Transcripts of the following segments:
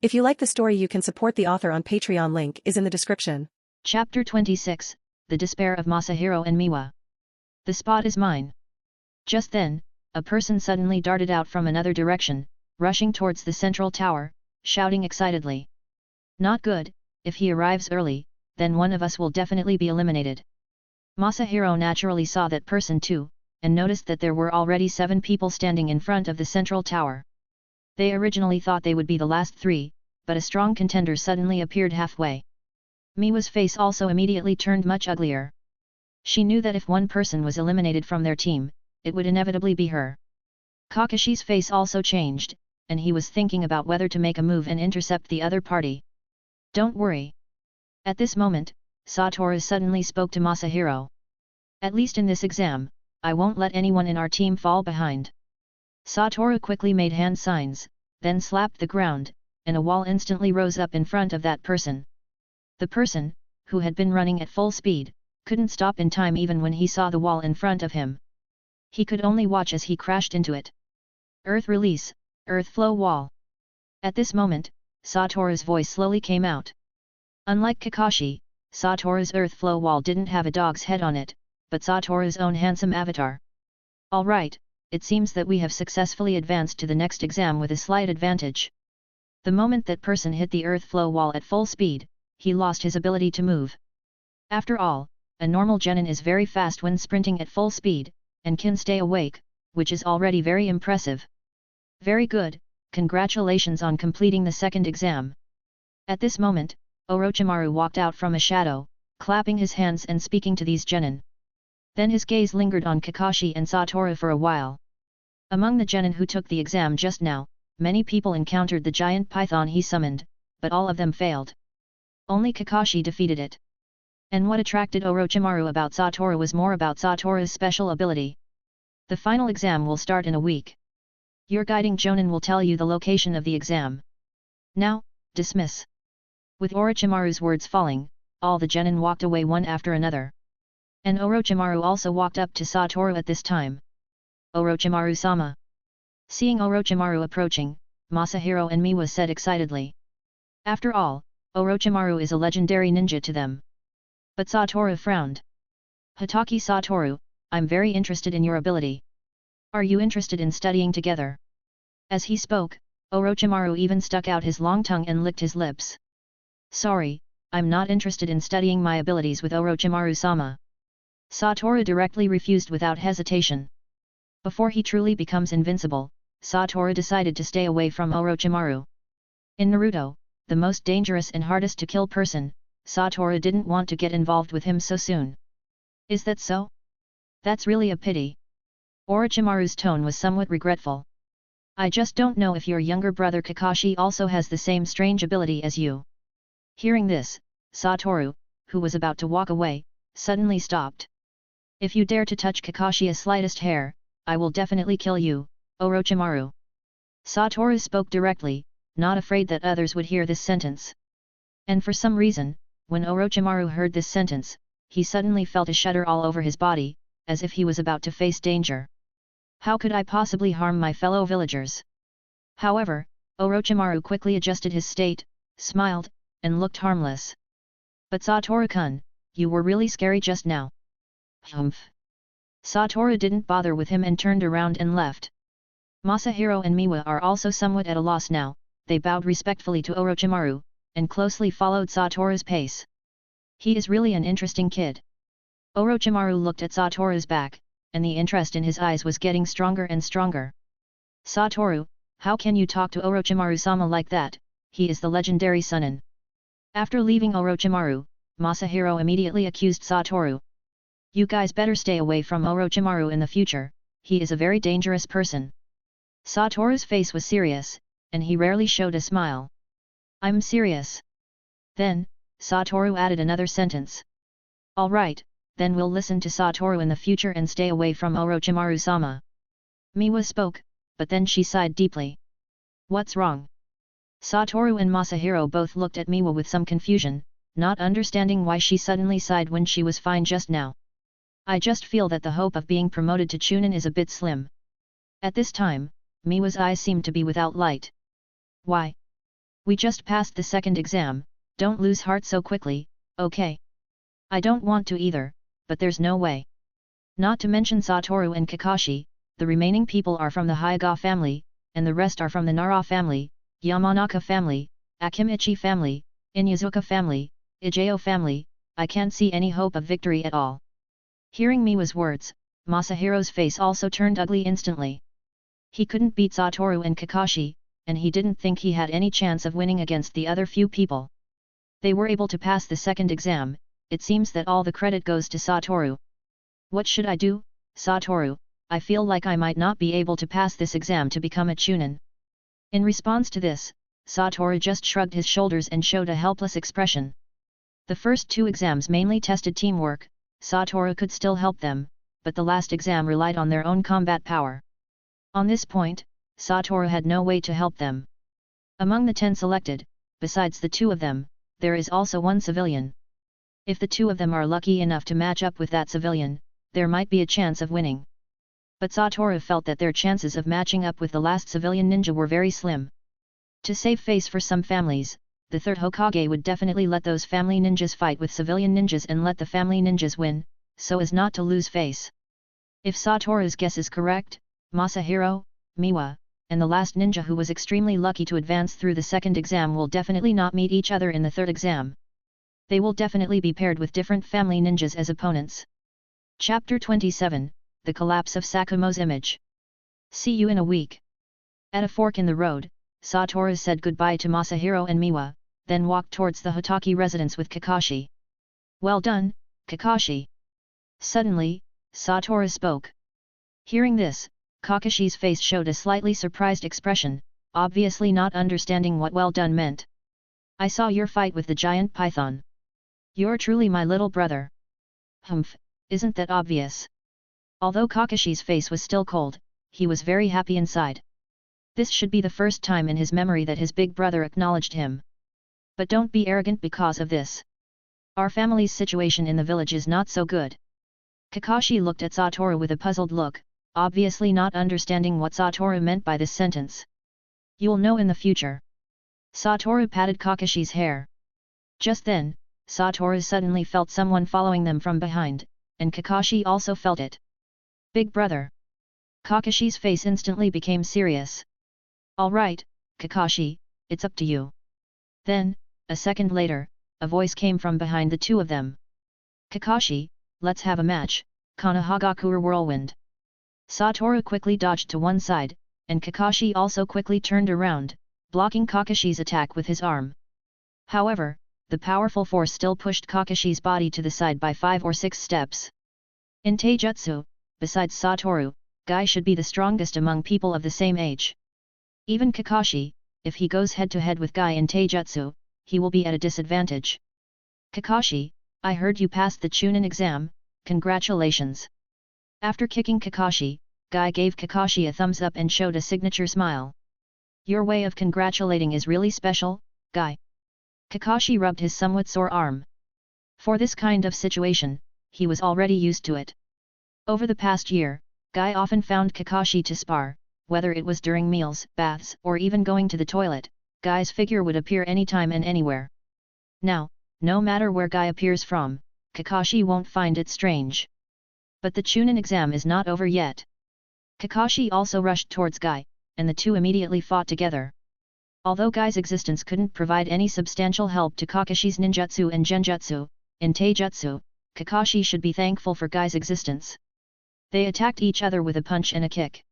If you like the story, you can support the author on Patreon. Link is in the description. Chapter 26, The Despair of Masahiro and Miwa. The spot is mine. Just then, a person suddenly darted out from another direction, rushing towards the central tower, shouting excitedly. Not good, if he arrives early, then one of us will definitely be eliminated. Masahiro naturally saw that person too, and noticed that there were already 7 people standing in front of the central tower. They originally thought they would be the last 3, but a strong contender suddenly appeared halfway. Miwa's face also immediately turned much uglier. She knew that if one person was eliminated from their team, it would inevitably be her. Kakashi's face also changed, and he was thinking about whether to make a move and intercept the other party. Don't worry. At this moment, Satoru suddenly spoke to Masahiro. At least in this exam, I won't let anyone in our team fall behind. Satoru quickly made hand signs, then slapped the ground, and a wall instantly rose up in front of that person. The person, who had been running at full speed, couldn't stop in time even when he saw the wall in front of him. He could only watch as he crashed into it. Earth release, earth flow wall. At this moment, Satoru's voice slowly came out. Unlike Kakashi, Satoru's earth flow wall didn't have a dog's head on it, but Satoru's own handsome avatar. Alright, it seems that we have successfully advanced to the next exam with a slight advantage. The moment that person hit the earth flow wall at full speed, he lost his ability to move. After all, a normal genin is very fast when sprinting at full speed, and can stay awake, which is already very impressive. Very good, congratulations on completing the second exam. At this moment, Orochimaru walked out from a shadow, clapping his hands and speaking to these genin. Then his gaze lingered on Kakashi and Satoru for a while. Among the genin who took the exam just now, many people encountered the giant python he summoned, but all of them failed. Only Kakashi defeated it. And what attracted Orochimaru about Satoru was more about Satoru's special ability. The final exam will start in a week. Your guiding jonin will tell you the location of the exam. Now, dismiss. With Orochimaru's words falling, all the genin walked away one after another. And Orochimaru also walked up to Satoru at this time. Orochimaru-sama. Seeing Orochimaru approaching, Masahiro and Miwa said excitedly. After all, Orochimaru is a legendary ninja to them. But Satoru frowned. Hatake Satoru, I'm very interested in your ability. Are you interested in studying together? As he spoke, Orochimaru even stuck out his long tongue and licked his lips. Sorry, I'm not interested in studying my abilities with Orochimaru-sama. Satoru directly refused without hesitation. Before he truly becomes invincible, Satoru decided to stay away from Orochimaru. In Naruto, the most dangerous and hardest to kill person, Satoru didn't want to get involved with him so soon. Is that so? That's really a pity. Orochimaru's tone was somewhat regretful. I just don't know if your younger brother Kakashi also has the same strange ability as you. Hearing this, Satoru, who was about to walk away, suddenly stopped. If you dare to touch Kakashi's slightest hair, I will definitely kill you, Orochimaru. Satoru spoke directly, not afraid that others would hear this sentence. And for some reason, when Orochimaru heard this sentence, he suddenly felt a shudder all over his body, as if he was about to face danger. How could I possibly harm my fellow villagers? However, Orochimaru quickly adjusted his state, smiled, and looked harmless. But Satoru-kun, you were really scary just now. Humph. Satoru didn't bother with him and turned around and left. Masahiro and Miwa are also somewhat at a loss now. They bowed respectfully to Orochimaru, and closely followed Satoru's pace. He is really an interesting kid. Orochimaru looked at Satoru's back, and the interest in his eyes was getting stronger and stronger. Satoru, how can you talk to Orochimaru-sama like that? He is the legendary Sunin. After leaving Orochimaru, Masahiro immediately accused Satoru. You guys better stay away from Orochimaru in the future, he is a very dangerous person. Satoru's face was serious, and he rarely showed a smile. I'm serious. Then, Satoru added another sentence. Alright, then we'll listen to Satoru in the future and stay away from Orochimaru-sama. Miwa spoke, but then she sighed deeply. What's wrong? Satoru and Masahiro both looked at Miwa with some confusion, not understanding why she suddenly sighed when she was fine just now. I just feel that the hope of being promoted to Chunin is a bit slim. At this time, Miwa's eyes seemed to be without light. Why? We just passed the second exam, don't lose heart so quickly, okay? I don't want to either, but there's no way. Not to mention Satoru and Kakashi, the remaining people are from the Hyuga family, and the rest are from the Nara family, Yamanaka family, Akimichi family, Inyazuka family, Ijao family. I can't see any hope of victory at all. Hearing Miwa's words, Masahiro's face also turned ugly instantly. He couldn't beat Satoru and Kakashi, and he didn't think he had any chance of winning against the other few people. They were able to pass the second exam. It seems that all the credit goes to Satoru. What should I do, Satoru? I feel like I might not be able to pass this exam to become a chunin. In response to this, Satoru just shrugged his shoulders and showed a helpless expression. The first two exams mainly tested teamwork, Satoru could still help them, but the last exam relied on their own combat power. On this point, Satoru had no way to help them. Among the 10 selected, besides the two of them, there is also one civilian. If the two of them are lucky enough to match up with that civilian, there might be a chance of winning. But Satoru felt that their chances of matching up with the last civilian ninja were very slim. To save face for some families, the third Hokage would definitely let those family ninjas fight with civilian ninjas and let the family ninjas win, so as not to lose face. If Satoru's guess is correct, Masahiro, Miwa, and the last ninja who was extremely lucky to advance through the second exam will definitely not meet each other in the third exam. They will definitely be paired with different family ninjas as opponents. Chapter 27, The Collapse of Sakumo's Image. See you in a week. At a fork in the road, Satoru said goodbye to Masahiro and Miwa, then walked towards the Hatake residence with Kakashi. Well done, Kakashi. Suddenly, Satoru spoke. Hearing this, Kakashi's face showed a slightly surprised expression, obviously not understanding what well done meant. I saw your fight with the giant python. You're truly my little brother. Humph, isn't that obvious? Although Kakashi's face was still cold, he was very happy inside. This should be the first time in his memory that his big brother acknowledged him. But don't be arrogant because of this. Our family's situation in the village is not so good. Kakashi looked at Satoru with a puzzled look, obviously not understanding what Satoru meant by this sentence. You'll know in the future. Satoru patted Kakashi's hair. Just then, Satoru suddenly felt someone following them from behind, and Kakashi also felt it. Big brother. Kakashi's face instantly became serious. Alright, Kakashi, it's up to you. Then, a second later, a voice came from behind the two of them. Kakashi, let's have a match, Konohagakure Whirlwind. Satoru quickly dodged to one side, and Kakashi also quickly turned around, blocking Kakashi's attack with his arm. However, the powerful force still pushed Kakashi's body to the side by 5 or 6 steps. In Taijutsu, besides Satoru, Guy should be the strongest among people of the same age. Even Kakashi, if he goes head-to-head with Guy in Taijutsu, he will be at a disadvantage. Kakashi, I heard you passed the Chunin exam, congratulations. After kicking Kakashi, Guy gave Kakashi a thumbs up and showed a signature smile. Your way of congratulating is really special, Guy. Kakashi rubbed his somewhat sore arm. For this kind of situation, he was already used to it. Over the past year, Guy often found Kakashi to spar, whether it was during meals, baths, or even going to the toilet. Guy's figure would appear anytime and anywhere. Now, no matter where Guy appears from, Kakashi won't find it strange. But the Chunin exam is not over yet. Kakashi also rushed towards Guy, and the two immediately fought together. Although Guy's existence couldn't provide any substantial help to Kakashi's ninjutsu and genjutsu, in Taijutsu, Kakashi should be thankful for Guy's existence. They attacked each other with a punch and a kick.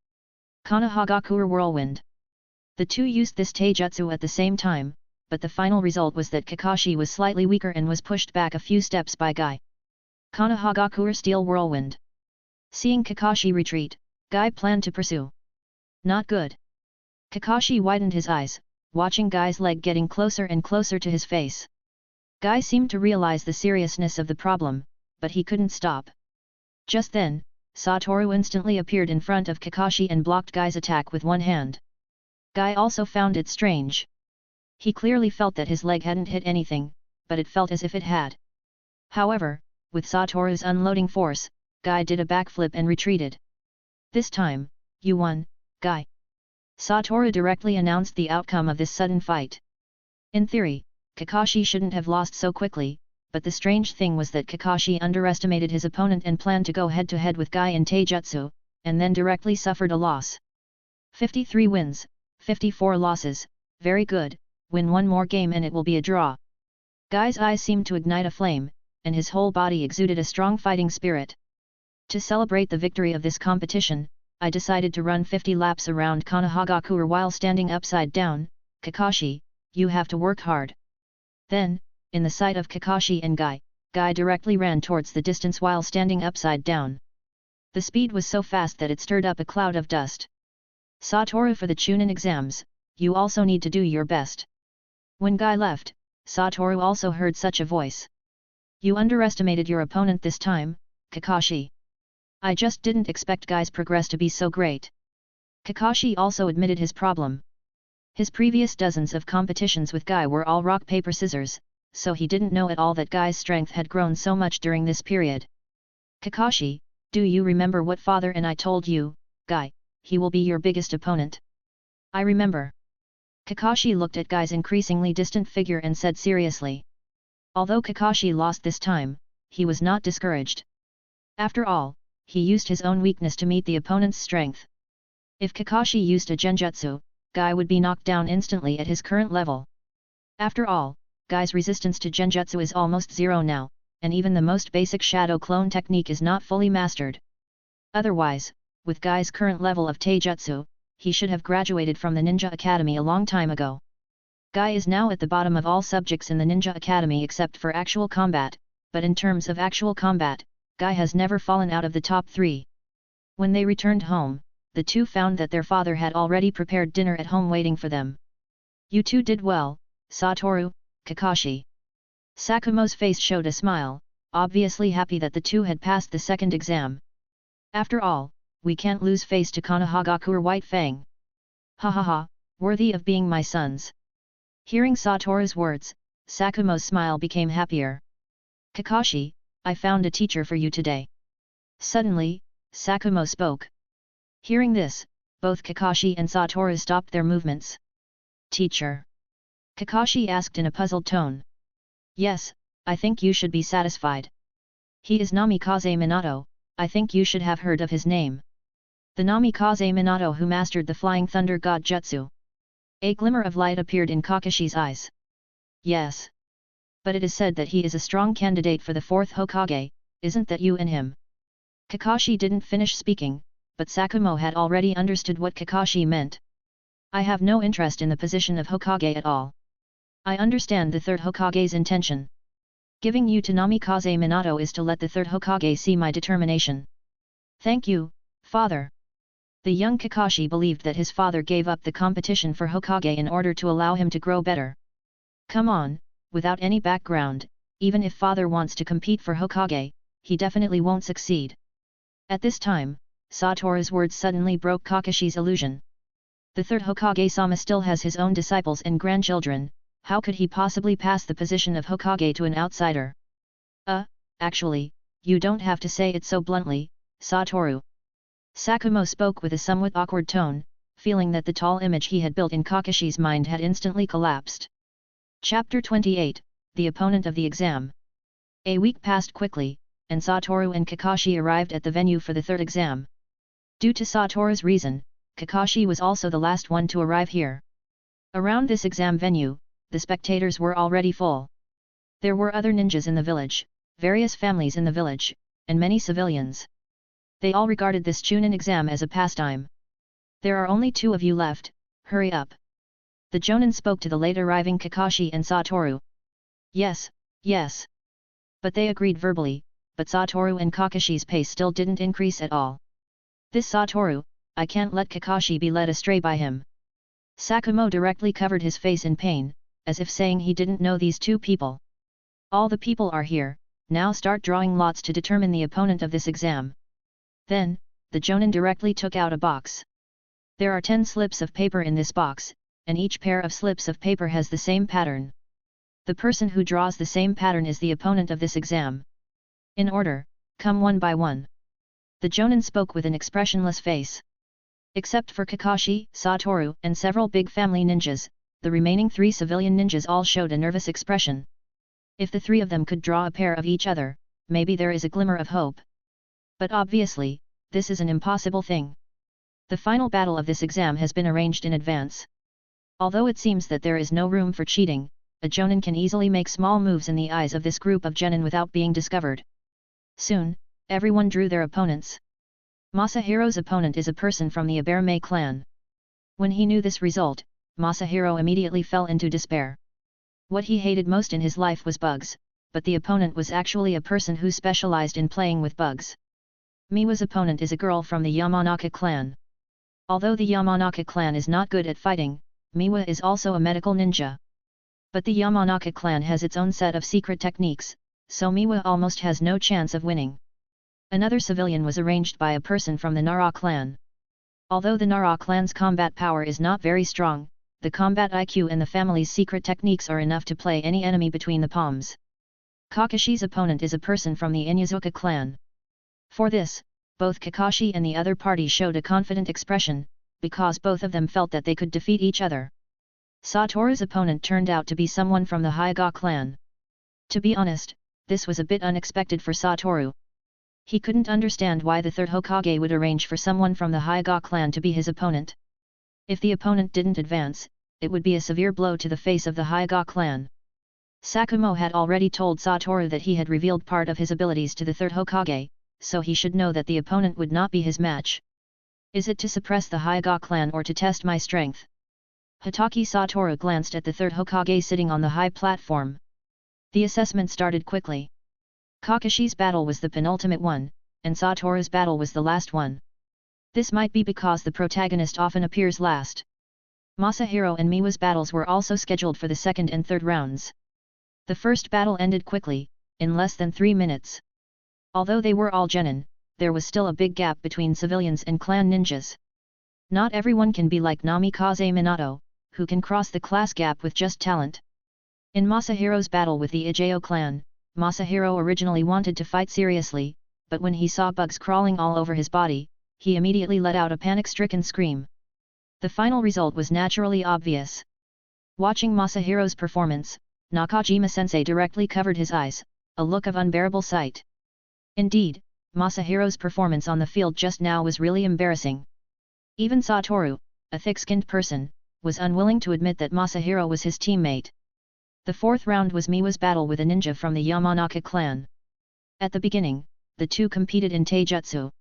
Konohagakure Whirlwind. The two used this Taijutsu at the same time, but the final result was that Kakashi was slightly weaker and was pushed back a few steps by Guy. Konohagakure Steel Whirlwind. Seeing Kakashi retreat, Guy planned to pursue. Not good. Kakashi widened his eyes, watching Guy's leg getting closer and closer to his face. Guy seemed to realize the seriousness of the problem, but he couldn't stop. Just then, Satoru instantly appeared in front of Kakashi and blocked Guy's attack with one hand. Guy also found it strange. He clearly felt that his leg hadn't hit anything, but it felt as if it had. However, with Satoru's unloading force, Guy did a backflip and retreated. This time, you won, Guy. Satoru directly announced the outcome of this sudden fight. In theory, Kakashi shouldn't have lost so quickly, but the strange thing was that Kakashi underestimated his opponent and planned to go head-to-head with Guy in Taijutsu, and then directly suffered a loss. 53 wins, 54 losses, very good, win one more game and it will be a draw. Guy's eyes seemed to ignite a flame, and his whole body exuded a strong fighting spirit. To celebrate the victory of this competition, I decided to run 50 laps around Konohagakure while standing upside down. Kakashi, you have to work hard. Then, in the sight of Kakashi and Guy directly ran towards the distance while standing upside down. The speed was so fast that it stirred up a cloud of dust. Satoru, for the Chunin exams, you also need to do your best. When Guy left, Satoru also heard such a voice. You underestimated your opponent this time, Kakashi. I just didn't expect Guy's progress to be so great. Kakashi also admitted his problem. His previous dozens of competitions with Guy were all rock paper scissors, so he didn't know at all that Guy's strength had grown so much during this period. Kakashi, do you remember what father and I told you, Guy, he will be your biggest opponent? I remember. Kakashi looked at Guy's increasingly distant figure and said seriously. Although Kakashi lost this time, he was not discouraged. After all, he used his own weakness to meet the opponent's strength. If Kakashi used a genjutsu, Guy would be knocked down instantly at his current level. After all, Guy's resistance to genjutsu is almost zero now, and even the most basic shadow clone technique is not fully mastered. Otherwise, with Guy's current level of taijutsu, he should have graduated from the Ninja Academy a long time ago. Guy is now at the bottom of all subjects in the Ninja Academy except for actual combat, but in terms of actual combat, Guy has never fallen out of the top 3. When they returned home, the two found that their father had already prepared dinner at home waiting for them. You two did well, Satoru, Kakashi. Sakumo's face showed a smile, obviously happy that the two had passed the second exam. After all, we can't lose face to Konohagakure White Fang. Ha ha ha, worthy of being my sons. Hearing Satoru's words, Sakumo's smile became happier. Kakashi, I found a teacher for you today. Suddenly, Sakumo spoke. Hearing this, both Kakashi and Satoru stopped their movements. Teacher? Kakashi asked in a puzzled tone. Yes, I think you should be satisfied. He is Namikaze Minato, I think you should have heard of his name. The Namikaze Minato who mastered the Flying Thunder God Jutsu. A glimmer of light appeared in Kakashi's eyes. Yes. But it is said that he is a strong candidate for the 4th Hokage, isn't that you and him? Kakashi didn't finish speaking, but Sakumo had already understood what Kakashi meant. I have no interest in the position of Hokage at all. I understand the 3rd Hokage's intention. Giving you to Namikaze Minato is to let the 3rd Hokage see my determination. Thank you, father. The young Kakashi believed that his father gave up the competition for Hokage in order to allow him to grow better. Come on, without any background, even if father wants to compete for Hokage, he definitely won't succeed. At this time, Satoru's words suddenly broke Kakashi's illusion. The 3rd Hokage-sama still has his own disciples and grandchildren, how could he possibly pass the position of Hokage to an outsider? Actually, you don't have to say it so bluntly, Satoru. Sakumo spoke with a somewhat awkward tone, feeling that the tall image he had built in Kakashi's mind had instantly collapsed. Chapter 28, The Opponent of the Exam. A week passed quickly, and Satoru and Kakashi arrived at the venue for the 3rd exam. Due to Satoru's reason, Kakashi was also the last one to arrive here. Around this exam venue, the spectators were already full. There were other ninjas in the village, various families in the village, and many civilians. They all regarded this Chunin exam as a pastime. There are only 2 of you left, hurry up. The Jonin spoke to the late arriving Kakashi and Satoru. Yes, yes. But they agreed verbally, but Satoru and Kakashi's pace still didn't increase at all. This Satoru, I can't let Kakashi be led astray by him. Sakumo directly covered his face in pain, as if saying he didn't know these 2 people. All the people are here, now start drawing lots to determine the opponent of this exam. Then, the Jonin directly took out a box. There are 10 slips of paper in this box, and each pair of slips of paper has the same pattern. The person who draws the same pattern is the opponent of this exam. In order, come one by one. The Jonin spoke with an expressionless face. Except for Kakashi, Satoru, and several big family ninjas, the remaining 3 civilian ninjas all showed a nervous expression. If the 3 of them could draw a pair of each other, maybe there is a glimmer of hope. But obviously, this is an impossible thing. The final battle of this exam has been arranged in advance. Although it seems that there is no room for cheating, a Jonin can easily make small moves in the eyes of this group of genin without being discovered. Soon, everyone drew their opponents. Masahiro's opponent is a person from the Aberame clan. When he knew this result, Masahiro immediately fell into despair. What he hated most in his life was bugs, but the opponent was actually a person who specialized in playing with bugs. Miwa's opponent is a girl from the Yamanaka clan. Although the Yamanaka clan is not good at fighting, Miwa is also a medical ninja. But the Yamanaka clan has its own set of secret techniques, so Miwa almost has no chance of winning. Another civilian was arranged by a person from the Nara clan. Although the Nara clan's combat power is not very strong, the combat IQ and the family's secret techniques are enough to play any enemy between the palms. Kakashi's opponent is a person from the Inyazuka clan. For this, both Kakashi and the other party showed a confident expression, because both of them felt that they could defeat each other. Satoru's opponent turned out to be someone from the Hyuga clan. To be honest, this was a bit unexpected for Satoru. He couldn't understand why the third Hokage would arrange for someone from the Hyuga clan to be his opponent. If the opponent didn't advance, it would be a severe blow to the face of the Hyuga clan. Sakumo had already told Satoru that he had revealed part of his abilities to the third Hokage, so he should know that the opponent would not be his match. Is it to suppress the Hyuga clan or to test my strength? Hatake Satoru glanced at the third Hokage sitting on the high platform. The assessment started quickly. Kakashi's battle was the penultimate one, and Satoru's battle was the last one. This might be because the protagonist often appears last. Masahiro and Miwa's battles were also scheduled for the second and third rounds. The first battle ended quickly, in less than 3 minutes. Although they were all genin, there was still a big gap between civilians and clan ninjas. Not everyone can be like Namikaze Minato, who can cross the class gap with just talent. In Masahiro's battle with the Ijao clan, Masahiro originally wanted to fight seriously, but when he saw bugs crawling all over his body, he immediately let out a panic-stricken scream. The final result was naturally obvious. Watching Masahiro's performance, Nakajima-sensei directly covered his eyes, a look of unbearable sight. Indeed, Masahiro's performance on the field just now was really embarrassing. Even Satoru, a thick-skinned person, was unwilling to admit that Masahiro was his teammate. The fourth round was Miwa's battle with a ninja from the Yamanaka clan. At the beginning, the two competed in taijutsu.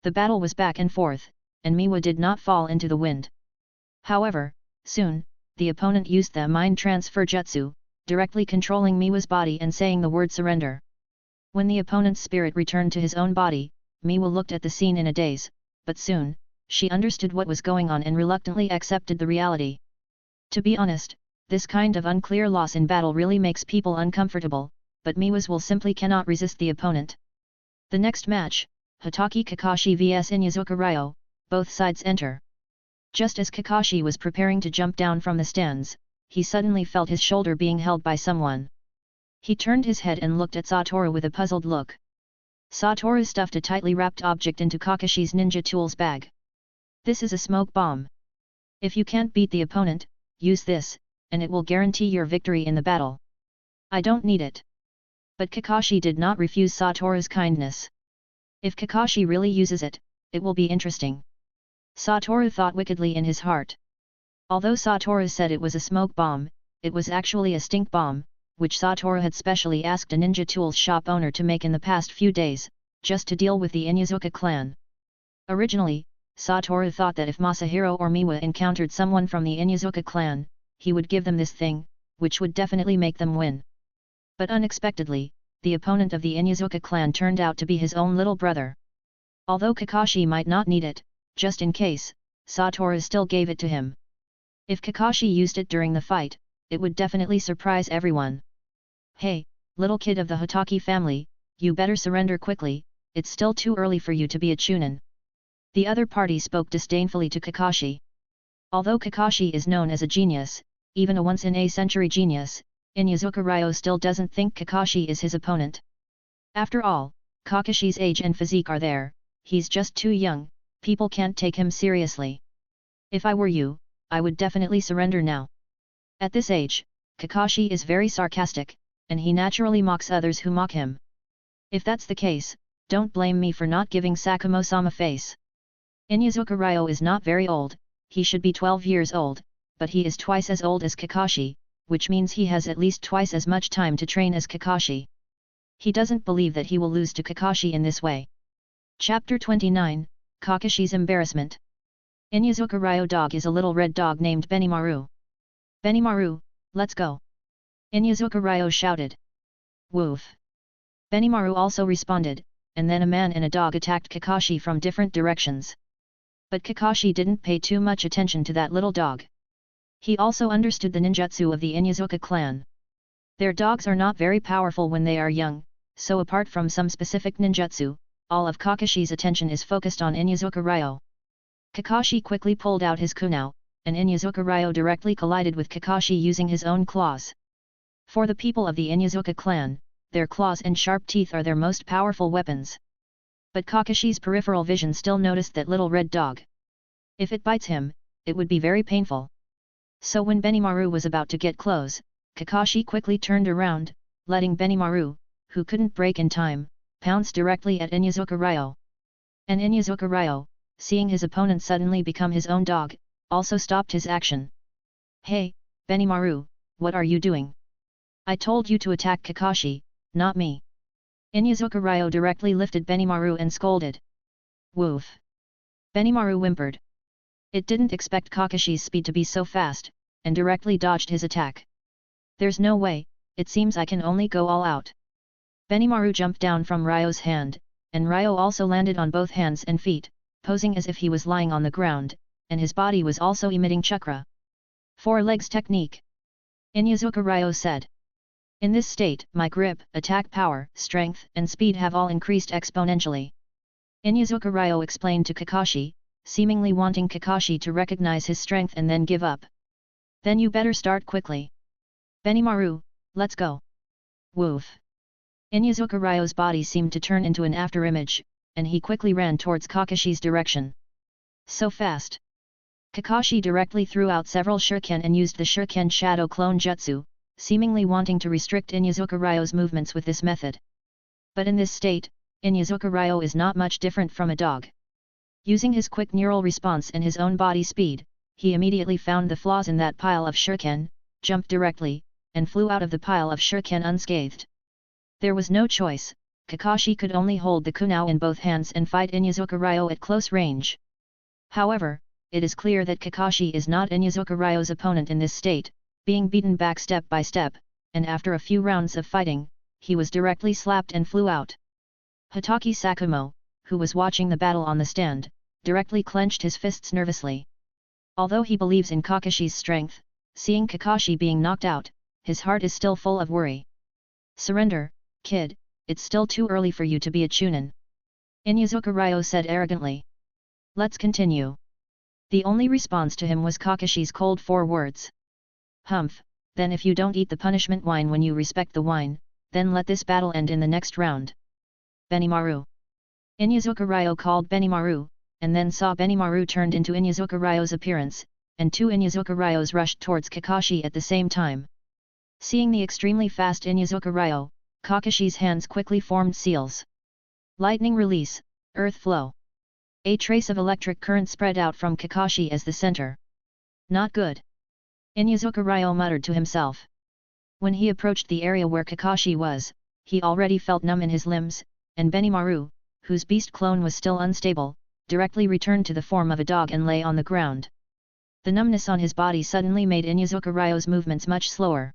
The battle was back and forth, and Miwa did not fall into the wind. However, soon, the opponent used the mind transfer jutsu, directly controlling Miwa's body and saying the word surrender. When the opponent's spirit returned to his own body, Miwa looked at the scene in a daze, but soon, she understood what was going on and reluctantly accepted the reality. To be honest, this kind of unclear loss in battle really makes people uncomfortable, but Miwa's will simply cannot resist the opponent. The next match, Hatake Kakashi vs Inyazuka Ryo, both sides enter. Just as Kakashi was preparing to jump down from the stands, he suddenly felt his shoulder being held by someone. He turned his head and looked at Satoru with a puzzled look. Satoru stuffed a tightly wrapped object into Kakashi's ninja tools bag. This is a smoke bomb. If you can't beat the opponent, use this, and it will guarantee your victory in the battle. I don't need it. But Kakashi did not refuse Satoru's kindness. If Kakashi really uses it, it will be interesting. Satoru thought wickedly in his heart. Although Satoru said it was a smoke bomb, it was actually a stink bomb, which Satoru had specially asked a ninja tools shop owner to make in the past few days, just to deal with the Inyazuka clan. Originally, Satoru thought that if Masahiro or Miwa encountered someone from the Inyazuka clan, he would give them this thing, which would definitely make them win. But unexpectedly, the opponent of the Inyazuka clan turned out to be his own little brother. Although Kakashi might not need it, just in case, Satoru still gave it to him. If Kakashi used it during the fight, it would definitely surprise everyone. Hey, little kid of the Hatake family, you better surrender quickly, it's still too early for you to be a chunin. The other party spoke disdainfully to Kakashi. Although Kakashi is known as a genius, even a once-in-a-century genius, Inyazuka Ryo still doesn't think Kakashi is his opponent. After all, Kakashi's age and physique are there, he's just too young, People can't take him seriously. If I were you, I would definitely surrender now. At this age, Kakashi is very sarcastic, and he naturally mocks others who mock him. If that's the case, don't blame me for not giving Sakumo-sama face. Inyazuka Ryo is not very old, he should be 12 years old, but he is twice as old as Kakashi, which means he has at least twice as much time to train as Kakashi. He doesn't believe that he will lose to Kakashi in this way. Chapter 29, Kakashi's Embarrassment. Inyazuka Ryo dog is a little red dog named Benimaru. Benimaru, let's go! Inyazuka Ryo shouted. Woof! Benimaru also responded, and then a man and a dog attacked Kakashi from different directions. But Kakashi didn't pay too much attention to that little dog. He also understood the ninjutsu of the Inyazuka clan. Their dogs are not very powerful when they are young, so apart from some specific ninjutsu, all of Kakashi's attention is focused on Inyazuka Ryo. Kakashi quickly pulled out his kunao, and Inyazuka Ryo directly collided with Kakashi using his own claws. For the people of the Inyazuka clan, their claws and sharp teeth are their most powerful weapons. But Kakashi's peripheral vision still noticed that little red dog. If it bites him, it would be very painful. So when Benimaru was about to get close, Kakashi quickly turned around, letting Benimaru, who couldn't break in time, pounce directly at Inyazuka Ryo. And Inyazuka Ryo, seeing his opponent suddenly become his own dog, also stopped his action. Hey, Benimaru, what are you doing? I told you to attack Kakashi, not me. Inyazuka Ryo directly lifted Benimaru and scolded. Woof! Benimaru whimpered. It didn't expect Kakashi's speed to be so fast, and directly dodged his attack. There's no way, it seems I can only go all out. Benimaru jumped down from Ryo's hand, and Ryo also landed on both hands and feet, posing as if he was lying on the ground, and his body was also emitting chakra. 4 legs technique. Inyazuka Ryo said. In this state, my grip, attack power, strength, and speed have all increased exponentially. Inyazuka Ryo explained to Kakashi, seemingly wanting Kakashi to recognize his strength and then give up. Then you better start quickly. Benimaru, let's go. Woof! Inyazuka Ryo's body seemed to turn into an afterimage, and he quickly ran towards Kakashi's direction. So fast! Kakashi directly threw out several shuriken and used the shuriken shadow clone jutsu, seemingly wanting to restrict Inyazuka Ryo's movements with this method. But in this state, Inyazuka Ryo is not much different from a dog. Using his quick neural response and his own body speed, he immediately found the flaws in that pile of shuriken, jumped directly, and flew out of the pile of shuriken unscathed. There was no choice, Kakashi could only hold the kunao in both hands and fight Inyazuka Ryo at close range. However, it is clear that Kakashi is not Inyazuka Ryo's opponent in this state, being beaten back step by step, and after a few rounds of fighting, he was directly slapped and flew out. Hatake Satoru, who was watching the battle on the stand, directly clenched his fists nervously. Although he believes in Kakashi's strength, seeing Kakashi being knocked out, his heart is still full of worry. Surrender, kid, it's still too early for you to be a chunin. Inyazuka Ryo said arrogantly. Let's continue. The only response to him was Kakashi's cold 4 words. Humph, then if you don't eat the punishment wine when you respect the wine, then let this battle end in the next round. Benimaru. Inyazuka Ryo called Benimaru, and then saw Benimaru turned into Inyazuka Ryo's appearance, and 2 Inyazuka Ryos rushed towards Kakashi at the same time. Seeing the extremely fast Inyazuka Ryo, Kakashi's hands quickly formed seals. Lightning release, earth flow. A trace of electric current spread out from Kakashi as the center. Not good. Inyazuka Ryo muttered to himself. When he approached the area where Kakashi was, he already felt numb in his limbs, and Benimaru, whose beast clone was still unstable, directly returned to the form of a dog and lay on the ground. The numbness on his body suddenly made Inyazuka Ryo's movements much slower.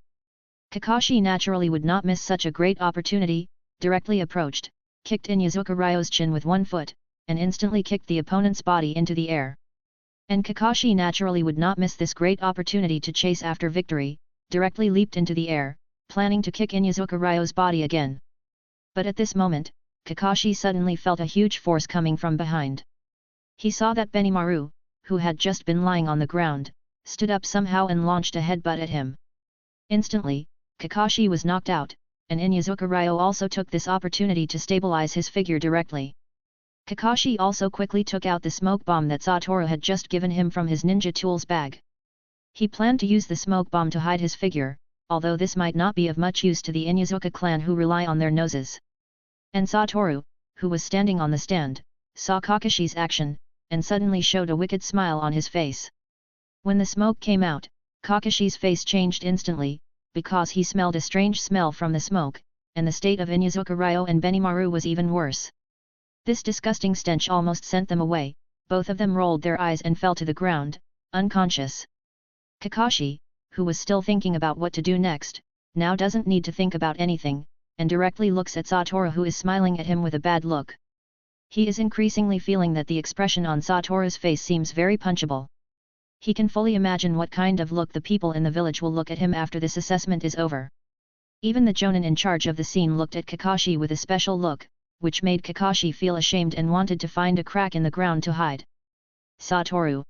Kakashi naturally would not miss such a great opportunity, directly approached, kicked Inyazuka Ryo's chin with one foot, and instantly kicked the opponent's body into the air. And Kakashi naturally would not miss this great opportunity to chase after victory, directly leaped into the air, planning to kick Inyazuka Ryo's body again. But at this moment, Kakashi suddenly felt a huge force coming from behind. He saw that Benimaru, who had just been lying on the ground, stood up somehow and launched a headbutt at him. Instantly, Kakashi was knocked out, and Inyazuka Ryo also took this opportunity to stabilize his figure directly. Kakashi also quickly took out the smoke bomb that Satoru had just given him from his ninja tools bag. He planned to use the smoke bomb to hide his figure, although this might not be of much use to the Inuzuka clan who rely on their noses. And Satoru, who was standing on the stand, saw Kakashi's action, and suddenly showed a wicked smile on his face. When the smoke came out, Kakashi's face changed instantly, because he smelled a strange smell from the smoke, and the state of Inuzuka Ryo and Benimaru was even worse. This disgusting stench almost sent them away, both of them rolled their eyes and fell to the ground, unconscious. Kakashi, who was still thinking about what to do next, now doesn't need to think about anything, and directly looks at Satoru, who is smiling at him with a bad look. He is increasingly feeling that the expression on Satoru's face seems very punchable. He can fully imagine what kind of look the people in the village will look at him after this assessment is over. Even the Jonin in charge of the scene looked at Kakashi with a special look, which made Kakashi feel ashamed and wanted to find a crack in the ground to hide. Satoru.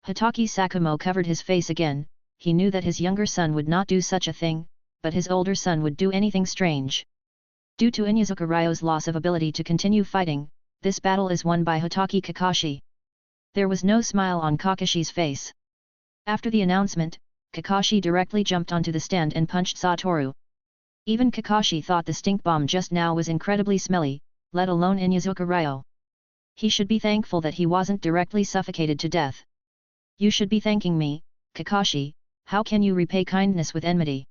Hatake Satoru covered his face again. He knew that his younger son would not do such a thing, but his older son would do anything strange. Due to Inuzuka Ryo's loss of ability to continue fighting, this battle is won by Hatake Kakashi. There was no smile on Kakashi's face. After the announcement, Kakashi directly jumped onto the stand and punched Satoru. Even Kakashi thought the stink bomb just now was incredibly smelly, let alone Inuzuka Ryo. He should be thankful that he wasn't directly suffocated to death. You should be thanking me, Kakashi. How can you repay kindness with enmity?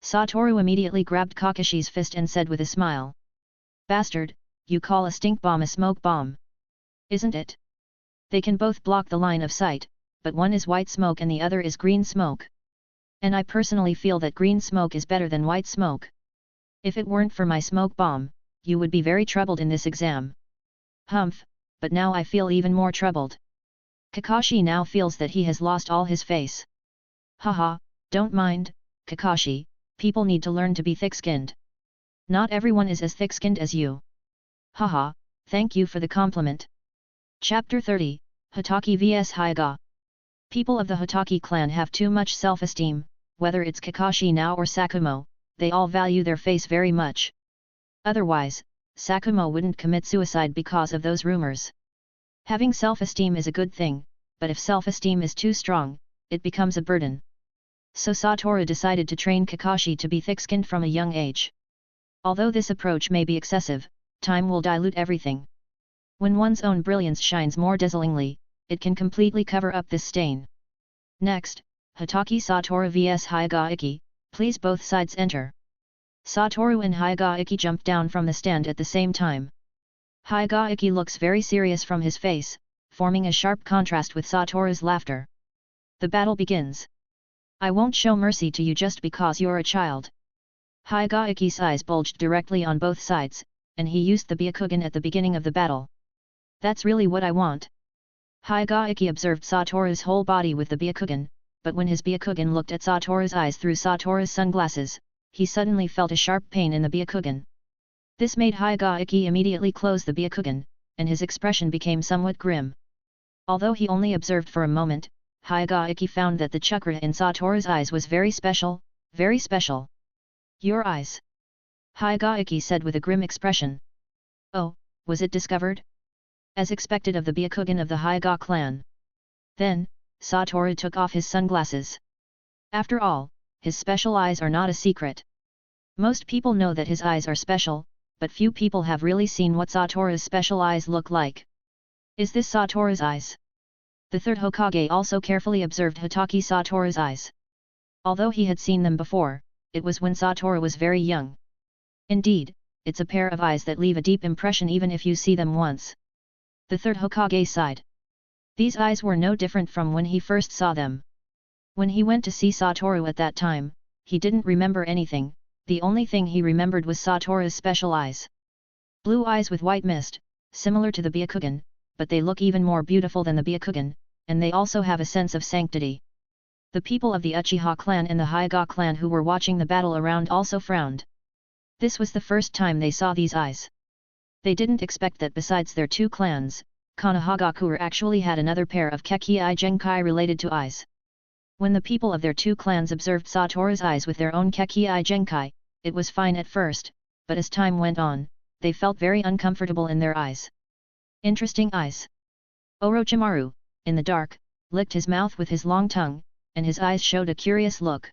Satoru immediately grabbed Kakashi's fist and said with a smile. Bastard, you call a stink bomb a smoke bomb. Isn't it? They can both block the line of sight, but one is white smoke and the other is green smoke. And I personally feel that green smoke is better than white smoke. If it weren't for my smoke bomb, you would be very troubled in this exam. Humph, but now I feel even more troubled. Kakashi now feels that he has lost all his face. Haha, don't mind, Kakashi, people need to learn to be thick-skinned. Not everyone is as thick-skinned as you. Haha, thank you for the compliment. Chapter 30, Hatake vs Hyuga. People of the Hatake clan have too much self-esteem, whether it's Kakashi now or Sakumo, they all value their face very much. Otherwise, Sakumo wouldn't commit suicide because of those rumors. Having self-esteem is a good thing, but if self-esteem is too strong, it becomes a burden. So Satoru decided to train Kakashi to be thick-skinned from a young age. Although this approach may be excessive, time will dilute everything. When one's own brilliance shines more dazzlingly, it can completely cover up this stain. Next, Hatake Satoru vs Hyuga, please both sides enter. Satoru and Hyuga jumped down from the stand at the same time. Hyuga looks very serious from his face, forming a sharp contrast with Satoru's laughter. The battle begins. I won't show mercy to you just because you're a child. Hyuga's eyes bulged directly on both sides, and he used the Byakugan at the beginning of the battle. That's really what I want. Hyuga observed Satoru's whole body with the Byakugan, but when his Byakugan looked at Satoru's eyes through Satoru's sunglasses, he suddenly felt a sharp pain in the Byakugan. This made Hyuga immediately close the Byakugan, and his expression became somewhat grim. Although he only observed for a moment, Hyuga found that the chakra in Satoru's eyes was very special, very special. Your eyes? Hyuga said with a grim expression. Oh, was it discovered? As expected of the Byakugan of the Hyuga clan. Then, Satoru took off his sunglasses. After all, his special eyes are not a secret. Most people know that his eyes are special, but few people have really seen what Satoru's special eyes look like. Is this Satoru's eyes? The third Hokage also carefully observed Hatake Satoru's eyes. Although he had seen them before, it was when Satoru was very young. Indeed, it's a pair of eyes that leave a deep impression even if you see them once. The third Hokage sighed. These eyes were no different from when he first saw them. When he went to see Satoru at that time, he didn't remember anything, the only thing he remembered was Satoru's special eyes. Blue eyes with white mist, similar to the Byakugan, but they look even more beautiful than the Byakugan, and they also have a sense of sanctity. The people of the Uchiha clan and the Hyuga clan who were watching the battle around also frowned. This was the first time they saw these eyes. They didn't expect that besides their two clans, Konohagakure actually had another pair of Kekkei Genkai related to eyes. When the people of their two clans observed Satoru's eyes with their own Kekkei Genkai, it was fine at first, but as time went on, they felt very uncomfortable in their eyes. Interesting eyes. Orochimaru, in the dark, licked his mouth with his long tongue, and his eyes showed a curious look.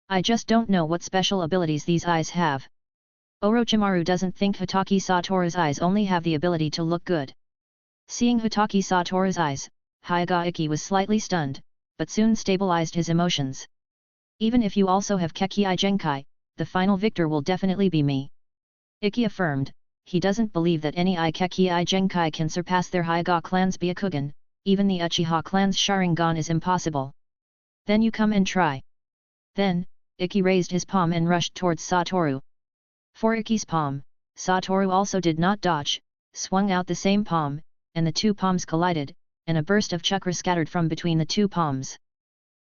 I just don't know what special abilities these eyes have. Orochimaru doesn't think Hatake Satoru's eyes only have the ability to look good. Seeing Hatake Satoru's eyes, a.k.a. was slightly stunned, but soon stabilized his emotions. Even if you also have Kekkei Genkai, the final victor will definitely be me. a.k.a. affirmed, he doesn't believe that any Kekkei Genkai can surpass their Hyuga clan's Byakugan, even the Uchiha clan's Sharingan is impossible. Then you come and try. Then, a.k.a. raised his palm and rushed towards Satoru. For a.k.a.'s palm, Satoru also did not dodge, swung out the same palm, and the two palms collided, and a burst of chakra scattered from between the two palms.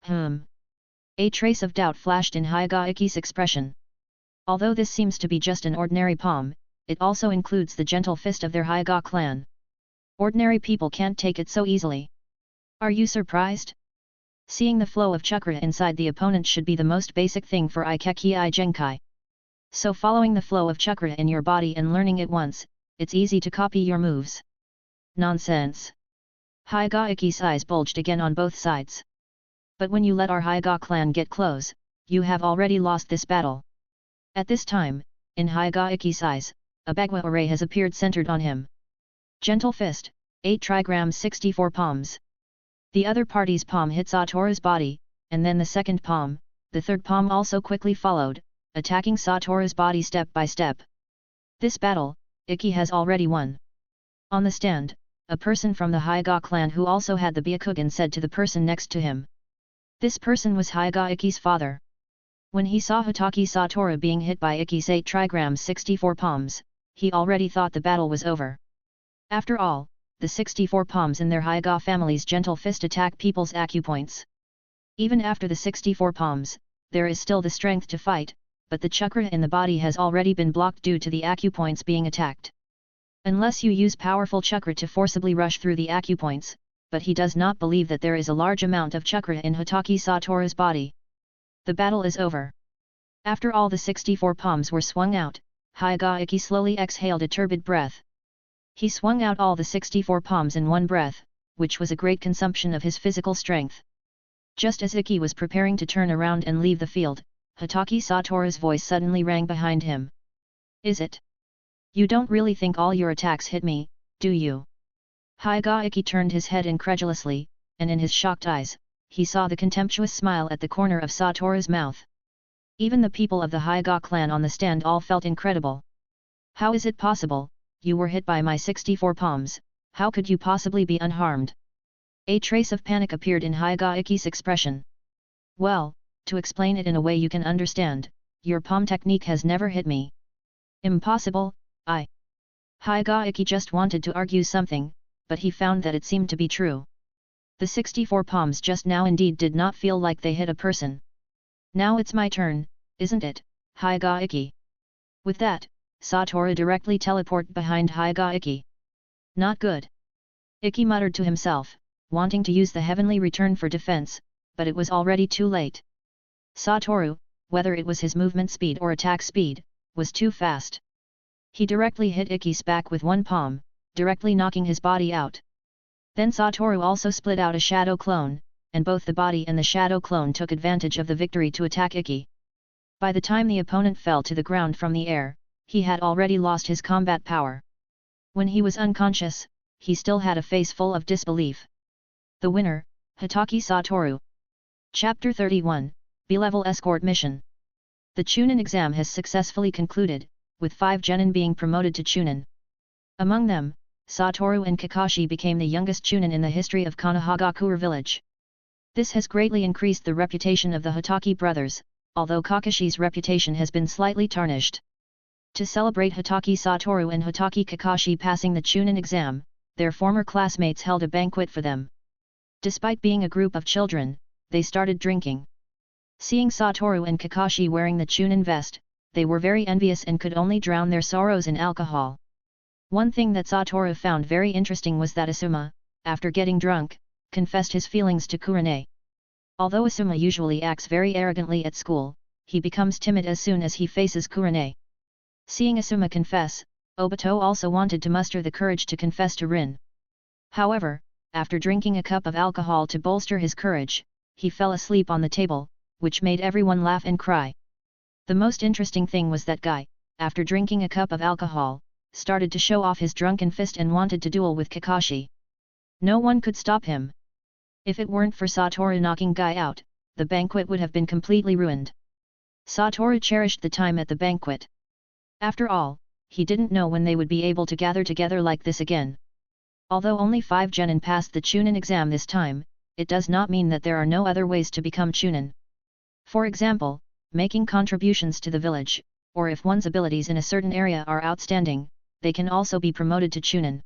A trace of doubt flashed in a.k.a.'s expression. Although this seems to be just an ordinary palm, it also includes the gentle fist of their Hyuga clan. Ordinary people can't take it so easily. Are you surprised? Seeing the flow of chakra inside the opponent should be the most basic thing for Kekkei Genkai. So following the flow of chakra in your body and learning it once, it's easy to copy your moves. Nonsense. a.k.a.'s eyes bulged again on both sides. But when you let our Hyuga clan get close, you have already lost this battle. At this time, in a.k.a.'s eyes, a Bagua array has appeared centered on him. Gentle fist, 8 trigrams 64 palms. The other party's palm hit Satoru's body, and then the second palm, the third palm also quickly followed, attacking Satoru's body step by step. This battle, a.k.a. has already won. On the stand, a person from the Hyuga clan who also had the Byakugan said to the person next to him. This person was a.k.a.'s father. When he saw Hatake Satoru being hit by a.k.a.'s 8 trigrams 64 palms, he already thought the battle was over. After all, the 64 palms in their Hyuga family's gentle fist attack people's acupoints. Even after the 64 palms, there is still the strength to fight, but the chakra in the body has already been blocked due to the acupoints being attacked. Unless you use powerful chakra to forcibly rush through the acupoints, but he does not believe that there is a large amount of chakra in Hatake Satoru's body. The battle is over. After all the 64 palms were swung out, a.k.a. slowly exhaled a turbid breath. He swung out all the 64 palms in one breath, which was a great consumption of his physical strength. Just as a.k.a. was preparing to turn around and leave the field, Hatake Satoru's voice suddenly rang behind him. Is it? You don't really think all your attacks hit me, do you? a.k.a. turned his head incredulously, and in his shocked eyes, he saw the contemptuous smile at the corner of Satoru's mouth. Even the people of the Hyuga clan on the stand all felt incredible. How is it possible? You were hit by my 64 palms, how could you possibly be unharmed? A trace of panic appeared in a.k.a.'s expression. Well, to explain it in a way you can understand, your palm technique has never hit me. Impossible, a.k.a. just wanted to argue something, but he found that it seemed to be true. The 64 palms just now indeed did not feel like they hit a person. Now it's my turn, isn't it, a.k.a.? With that, Satoru directly teleported behind a.k.a. Not good. a.k.a. muttered to himself, wanting to use the heavenly return for defense, but it was already too late. Satoru, whether it was his movement speed or attack speed, was too fast. He directly hit a.k.a.'s back with one palm, directly knocking his body out. Then Satoru also split out a shadow clone, and both the body and the shadow clone took advantage of the victory to attack a.k.a. By the time the opponent fell to the ground from the air, he had already lost his combat power. When he was unconscious, he still had a face full of disbelief. The winner, Hatake Satoru. Chapter 31, B-Level Escort Mission. The Chunin exam has successfully concluded, with 5 genin being promoted to Chunin. Among them, Satoru and Kakashi became the youngest Chunin in the history of Konohagakure village. This has greatly increased the reputation of the Hatake brothers, although Kakashi's reputation has been slightly tarnished. To celebrate Hatake Satoru and Hatake Kakashi passing the Chunin exam, their former classmates held a banquet for them. Despite being a group of children, they started drinking. Seeing Satoru and Kakashi wearing the Chunin vest, they were very envious and could only drown their sorrows in alcohol. One thing that Satoru found very interesting was that Asuma, after getting drunk, confessed his feelings to Kurane. Although Asuma usually acts very arrogantly at school, he becomes timid as soon as he faces Kurane. Seeing Asuma confess, Obito also wanted to muster the courage to confess to Rin. However, after drinking a cup of alcohol to bolster his courage, he fell asleep on the table, which made everyone laugh and cry. The most interesting thing was that guy, after drinking a cup of alcohol, started to show off his drunken fist and wanted to duel with Kakashi. No one could stop him. If it weren't for Satoru knocking guy out, the banquet would have been completely ruined. Satoru cherished the time at the banquet. After all, he didn't know when they would be able to gather together like this again. Although only 5 genin passed the Chunin exam this time, it does not mean that there are no other ways to become Chunin. For example, making contributions to the village, or if one's abilities in a certain area are outstanding, they can also be promoted to Chunin.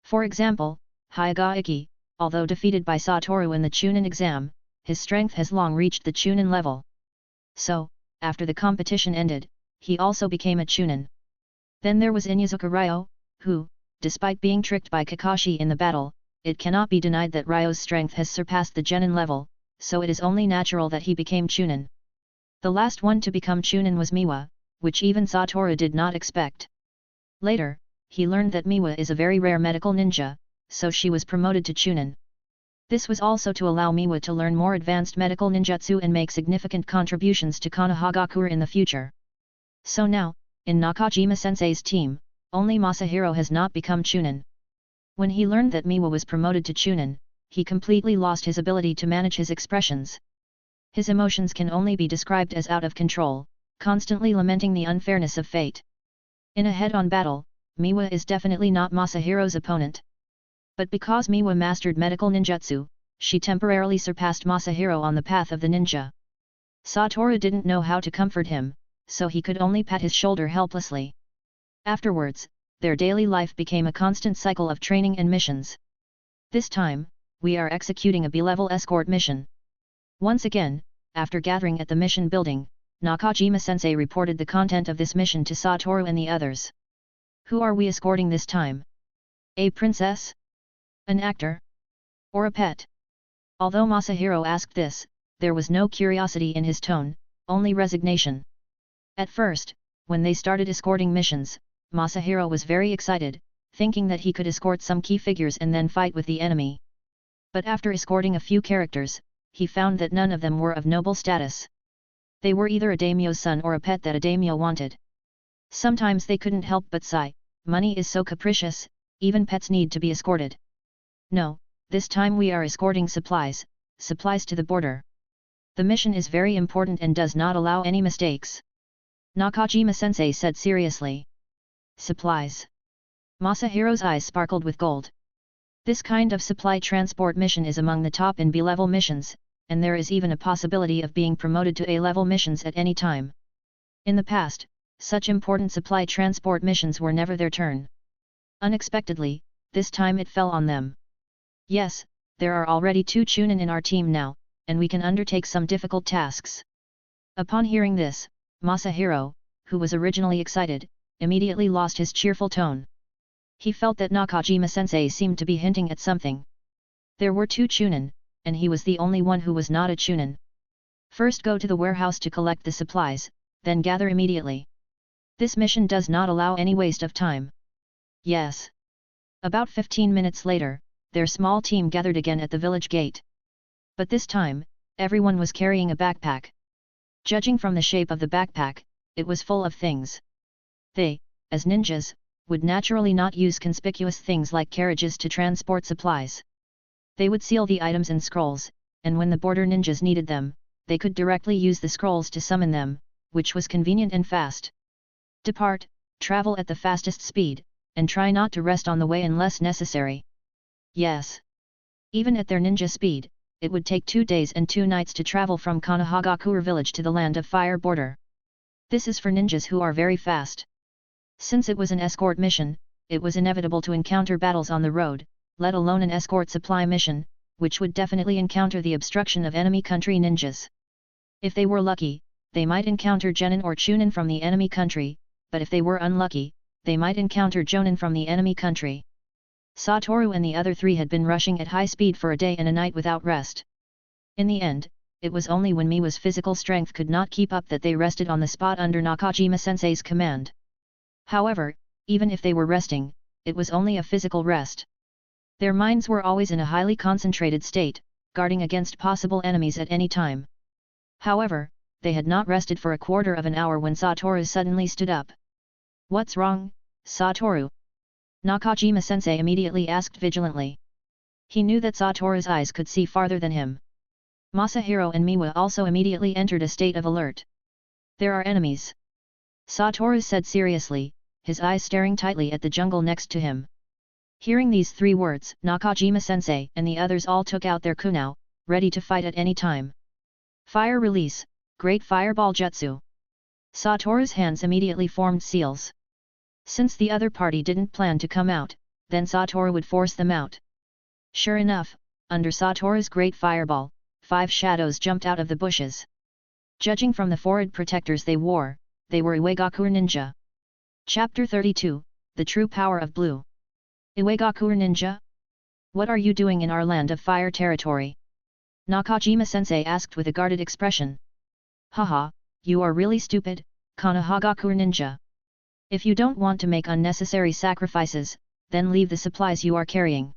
For example, Hyuga, although defeated by Satoru in the Chunin exam, his strength has long reached the Chunin level. So, after the competition ended, he also became a Chunin. Then there was Inuzuka Ryo, who, despite being tricked by Kakashi in the battle, it cannot be denied that Ryo's strength has surpassed the Genin level, so it is only natural that he became Chunin. The last one to become Chunin was Miwa, which even Satoru did not expect. Later, he learned that Miwa is a very rare medical ninja, so she was promoted to Chunin. This was also to allow Miwa to learn more advanced medical ninjutsu and make significant contributions to Konohagakure in the future. So now, in Nakajima-sensei's team, only Masahiro has not become Chunin. When he learned that Miwa was promoted to Chunin, he completely lost his ability to manage his expressions. His emotions can only be described as out of control, constantly lamenting the unfairness of fate. In a head-on battle, Miwa is definitely not Masahiro's opponent. But because Miwa mastered medical ninjutsu, she temporarily surpassed Masahiro on the path of the ninja. Satoru didn't know how to comfort him, so he could only pat his shoulder helplessly. Afterwards, their daily life became a constant cycle of training and missions. This time, we are executing a B-level escort mission. Once again, after gathering at the mission building, Nakajima-sensei reported the content of this mission to Satoru and the others. Who are we escorting this time? A princess? An actor? Or a pet? Although Masahiro asked this, there was no curiosity in his tone, only resignation. At first, when they started escorting missions, Masahiro was very excited, thinking that he could escort some key figures and then fight with the enemy. But after escorting a few characters, he found that none of them were of noble status. They were either a daimyo's son or a pet that a daimyo wanted. Sometimes they couldn't help but sigh, money is so capricious, even pets need to be escorted. No, this time we are escorting supplies to the border. The mission is very important and does not allow any mistakes. Nakajima-sensei said seriously. Supplies. Masahiro's eyes sparkled with gold. This kind of supply transport mission is among the top in B-level missions, and there is even a possibility of being promoted to A-level missions at any time. In the past, such important supply transport missions were never their turn. Unexpectedly, this time it fell on them. Yes, there are already 2 Chunin in our team now, and we can undertake some difficult tasks. Upon hearing this, Masahiro, who was originally excited, immediately lost his cheerful tone. He felt that Nakajima-sensei seemed to be hinting at something. There were 2 Chunin, and he was the only one who was not a Chunin. First go to the warehouse to collect the supplies, then gather immediately. This mission does not allow any waste of time. Yes. About 15 minutes later, their small team gathered again at the village gate. But this time, everyone was carrying a backpack. Judging from the shape of the backpack, it was full of things. They, as ninjas, would naturally not use conspicuous things like carriages to transport supplies. They would seal the items in scrolls, and when the border ninjas needed them, they could directly use the scrolls to summon them, which was convenient and fast. Depart, travel at the fastest speed, and try not to rest on the way unless necessary. Yes. Even at their ninja speed, it would take 2 days and 2 nights to travel from Konohagakure village to the Land of Fire border. This is for ninjas who are very fast. Since it was an escort mission, it was inevitable to encounter battles on the road, let alone an escort supply mission, which would definitely encounter the obstruction of enemy country ninjas. If they were lucky, they might encounter Genin or Chunin from the enemy country, but if they were unlucky, they might encounter Jonin from the enemy country. Satoru and the other 3 had been rushing at high speed for a day and a night without rest. In the end, it was only when Miwa's physical strength could not keep up that they rested on the spot under Nakajima-sensei's command. However, even if they were resting, it was only a physical rest. Their minds were always in a highly concentrated state, guarding against possible enemies at any time. However, they had not rested for a quarter of an hour when Satoru suddenly stood up. "What's wrong, Satoru?" Nakajima-sensei immediately asked vigilantly. He knew that Satoru's eyes could see farther than him. Masahiro and Miwa also immediately entered a state of alert. "There are enemies," Satoru said seriously, his eyes staring tightly at the jungle next to him. Hearing these 3 words, Nakajima-sensei and the others all took out their kunao, ready to fight at any time. Fire release, Great Fireball Jutsu. Satoru's hands immediately formed seals. Since the other party didn't plan to come out, then Satoru would force them out. Sure enough, under Satoru's Great Fireball, 5 shadows jumped out of the bushes. Judging from the forehead protectors they wore, they were Iwagaku Ninja. Chapter 32, The True Power of Blue. Iwagaku Ninja? What are you doing in our land of fire territory? Nakajima-sensei asked with a guarded expression. Haha, you are really stupid, Konohagaku Ninja. If you don't want to make unnecessary sacrifices, then leave the supplies you are carrying.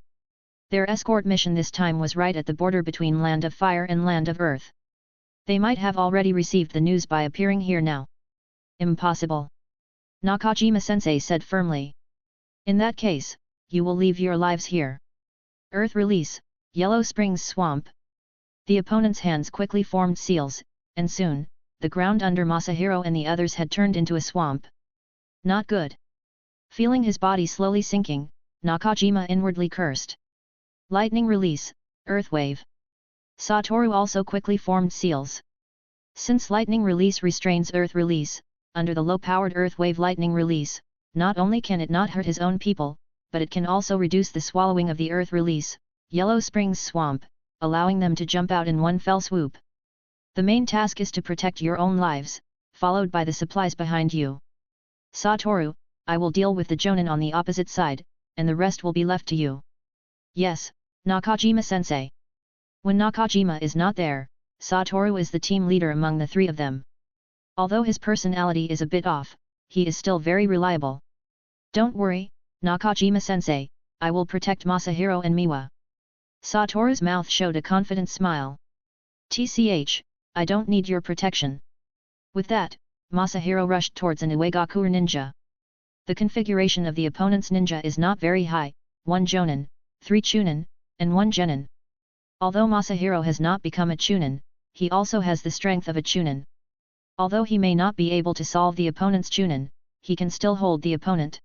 Their escort mission this time was right at the border between Land of Fire and Land of Earth. They might have already received the news by appearing here now. Impossible. Nakajima-sensei said firmly. In that case, you will leave your lives here. Earth release, Yellow Springs Swamp. The opponent's hands quickly formed seals, and soon, the ground under Masahiro and the others had turned into a swamp. Not good. Feeling his body slowly sinking, Nakajima inwardly cursed. Lightning release, Earth Wave. Satoru also quickly formed seals. Since lightning release restrains earth release, under the low-powered earth wave lightning release, not only can it not hurt his own people, but it can also reduce the swallowing of the earth release, Yellow Springs Swamp, allowing them to jump out in one fell swoop. The main task is to protect your own lives, followed by the supplies behind you. Satoru, I will deal with the Jonin on the opposite side, and the rest will be left to you. Yes, Nakajima-sensei. When Nakajima is not there, Satoru is the team leader among the 3 of them. Although his personality is a bit off, he is still very reliable. Don't worry, Nakajima-sensei, I will protect Masahiro and Miwa. Satoru's mouth showed a confident smile. TCH, I don't need your protection. With that, Masahiro rushed towards an Iwagaku ninja. The configuration of the opponent's ninja is not very high, 1 Jonin, 3 Chunin, and 1 Genin. Although Masahiro has not become a Chunin, he also has the strength of a Chunin. Although he may not be able to solve the opponent's Chunin, he can still hold the opponent.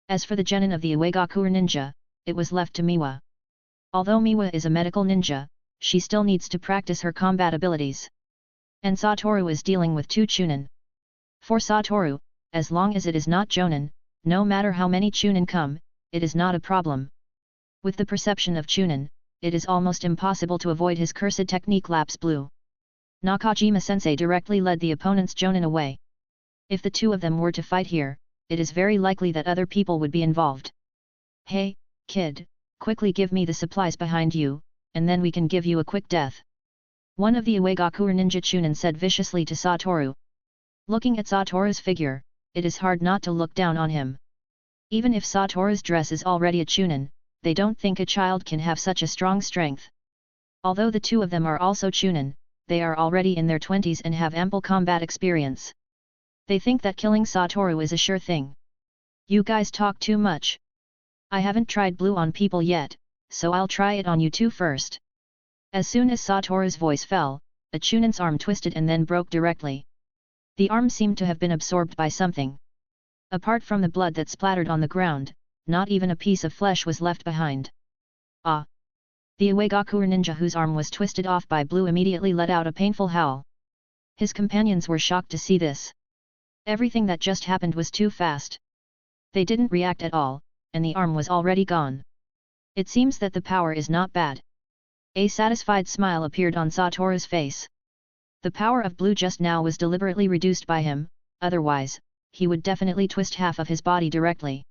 As for the Genin of the Iwagaku ninja, it was left to Miwa. Although Miwa is a medical ninja, she still needs to practice her combat abilities. And Satoru is dealing with 2 Chunin. For Satoru, as long as it is not Jonin, no matter how many Chunin come, it is not a problem. With the perception of Chunin, it is almost impossible to avoid his cursed technique Lapse Blue. Nakajima-sensei directly led the opponent's Jonin away. If the 2 of them were to fight here, it is very likely that other people would be involved. Hey, kid, quickly give me the supplies behind you, and then we can give you a quick death. One of the Iwagaku ninja Chunin said viciously to Satoru. Looking at Satoru's figure, it is hard not to look down on him. Even if Satoru's dress is already a Chunin, they don't think a child can have such a strong strength. Although the 2 of them are also Chunin, they are already in their 20s and have ample combat experience. They think that killing Satoru is a sure thing. You guys talk too much. I haven't tried blue on people yet, so I'll try it on you 2 first. As soon as Satoru's voice fell, a Chunin's arm twisted and then broke directly. The arm seemed to have been absorbed by something. Apart from the blood that splattered on the ground, not even a piece of flesh was left behind. Ah! The Iwagaku ninja whose arm was twisted off by blue immediately let out a painful howl. His companions were shocked to see this. Everything that just happened was too fast. They didn't react at all, and the arm was already gone. It seems that the power is not bad. A satisfied smile appeared on Satoru's face. The power of blue just now was deliberately reduced by him, otherwise, he would definitely twist half of his body directly.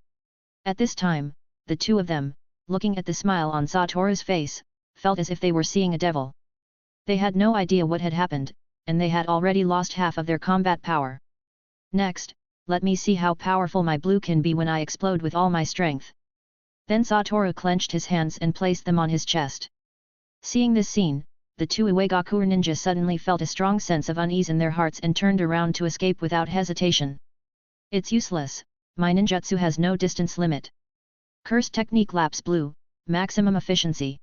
At this time, the 2 of them, looking at the smile on Satoru's face, felt as if they were seeing a devil. They had no idea what had happened, and they had already lost half of their combat power. Next, let me see how powerful my blue can be when I explode with all my strength. Then Satoru clenched his hands and placed them on his chest. Seeing this scene, the two Iwagakure ninja suddenly felt a strong sense of unease in their hearts and turned around to escape without hesitation. It's useless, my ninjutsu has no distance limit. Cursed technique lapse blue, maximum efficiency.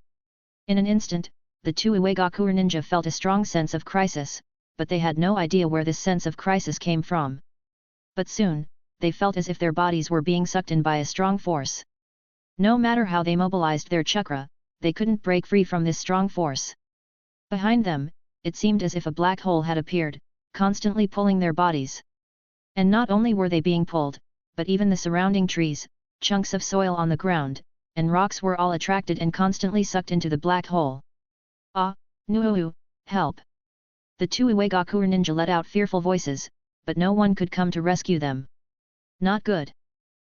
In an instant, the two Iwagakure ninja felt a strong sense of crisis, but they had no idea where this sense of crisis came from. But soon, they felt as if their bodies were being sucked in by a strong force. No matter how they mobilized their chakra, they couldn't break free from this strong force. Behind them, it seemed as if a black hole had appeared, constantly pulling their bodies. And not only were they being pulled, but even the surrounding trees, chunks of soil on the ground, and rocks were all attracted and constantly sucked into the black hole. Ah, Nuuu, help! The two Iwagakure ninja let out fearful voices, but no one could come to rescue them. Not good.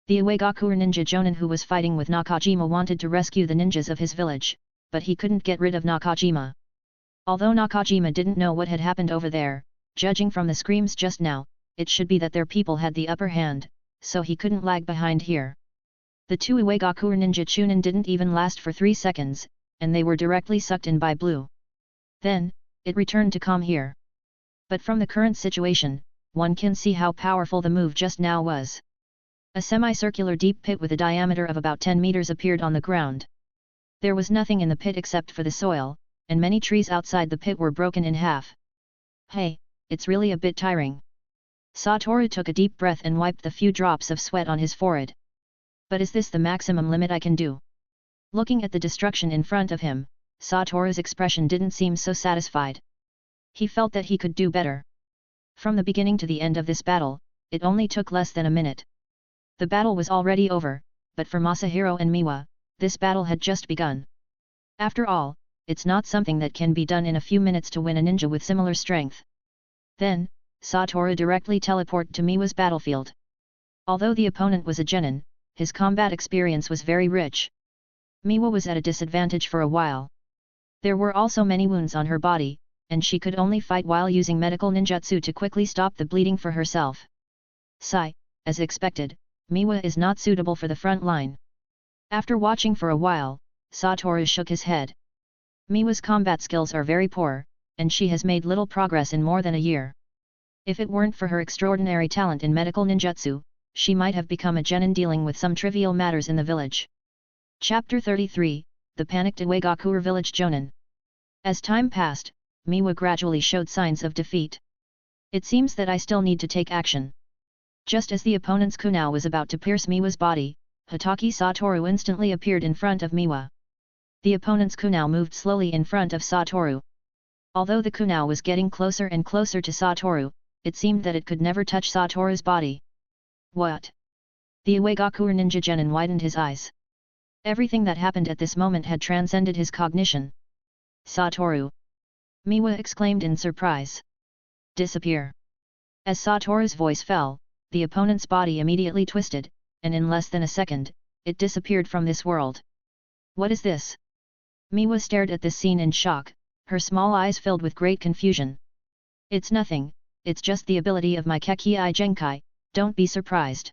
The Iwagakure ninja Jonin who was fighting with Nakajima wanted to rescue the ninjas of his village, but he couldn't get rid of Nakajima. Although Nakajima didn't know what had happened over there, judging from the screams just now, it should be that their people had the upper hand, so he couldn't lag behind here. The two Iwagakure ninja Chunin didn't even last for 3 seconds, and they were directly sucked in by blue. Then, it returned to calm here. But from the current situation, one can see how powerful the move just now was. A semicircular deep pit with a diameter of about 10 meters appeared on the ground. There was nothing in the pit except for the soil, and many trees outside the pit were broken in half. Hey, it's really a bit tiring. Satoru took a deep breath and wiped the few drops of sweat on his forehead. But is this the maximum limit I can do? Looking at the destruction in front of him, Satoru's expression didn't seem so satisfied. He felt that he could do better. From the beginning to the end of this battle, it only took less than a minute. The battle was already over, but for Masahiro and Miwa, this battle had just begun. After all, it's not something that can be done in a few minutes to win a ninja with similar strength. Then, Satoru directly teleported to Miwa's battlefield. Although the opponent was a genin, his combat experience was very rich. Miwa was at a disadvantage for a while. There were also many wounds on her body, and she could only fight while using medical ninjutsu to quickly stop the bleeding for herself. Sigh, as expected, Miwa is not suitable for the front line. After watching for a while, Satoru shook his head. Miwa's combat skills are very poor, and she has made little progress in more than a year. If it weren't for her extraordinary talent in medical ninjutsu, she might have become a genin dealing with some trivial matters in the village. Chapter 33, The Panicked Iwagakure Village Jonin. As time passed, Miwa gradually showed signs of defeat. It seems that I still need to take action. Just as the opponent's kunai was about to pierce Miwa's body, Hatake Satoru instantly appeared in front of Miwa. The opponent's kunai moved slowly in front of Satoru. Although the kunai was getting closer and closer to Satoru, it seemed that it could never touch Satoru's body. What? The Iwagakure ninja genin widened his eyes. Everything that happened at this moment had transcended his cognition. Satoru! Miwa exclaimed in surprise. Disappear! As Satoru's voice fell, the opponent's body immediately twisted, and in less than a second, it disappeared from this world. What is this? Miwa stared at this scene in shock, her small eyes filled with great confusion. It's nothing, it's just the ability of my Kekkei Genkai, don't be surprised.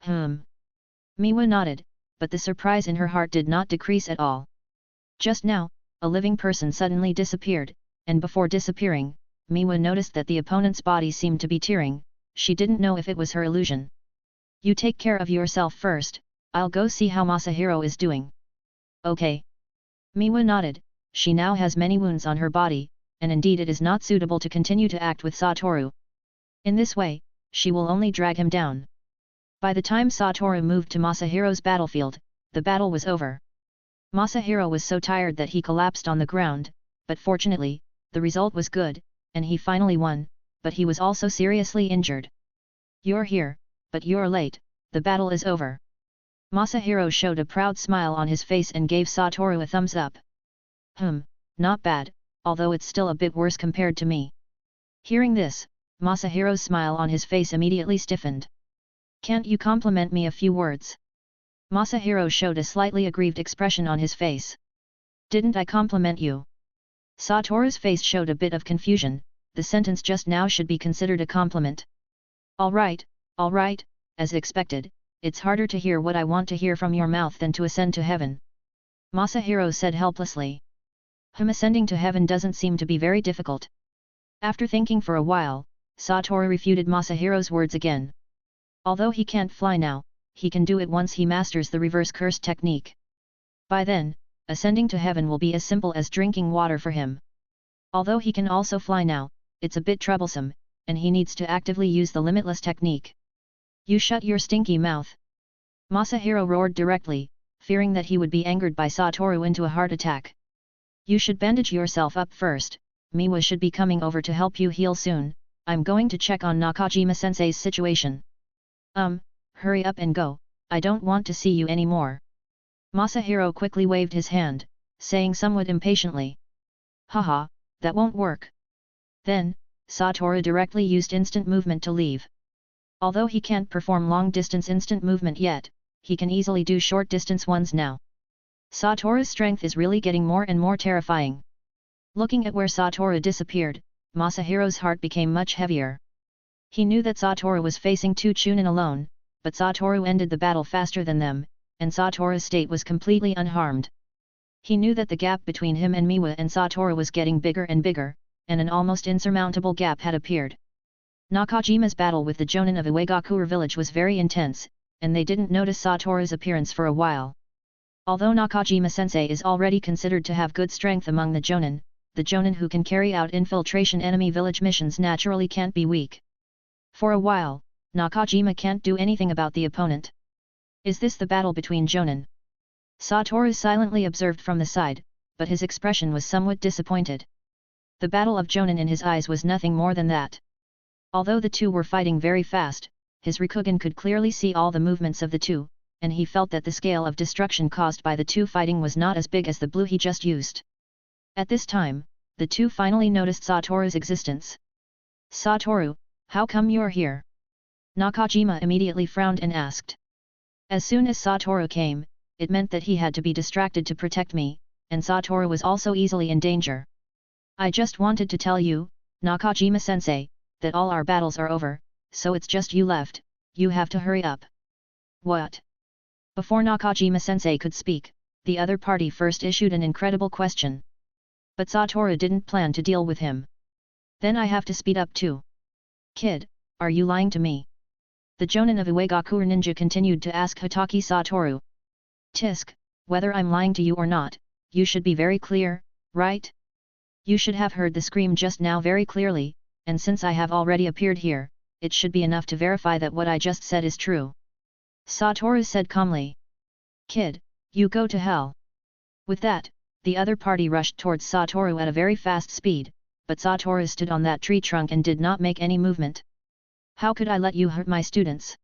Miwa nodded, but the surprise in her heart did not decrease at all. Just now, a living person suddenly disappeared, and before disappearing, Miwa noticed that the opponent's body seemed to be tearing. She didn't know if it was her illusion. You take care of yourself first, I'll go see how Masahiro is doing. Okay. Miwa nodded, she now has many wounds on her body, and indeed it is not suitable to continue to act with Satoru. In this way, she will only drag him down. By the time Satoru moved to Masahiro's battlefield, the battle was over. Masahiro was so tired that he collapsed on the ground, but fortunately, the result was good, and he finally won, but he was also seriously injured. You're here, but you're late, the battle is over. Masahiro showed a proud smile on his face and gave Satoru a thumbs up. Not bad, although it's still a bit worse compared to me. Hearing this, Masahiro's smile on his face immediately stiffened. Can't you compliment me a few words? Masahiro showed a slightly aggrieved expression on his face. Didn't I compliment you? Satoru's face showed a bit of confusion, the sentence just now should be considered a compliment. All right, Alright, as expected, it's harder to hear what I want to hear from your mouth than to ascend to heaven. Masahiro said helplessly. Ascending to heaven doesn't seem to be very difficult. After thinking for a while, Satoru refuted Masahiro's words again. Although he can't fly now, he can do it once he masters the reverse curse technique. By then, ascending to heaven will be as simple as drinking water for him. Although he can also fly now, it's a bit troublesome, and he needs to actively use the limitless technique. You shut your stinky mouth! Masahiro roared directly, fearing that he would be angered by Satoru into a heart attack. You should bandage yourself up first, Miwa should be coming over to help you heal soon. I'm going to check on Nakajima-sensei's situation. Hurry up and go, I don't want to see you anymore. Masahiro quickly waved his hand, saying somewhat impatiently. Haha, that won't work. Then, Satoru directly used instant movement to leave. Although he can't perform long-distance instant movement yet, he can easily do short-distance ones now. Satoru's strength is really getting more and more terrifying. Looking at where Satoru disappeared, Masahiro's heart became much heavier. He knew that Satoru was facing two Chunin alone, but Satoru ended the battle faster than them, and Satoru's state was completely unharmed. He knew that the gap between him and Miwa and Satoru was getting bigger and bigger, and an almost insurmountable gap had appeared. Nakajima's battle with the Jonin of Iwagakure village was very intense, and they didn't notice Satoru's appearance for a while. Although Nakajima-sensei is already considered to have good strength among the Jonin who can carry out infiltration enemy village missions naturally can't be weak. For a while, Nakajima can't do anything about the opponent. Is this the battle between Jonin? Satoru silently observed from the side, but his expression was somewhat disappointed. The battle of Jonin in his eyes was nothing more than that. Although the two were fighting very fast, his Rikugan could clearly see all the movements of the two, and he felt that the scale of destruction caused by the two fighting was not as big as the blue he just used. At this time, the two finally noticed Satoru's existence. Satoru, how come you're here? Nakajima immediately frowned and asked. As soon as Satoru came, it meant that he had to be distracted to protect me, and Satoru was also easily in danger. I just wanted to tell you, Nakajima-sensei, that all our battles are over, so it's just you left, you have to hurry up. What? Before Nakajima-sensei could speak, the other party first issued an incredible question. But Satoru didn't plan to deal with him. Then I have to speed up too. Kid, are you lying to me? The Jonin of Iwagakure ninja continued to ask Hatake Satoru. Tisk, whether I'm lying to you or not, you should be very clear, right? You should have heard the scream just now very clearly, and since I have already appeared here, it should be enough to verify that what I just said is true. Satoru said calmly. Kid, you go to hell. With that, the other party rushed towards Satoru at a very fast speed, but Satoru stood on that tree trunk and did not make any movement. How could I let you hurt my students?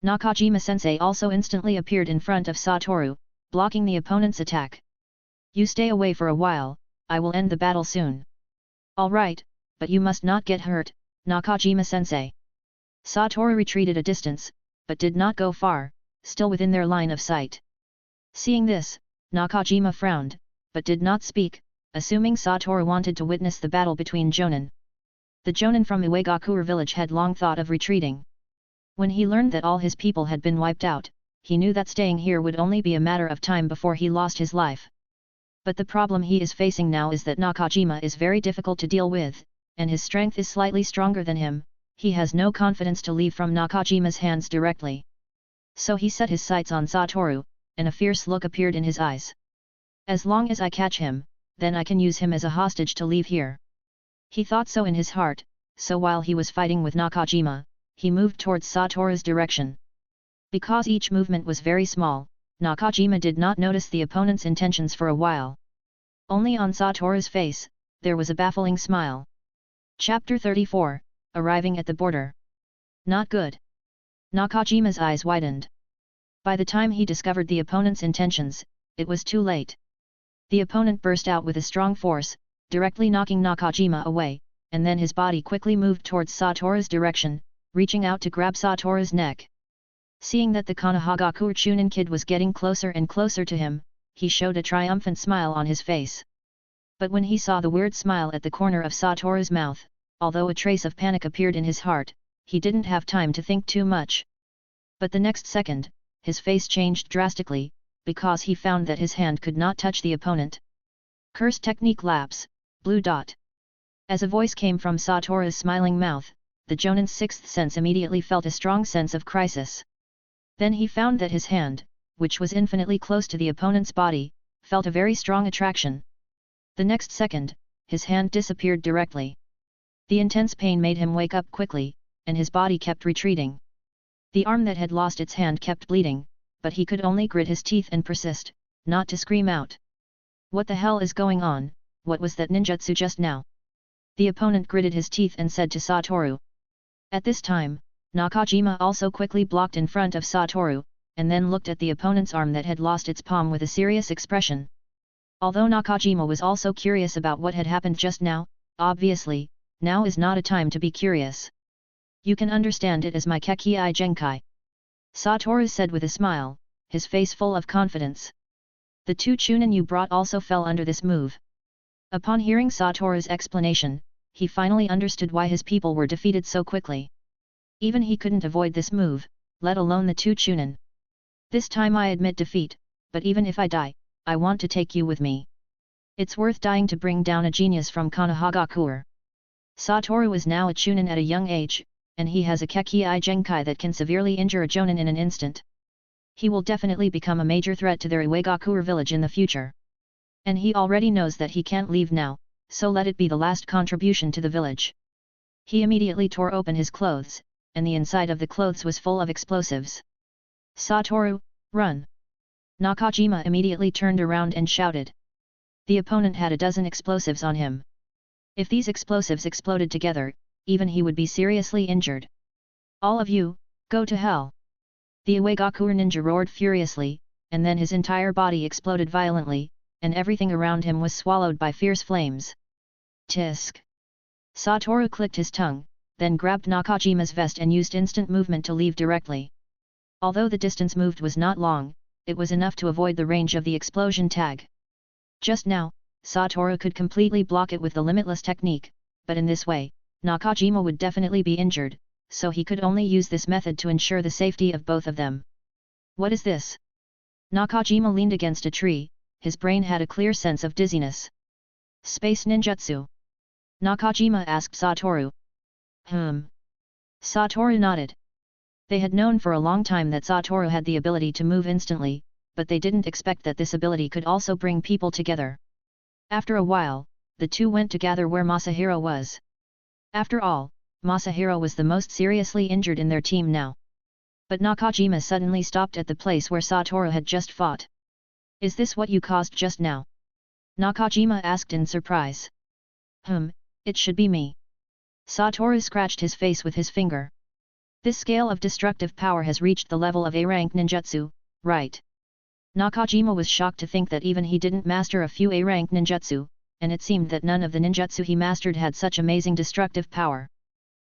Nakajima-sensei also instantly appeared in front of Satoru, blocking the opponent's attack. You stay away for a while, I will end the battle soon. Alright, but you must not get hurt, Nakajima-sensei. Satoru retreated a distance, but did not go far, still within their line of sight. Seeing this, Nakajima frowned, but did not speak, assuming Satoru wanted to witness the battle between Jonin. The Jonin from Iwagakure village had long thought of retreating. When he learned that all his people had been wiped out, he knew that staying here would only be a matter of time before he lost his life. But the problem he is facing now is that Nakajima is very difficult to deal with, and his strength is slightly stronger than him. He has no confidence to leave from Nakajima's hands directly. So he set his sights on Satoru, and a fierce look appeared in his eyes. As long as I catch him, then I can use him as a hostage to leave here. He thought so in his heart, so while he was fighting with Nakajima, he moved towards Satoru's direction. Because each movement was very small, Nakajima did not notice the opponent's intentions for a while. Only on Satoru's face, there was a baffling smile. Chapter 34, Arriving at the Border. Not good. Nakajima's eyes widened. By the time he discovered the opponent's intentions, it was too late. The opponent burst out with a strong force, directly knocking Nakajima away, and then his body quickly moved towards Satoru's direction, reaching out to grab Satoru's neck. Seeing that the Konohagakure Chunin kid was getting closer and closer to him, he showed a triumphant smile on his face. But when he saw the weird smile at the corner of Satoru's mouth, although a trace of panic appeared in his heart, he didn't have time to think too much. But the next second, his face changed drastically, because he found that his hand could not touch the opponent. Cursed technique lapse, blue dot. As a voice came from Satoru's smiling mouth, the Jonin's sixth sense immediately felt a strong sense of crisis. Then he found that his hand, which was infinitely close to the opponent's body, felt a very strong attraction. The next second, his hand disappeared directly. The intense pain made him wake up quickly, and his body kept retreating. The arm that had lost its hand kept bleeding, but he could only grit his teeth and persist, not to scream out. What the hell is going on? What was that ninjutsu just now? The opponent gritted his teeth and said to Satoru. At this time, Nakajima also quickly blocked in front of Satoru, and then looked at the opponent's arm that had lost its palm with a serious expression. Although Nakajima was also curious about what had happened just now, obviously, now is not a time to be curious. You can understand it as my Kekkei Genkai. Satoru said with a smile, his face full of confidence. The two chunin you brought also fell under this move. Upon hearing Satoru's explanation, he finally understood why his people were defeated so quickly. Even he couldn't avoid this move, let alone the two chunin. This time I admit defeat, but even if I die, I want to take you with me. It's worth dying to bring down a genius from Konohagakure. Satoru is now a chunin at a young age, and he has a Kekkei Genkai that can severely injure a jonin in an instant. He will definitely become a major threat to their Iwagakure village in the future. And he already knows that he can't leave now, so let it be the last contribution to the village. He immediately tore open his clothes, and the inside of the clothes was full of explosives. Satoru, run! Nakajima immediately turned around and shouted. The opponent had a dozen explosives on him. If these explosives exploded together, even he would be seriously injured. All of you, go to hell! The Iwagakure ninja roared furiously, and then his entire body exploded violently, and everything around him was swallowed by fierce flames. Tisk! Satoru clicked his tongue, then grabbed Nakajima's vest and used instant movement to leave directly. Although the distance moved was not long, it was enough to avoid the range of the explosion tag. Just now, Satoru could completely block it with the limitless technique, but in this way, Nakajima would definitely be injured, so he could only use this method to ensure the safety of both of them. What is this? Nakajima leaned against a tree, his brain had a clear sense of dizziness. Space ninjutsu? Nakajima asked Satoru. Satoru nodded. They had known for a long time that Satoru had the ability to move instantly, but they didn't expect that this ability could also bring people together. After a while, the two went to gather where Masahiro was. After all, Masahiro was the most seriously injured in their team now. But Nakajima suddenly stopped at the place where Satoru had just fought. Is this what you caused just now? Nakajima asked in surprise. It should be me. Satoru scratched his face with his finger. This scale of destructive power has reached the level of A-rank ninjutsu, right? Nakajima was shocked to think that even he didn't master a few A-rank ninjutsu, and it seemed that none of the ninjutsu he mastered had such amazing destructive power.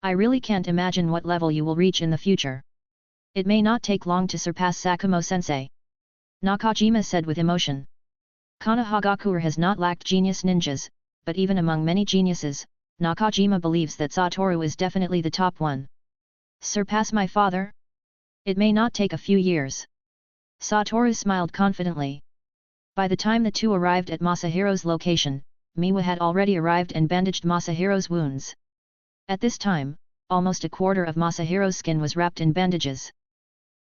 I really can't imagine what level you will reach in the future. It may not take long to surpass Sakumo-sensei. Nakajima said with emotion. Konohagakure has not lacked genius ninjas, but even among many geniuses, Nakajima believes that Satoru is definitely the top one. Surpass my father? It may not take a few years. Satoru smiled confidently. By the time the two arrived at Masahiro's location, Miwa had already arrived and bandaged Masahiro's wounds. At this time, almost a quarter of Masahiro's skin was wrapped in bandages.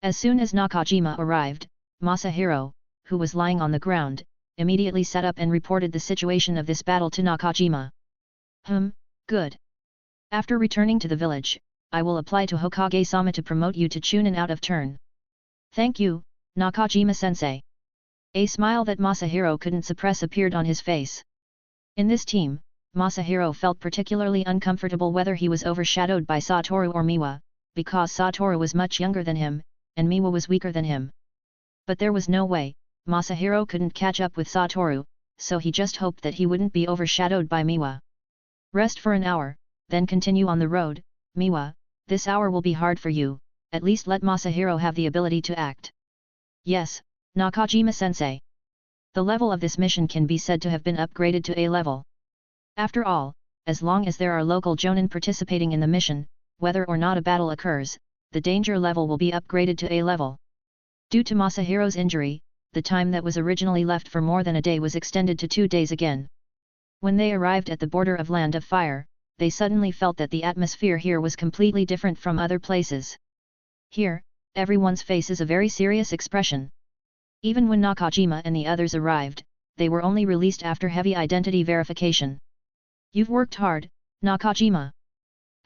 As soon as Nakajima arrived, Masahiro, who was lying on the ground, immediately sat up and reported the situation of this battle to Nakajima. Good. After returning to the village, I will apply to Hokage-sama to promote you to Chunin out of turn. Thank you, Nakajima-sensei. A smile that Masahiro couldn't suppress appeared on his face. In this team, Masahiro felt particularly uncomfortable whether he was overshadowed by Satoru or Miwa, because Satoru was much younger than him, and Miwa was weaker than him. But there was no way, Masahiro couldn't catch up with Satoru, so he just hoped that he wouldn't be overshadowed by Miwa. Rest for an hour, then continue on the road. Miwa, this hour will be hard for you, at least let Masahiro have the ability to act. Yes, Nakajima-sensei. The level of this mission can be said to have been upgraded to A level. After all, as long as there are local jonin participating in the mission, whether or not a battle occurs, the danger level will be upgraded to A level. Due to Masahiro's injury, the time that was originally left for more than a day was extended to 2 days again. When they arrived at the border of Land of Fire, they suddenly felt that the atmosphere here was completely different from other places. Here, everyone's face is a very serious expression. Even when Nakajima and the others arrived, they were only released after heavy identity verification. You've worked hard, Nakajima.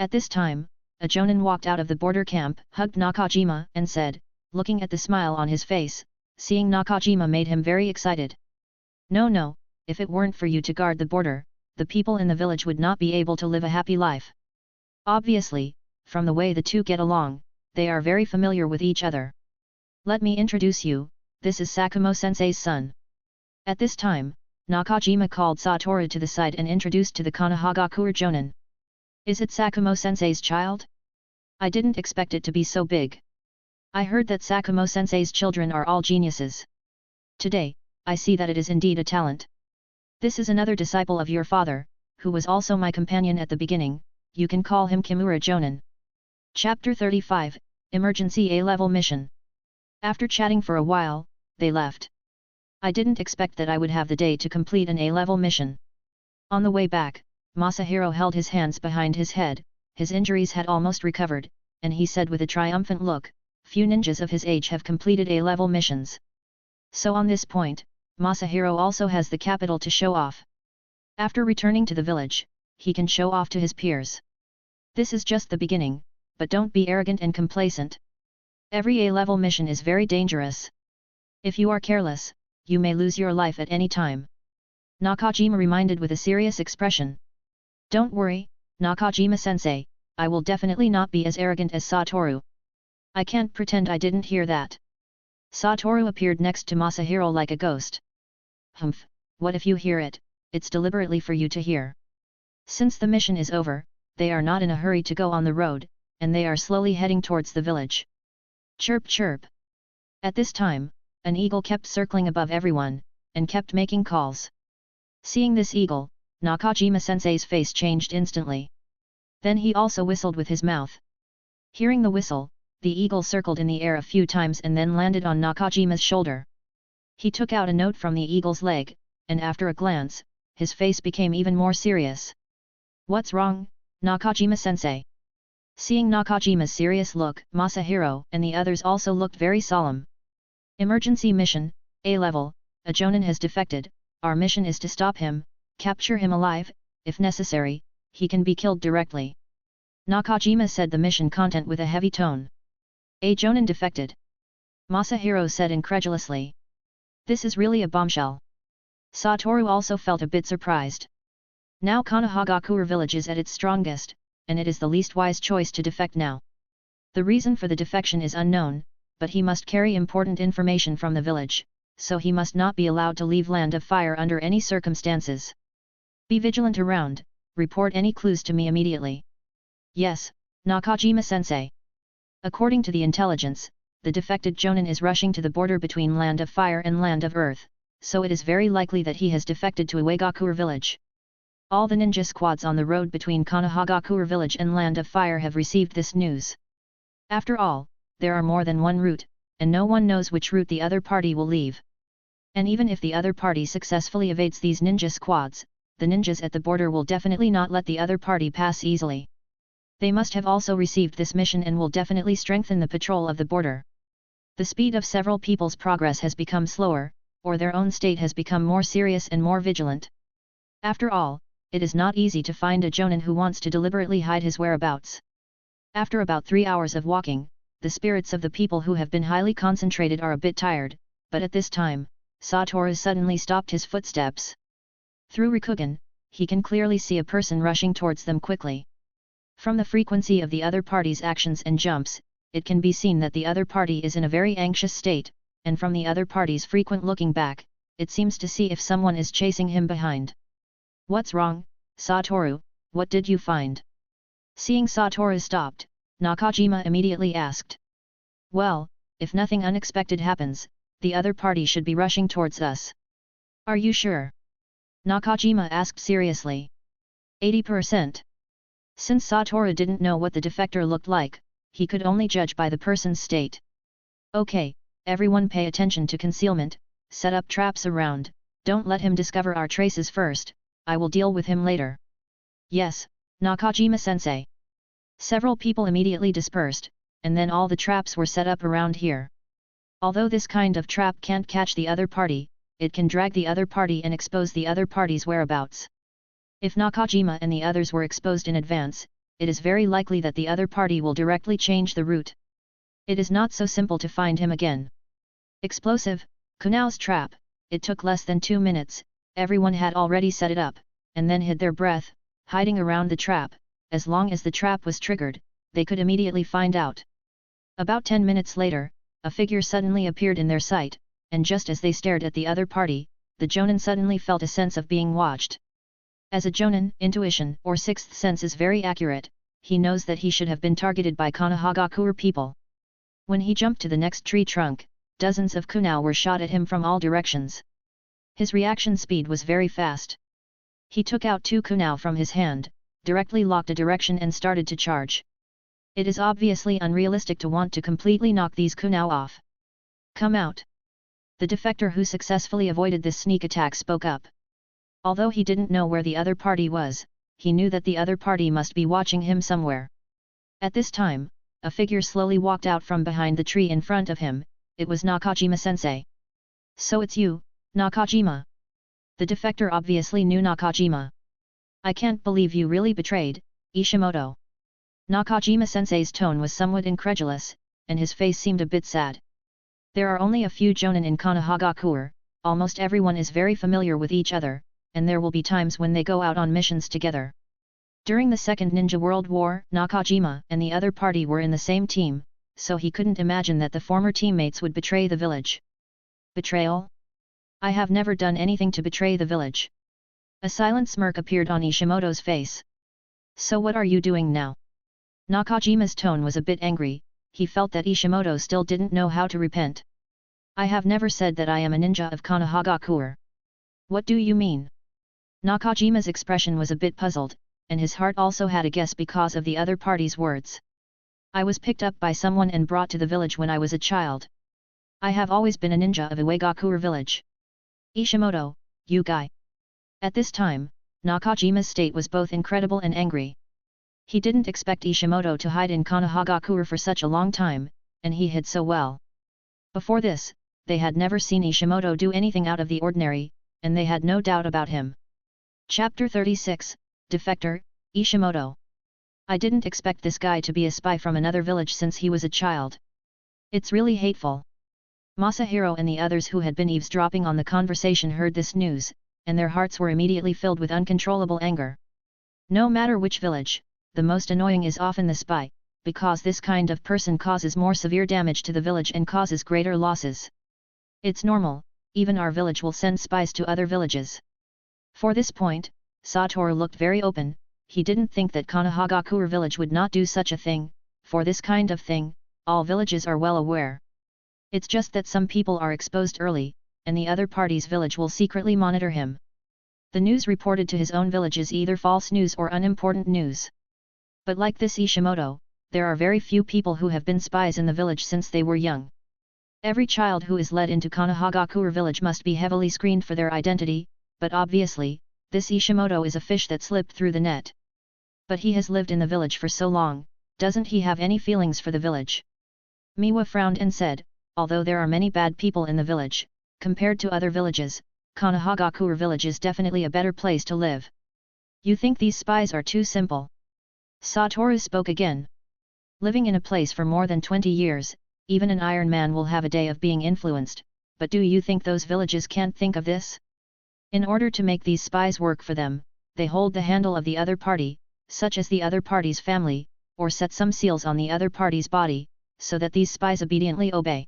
At this time, a Jonin walked out of the border camp, hugged Nakajima, and said, looking at the smile on his face, seeing Nakajima made him very excited. No, if it weren't for you to guard the border, the people in the village would not be able to live a happy life. Obviously, from the way the two get along, they are very familiar with each other. Let me introduce you, this is Sakumo-sensei's son. At this time, Nakajima called Satoru to the side and introduced to the Konohagakure Jonin. Is it Sakumo-sensei's child? I didn't expect it to be so big. I heard that Sakumo-sensei's children are all geniuses. Today, I see that it is indeed a talent. This is another disciple of your father, who was also my companion at the beginning, you can call him Kimura Jonin. Chapter 35, Emergency A-Level Mission. After chatting for a while, they left. I didn't expect that I would have the day to complete an A-Level mission. On the way back, Masahiro held his hands behind his head, his injuries had almost recovered, and he said with a triumphant look, few ninjas of his age have completed A-Level missions. So on this point, Masahiro also has the capital to show off. After returning to the village, he can show off to his peers. This is just the beginning, but don't be arrogant and complacent. Every A-Level mission is very dangerous. If you are careless, you may lose your life at any time. Nakajima reminded with a serious expression. Don't worry, Nakajima-sensei, I will definitely not be as arrogant as Satoru. I can't pretend I didn't hear that. Satoru appeared next to Masahiro like a ghost. Humph, what if you hear it, it's deliberately for you to hear. Since the mission is over, they are not in a hurry to go on the road, and they are slowly heading towards the village. Chirp chirp. At this time, an eagle kept circling above everyone, and kept making calls. Seeing this eagle, Nakajima-sensei's face changed instantly. Then he also whistled with his mouth. Hearing the whistle, the eagle circled in the air a few times and then landed on Nakajima's shoulder. He took out a note from the eagle's leg, and after a glance, his face became even more serious. What's wrong, Nakajima-sensei? Seeing Nakajima's serious look, Masahiro and the others also looked very solemn. Emergency mission, A-Level, a Jonin has defected, our mission is to stop him, capture him alive, if necessary, he can be killed directly. Nakajima said the mission content with a heavy tone. A Jonin defected? Masahiro said incredulously. This is really a bombshell. Satoru also felt a bit surprised. Now Konohagakure village is at its strongest, and it is the least wise choice to defect now. The reason for the defection is unknown, but he must carry important information from the village, so he must not be allowed to leave Land of Fire under any circumstances. Be vigilant around, report any clues to me immediately. Yes, Nakajima-sensei. According to the intelligence, the defected Jonin is rushing to the border between Land of Fire and Land of Earth, so it is very likely that he has defected to Uegakure village. All the ninja squads on the road between Konohagakure village and Land of Fire have received this news. After all, there are more than one route, and no one knows which route the other party will leave. And even if the other party successfully evades these ninja squads, the ninjas at the border will definitely not let the other party pass easily. They must have also received this mission and will definitely strengthen the patrol of the border. The speed of several people's progress has become slower, or their own state has become more serious and more vigilant. After all, it is not easy to find a Jonin who wants to deliberately hide his whereabouts. After about 3 hours of walking, the spirits of the people who have been highly concentrated are a bit tired, but at this time, Satoru suddenly stopped his footsteps. Through Rikugan, he can clearly see a person rushing towards them quickly. From the frequency of the other party's actions and jumps, it can be seen that the other party is in a very anxious state, and from the other party's frequent looking back, it seems to see if someone is chasing him behind. What's wrong, Satoru, what did you find? Seeing Satoru stopped, Nakajima immediately asked. Well, if nothing unexpected happens, the other party should be rushing towards us. Are you sure? Nakajima asked seriously. 80%. Since Satoru didn't know what the defector looked like, he could only judge by the person's state. Okay, everyone pay attention to concealment, set up traps around, don't let him discover our traces first, I will deal with him later. Yes, Nakajima-sensei. Several people immediately dispersed, and then all the traps were set up around here. Although this kind of trap can't catch the other party, it can drag the other party and expose the other party's whereabouts. If Nakajima and the others were exposed in advance, it is very likely that the other party will directly change the route. It is not so simple to find him again. Explosive, Kunao's trap, it took less than 2 minutes, everyone had already set it up, and then hid their breath, hiding around the trap. As long as the trap was triggered, they could immediately find out. About 10 minutes later, a figure suddenly appeared in their sight, and just as they stared at the other party, the Jonin suddenly felt a sense of being watched. As a Jonin, intuition or sixth sense is very accurate, he knows that he should have been targeted by Konohagakure people. When he jumped to the next tree trunk, dozens of Kunao were shot at him from all directions. His reaction speed was very fast. He took out 2 Kunao from his hand, directly locked a direction and started to charge. It is obviously unrealistic to want to completely knock these Kunao off. Come out. The defector who successfully avoided this sneak attack spoke up. Although he didn't know where the other party was, he knew that the other party must be watching him somewhere. At this time, a figure slowly walked out from behind the tree in front of him. It was Nakajima-sensei. So it's you, Nakajima. The defector obviously knew Nakajima. I can't believe you really betrayed, Ishimoto. Nakajima-sensei's tone was somewhat incredulous, and his face seemed a bit sad. There are only a few Jonin in Konohagakure, almost everyone is very familiar with each other, and there will be times when they go out on missions together. During the Second Ninja World War, Nakajima and the other party were in the same team, so he couldn't imagine that the former teammates would betray the village. Betrayal? I have never done anything to betray the village. A silent smirk appeared on Ishimoto's face. So what are you doing now? Nakajima's tone was a bit angry, he felt that Ishimoto still didn't know how to repent. I have never said that I am a ninja of Konohagakure. What do you mean? Nakajima's expression was a bit puzzled, and his heart also had a guess because of the other party's words. I was picked up by someone and brought to the village when I was a child. I have always been a ninja of Iwagakure village. Ishimoto, you guy. At this time, Nakajima's state was both incredible and angry. He didn't expect Ishimoto to hide in Konohagakure for such a long time, and he hid so well. Before this, they had never seen Ishimoto do anything out of the ordinary, and they had no doubt about him. Chapter 36, Defector, Ishimoto. I didn't expect this guy to be a spy from another village since he was a child. It's really hateful. Masahiro and the others who had been eavesdropping on the conversation heard this news, and their hearts were immediately filled with uncontrollable anger. No matter which village, the most annoying is often the spy, because this kind of person causes more severe damage to the village and causes greater losses. It's normal, even our village will send spies to other villages. For this point, Satoru looked very open. He didn't think that Konohagakure village would not do such a thing. For this kind of thing, all villages are well aware. It's just that some people are exposed early, and the other party's village will secretly monitor him. The news reported to his own village is either false news or unimportant news. But like this Ishimoto, there are very few people who have been spies in the village since they were young. Every child who is led into Konohagakure village must be heavily screened for their identity, but obviously, this Ishimoto is a fish that slipped through the net. But he has lived in the village for so long, doesn't he have any feelings for the village? Miwa frowned and said, although there are many bad people in the village, compared to other villages, Konohagakure village is definitely a better place to live. You think these spies are too simple? Satoru spoke again. Living in a place for more than 20 years, even an Iron Man will have a day of being influenced, but do you think those villages can't think of this? In order to make these spies work for them, they hold the handle of the other party, such as the other party's family, or set some seals on the other party's body, so that these spies obediently obey.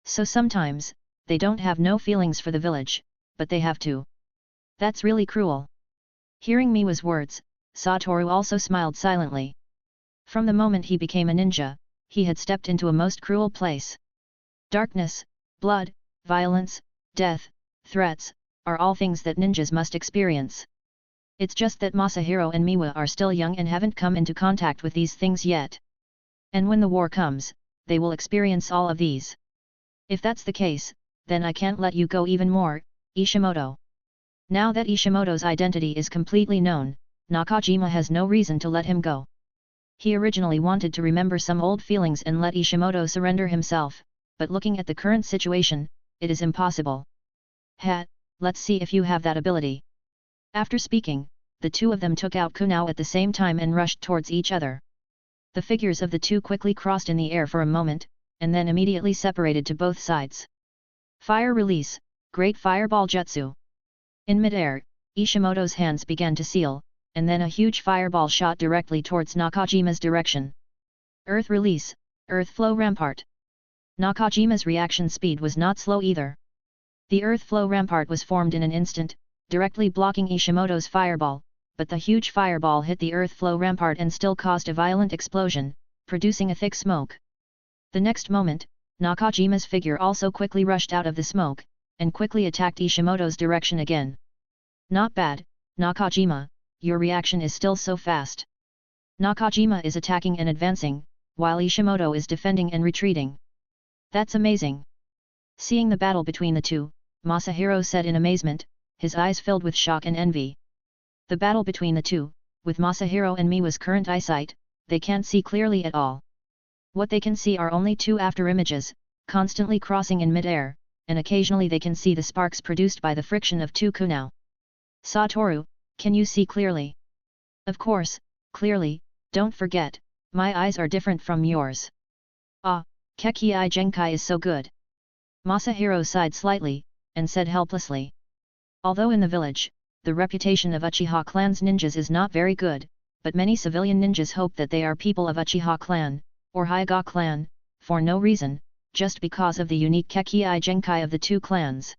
So sometimes, they don't have no feelings for the village, but they have to. That's really cruel. Hearing Miwa's words, Satoru also smiled silently. From the moment he became a ninja, he had stepped into a most cruel place. Darkness, blood, violence, death, threats, are all things that ninjas must experience. It's just that Masahiro and Miwa are still young and haven't come into contact with these things yet. And when the war comes, they will experience all of these. If that's the case, then I can't let you go even more, Ishimoto. Now that Ishimoto's identity is completely known, Nakajima has no reason to let him go. He originally wanted to remember some old feelings and let Ishimoto surrender himself, but looking at the current situation, it is impossible. Let's see if you have that ability. After speaking, the two of them took out kunao at the same time and rushed towards each other. The figures of the two quickly crossed in the air for a moment, and then immediately separated to both sides. Fire release, Great Fireball Jutsu. In midair, Ishimoto's hands began to seal, and then a huge fireball shot directly towards Nakajima's direction. Earth release, Earth Flow Rampart. Nakajima's reaction speed was not slow either. The Earth Flow Rampart was formed in an instant, directly blocking Ishimoto's fireball, but the huge fireball hit the Earth Flow Rampart and still caused a violent explosion, producing a thick smoke. The next moment, Nakajima's figure also quickly rushed out of the smoke, and quickly attacked Ishimoto's direction again. Not bad, Nakajima, your reaction is still so fast. Nakajima is attacking and advancing, while Ishimoto is defending and retreating. That's amazing. Seeing the battle between the two, Masahiro said in amazement, his eyes filled with shock and envy. The battle between the two, with Masahiro and Miwa's current eyesight, they can't see clearly at all. What they can see are only two afterimages, constantly crossing in mid-air, and occasionally they can see the sparks produced by the friction of two kunao. Satoru, can you see clearly? Of course, clearly, don't forget, my eyes are different from yours. Kekkei Genkai is so good. Masahiro sighed slightly, and said helplessly. Although in the village, the reputation of Uchiha clan's ninjas is not very good, but many civilian ninjas hope that they are people of Uchiha clan, or Hyuga clan, for no reason, just because of the unique Kekkei Genkai of the two clans.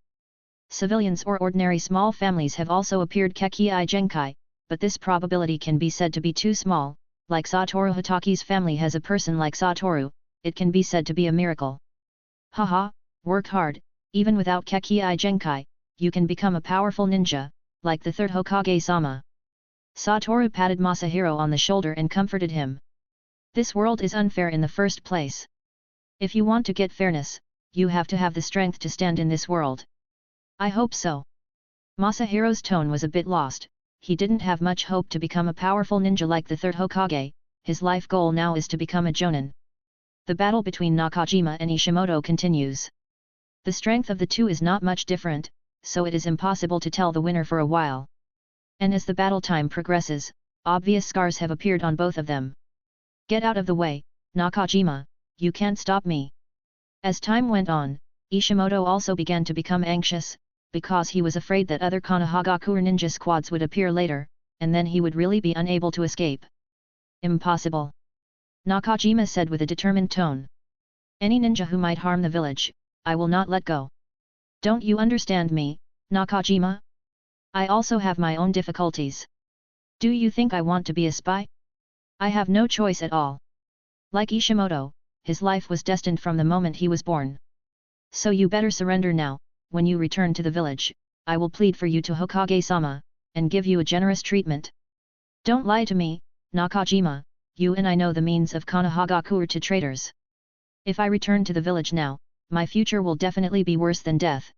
Civilians or ordinary small families have also appeared Kekkei Genkai, but this probability can be said to be too small. Like Satoru Hatake's family has a person like Satoru, it can be said to be a miracle. Haha, work hard, even without Kekkei Genkai, you can become a powerful ninja, like the third Hokage-sama. Satoru patted Masahiro on the shoulder and comforted him. This world is unfair in the first place. If you want to get fairness, you have to have the strength to stand in this world. I hope so. Masahiro's tone was a bit lost. He didn't have much hope to become a powerful ninja like the third Hokage, his life goal now is to become a jonin. The battle between Nakajima and Ishimoto continues. The strength of the two is not much different, so it is impossible to tell the winner for a while. And as the battle time progresses, obvious scars have appeared on both of them. Get out of the way, Nakajima, you can't stop me. As time went on, Ishimoto also began to become anxious, because he was afraid that other Konohagakure ninja squads would appear later, and then he would really be unable to escape. Impossible. Nakajima said with a determined tone. Any ninja who might harm the village, I will not let go. Don't you understand me, Nakajima? I also have my own difficulties. Do you think I want to be a spy? I have no choice at all. Like Ishimoto, his life was destined from the moment he was born. So you better surrender now. When you return to the village, I will plead for you to Hokage-sama, and give you a generous treatment. Don't lie to me, Nakajima, you and I know the means of Konohagakure to traitors. If I return to the village now, my future will definitely be worse than death.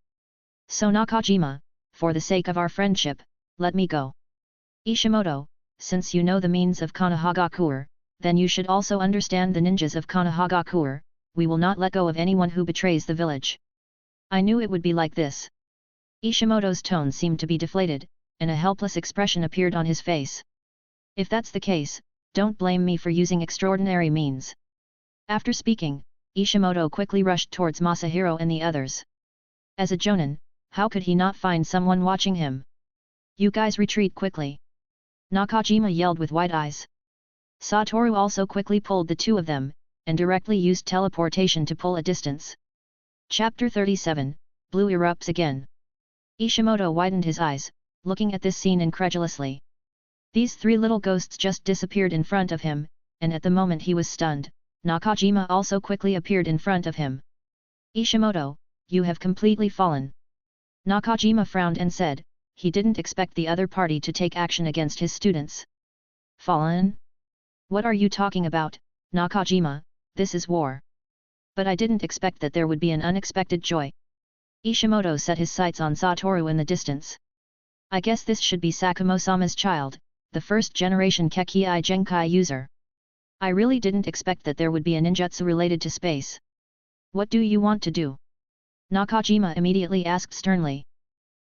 So Nakajima, for the sake of our friendship, let me go. Ishimoto, since you know the means of Konohagakure, then you should also understand the ninjas of Konohagakure. We will not let go of anyone who betrays the village. I knew it would be like this. Ishimoto's tone seemed to be deflated, and a helpless expression appeared on his face. If that's the case, don't blame me for using extraordinary means. After speaking, Ishimoto quickly rushed towards Masahiro and the others. As a jonin, how could he not find someone watching him? You guys retreat quickly. Nakajima yelled with wide eyes. Satoru also quickly pulled the two of them, and directly used teleportation to pull a distance. Chapter 37, Blue erupts again. Ishimoto widened his eyes, looking at this scene incredulously. These three little ghosts just disappeared in front of him, and at the moment he was stunned, Nakajima also quickly appeared in front of him. Ishimoto, you have completely fallen. Nakajima frowned and said, he didn't expect the other party to take action against his students. Fallen? What are you talking about, Nakajima? This is war. But I didn't expect that there would be an unexpected joy. Ishimoto set his sights on Satoru in the distance. I guess this should be Sakumo-sama's child, the first-generation Kekkei Genkai user. I really didn't expect that there would be a ninjutsu related to space. What do you want to do? Nakajima immediately asked sternly.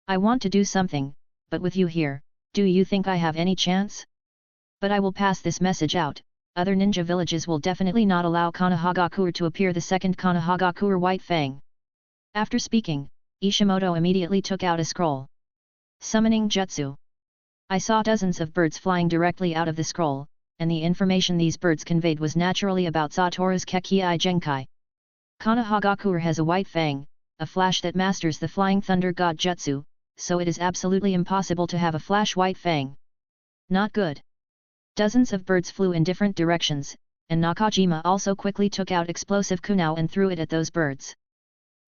I want to do something, but with you here, do you think I have any chance? But I will pass this message out. Other ninja villages will definitely not allow Konohagakure to appear the second Konohagakure White Fang. After speaking, Ishimoto immediately took out a scroll. Summoning Jutsu. I saw dozens of birds flying directly out of the scroll, and the information these birds conveyed was naturally about Satoru's Kekkei Genkai. Konohagakure has a White Fang, a flash that masters the Flying Thunder God Jutsu, so it is absolutely impossible to have a flash White Fang. Not good. Dozens of birds flew in different directions, and Nakajima also quickly took out explosive kunao and threw it at those birds.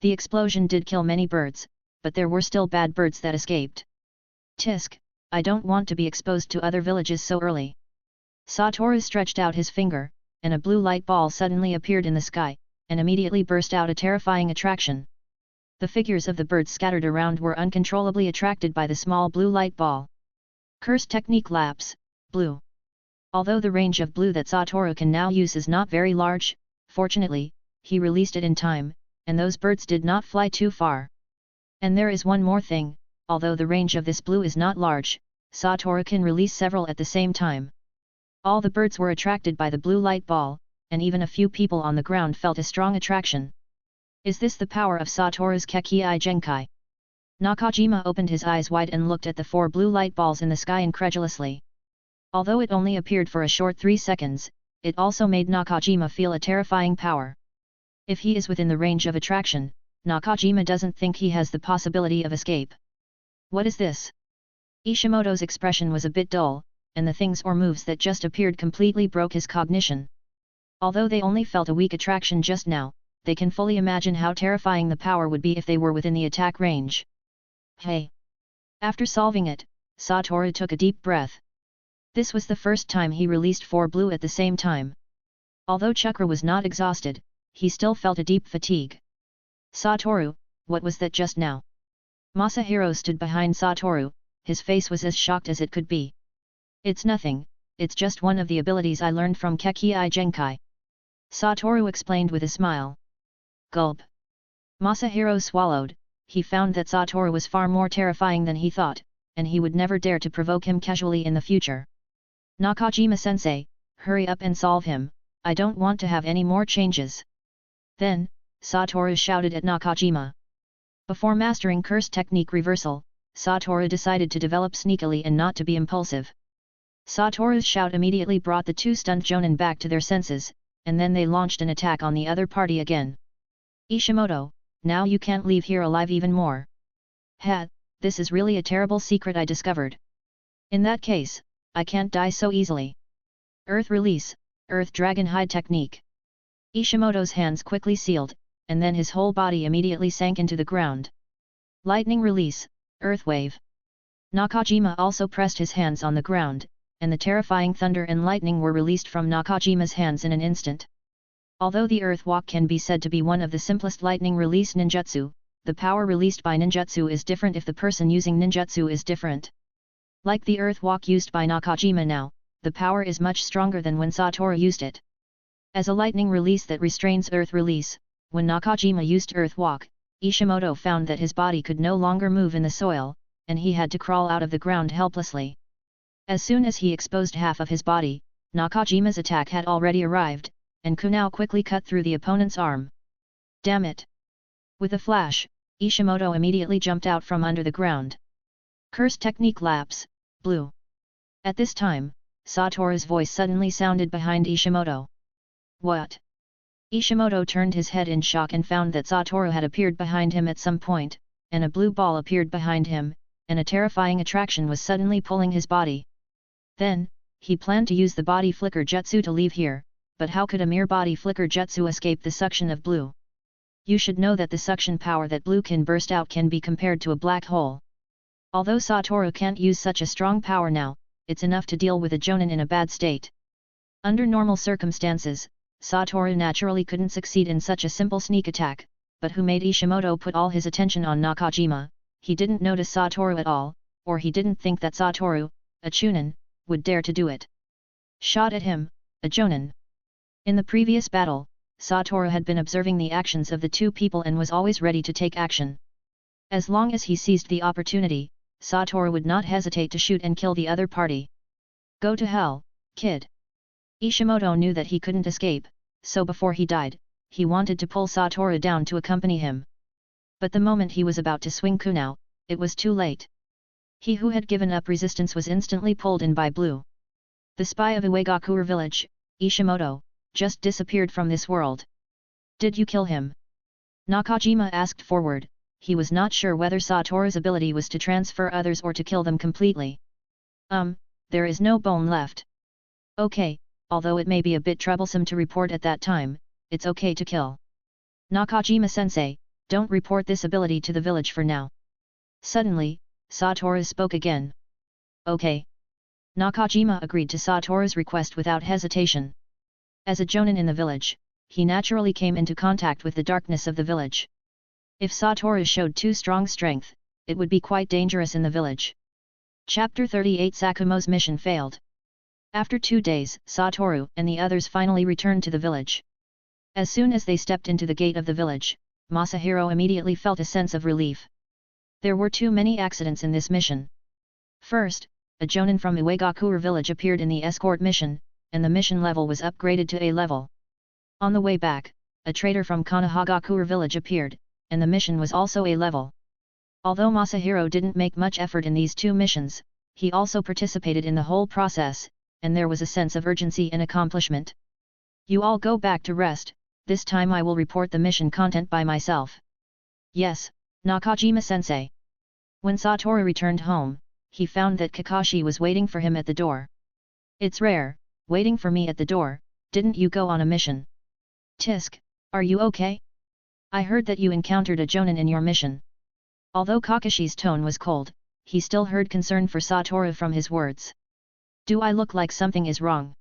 The explosion did kill many birds, but there were still bad birds that escaped. Tisk, I don't want to be exposed to other villages so early. Satoru stretched out his finger, and a blue light ball suddenly appeared in the sky, and immediately burst out a terrifying attraction. The figures of the birds scattered around were uncontrollably attracted by the small blue light ball. Curse technique lapse, blue. Although the range of blue that Satoru can now use is not very large, fortunately, he released it in time, and those birds did not fly too far. And there is one more thing, although the range of this blue is not large, Satoru can release several at the same time. All the birds were attracted by the blue light ball, and even a few people on the ground felt a strong attraction. Is this the power of Satoru's Kekkei Genkai? Nakajima opened his eyes wide and looked at the 4 blue light balls in the sky incredulously. Although it only appeared for a short 3 seconds, it also made Nakajima feel a terrifying power. If he is within the range of attraction, Nakajima doesn't think he has the possibility of escape. What is this? Ishimoto's expression was a bit dull, and the things or moves that just appeared completely broke his cognition. Although they only felt a weak attraction just now, they can fully imagine how terrifying the power would be if they were within the attack range. Hey! After solving it, Satoru took a deep breath. This was the first time he released 4 blue at the same time. Although chakra was not exhausted, he still felt a deep fatigue. Satoru, what was that just now? Masahiro stood behind Satoru, his face was as shocked as it could be. It's nothing, it's just one of the abilities I learned from Kekkei Genkai. Satoru explained with a smile. Gulp. Masahiro swallowed, he found that Satoru was far more terrifying than he thought, and he would never dare to provoke him casually in the future. Nakajima-sensei, hurry up and solve him, I don't want to have any more changes. Then, Satoru shouted at Nakajima. Before mastering curse technique reversal, Satoru decided to develop sneakily and not to be impulsive. Satoru's shout immediately brought the 2 stunned jonin back to their senses, and then they launched an attack on the other party again. Ishimoto, now you can't leave here alive even more. Ha, this is really a terrible secret I discovered. In that case, I can't die so easily. Earth Release, Earth Dragon Hide Technique. Ishimoto's hands quickly sealed, and then his whole body immediately sank into the ground. Lightning Release, Earth Wave. Nakajima also pressed his hands on the ground, and the terrifying thunder and lightning were released from Nakajima's hands in an instant. Although the Earth Walk can be said to be one of the simplest lightning release ninjutsu, the power released by ninjutsu is different if the person using ninjutsu is different. Like the Earth Walk used by Nakajima now, the power is much stronger than when Satoru used it. As a lightning release that restrains Earth Release, when Nakajima used Earth Walk, Ishimoto found that his body could no longer move in the soil, and he had to crawl out of the ground helplessly. As soon as he exposed half of his body, Nakajima's attack had already arrived, and kunao quickly cut through the opponent's arm. Damn it! With a flash, Ishimoto immediately jumped out from under the ground. Curse technique lapse, blue. At this time, Satoru's voice suddenly sounded behind Ishimoto. What? Ishimoto turned his head in shock and found that Satoru had appeared behind him at some point, and a blue ball appeared behind him, and a terrifying attraction was suddenly pulling his body. Then, he planned to use the body flicker jutsu to leave here, but how could a mere body flicker jutsu escape the suction of blue? You should know that the suction power that blue can burst out can be compared to a black hole. Although Satoru can't use such a strong power now, it's enough to deal with a Jonin in a bad state. Under normal circumstances, Satoru naturally couldn't succeed in such a simple sneak attack, but who made Ishimoto put all his attention on Nakajima? He didn't notice Satoru at all, or he didn't think that Satoru, a Chunin, would dare to do it. Shot at him, a Jonin. In the previous battle, Satoru had been observing the actions of the two people and was always ready to take action. As long as he seized the opportunity, Satoru would not hesitate to shoot and kill the other party. Go to hell, kid. Ishimoto knew that he couldn't escape, so before he died, he wanted to pull Satoru down to accompany him. But the moment he was about to swing kunai, it was too late. He who had given up resistance was instantly pulled in by Blue. The spy of Uegakure village, Ishimoto, just disappeared from this world. Did you kill him? Nakajima asked forward. He was not sure whether Satoru's ability was to transfer others or to kill them completely. There is no bone left. Okay, although it may be a bit troublesome to report at that time, it's okay to kill. Nakajima-sensei, don't report this ability to the village for now. Suddenly, Satoru spoke again. Okay. Nakajima agreed to Satoru's request without hesitation. As a Jonin in the village, he naturally came into contact with the darkness of the village. If Satoru showed too strong strength, it would be quite dangerous in the village. Chapter 38 Sakumo's mission failed. After 2 days, Satoru and the others finally returned to the village. As soon as they stepped into the gate of the village, Masahiro immediately felt a sense of relief. There were too many accidents in this mission. First, a Jonin from Uegakure village appeared in the escort mission, and the mission level was upgraded to A level. On the way back, a traitor from Kanahagakure village appeared, and the mission was also A level. Although Masahiro didn't make much effort in these 2 missions, he also participated in the whole process, and there was a sense of urgency and accomplishment. You all go back to rest, this time I will report the mission content by myself. Yes, Nakajima-sensei. When Satoru returned home, he found that Kakashi was waiting for him at the door. It's rare, waiting for me at the door, didn't you go on a mission? Tisk, are you okay? I heard that you encountered a Jonin in your mission. Although Kakashi's tone was cold, he still heard concern for Satoru from his words. Do I look like something is wrong?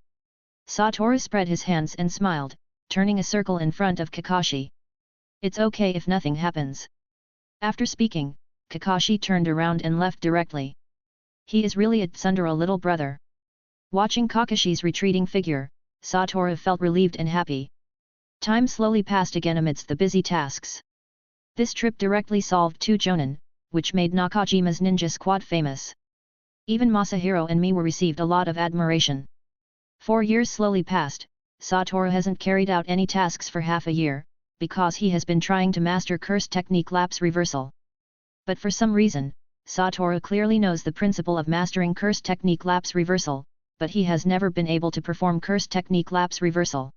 Satoru spread his hands and smiled, turning a circle in front of Kakashi. It's okay if nothing happens. After speaking, Kakashi turned around and left directly. He is really a tsundere little brother. Watching Kakashi's retreating figure, Satoru felt relieved and happy. Time slowly passed again amidst the busy tasks. This trip directly solved 2 Jonin, which made Nakajima's ninja squad famous. Even Masahiro and Miwa received a lot of admiration. 4 years slowly passed, Satoru hasn't carried out any tasks for half a year, because he has been trying to master curse technique lapse reversal. But for some reason, Satoru clearly knows the principle of mastering curse technique lapse reversal, but he has never been able to perform curse technique lapse reversal.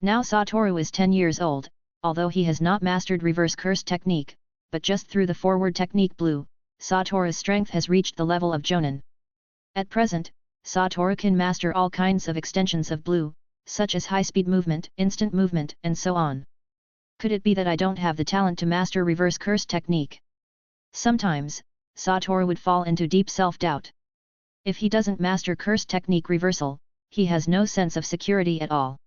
Now Satoru is 10 years old, although he has not mastered reverse curse technique, but just through the forward technique Blue, Satoru's strength has reached the level of Jonin. At present, Satoru can master all kinds of extensions of Blue, such as high-speed movement, instant movement, and so on. Could it be that I don't have the talent to master reverse curse technique? Sometimes, Satoru would fall into deep self-doubt. If he doesn't master curse technique reversal, he has no sense of security at all.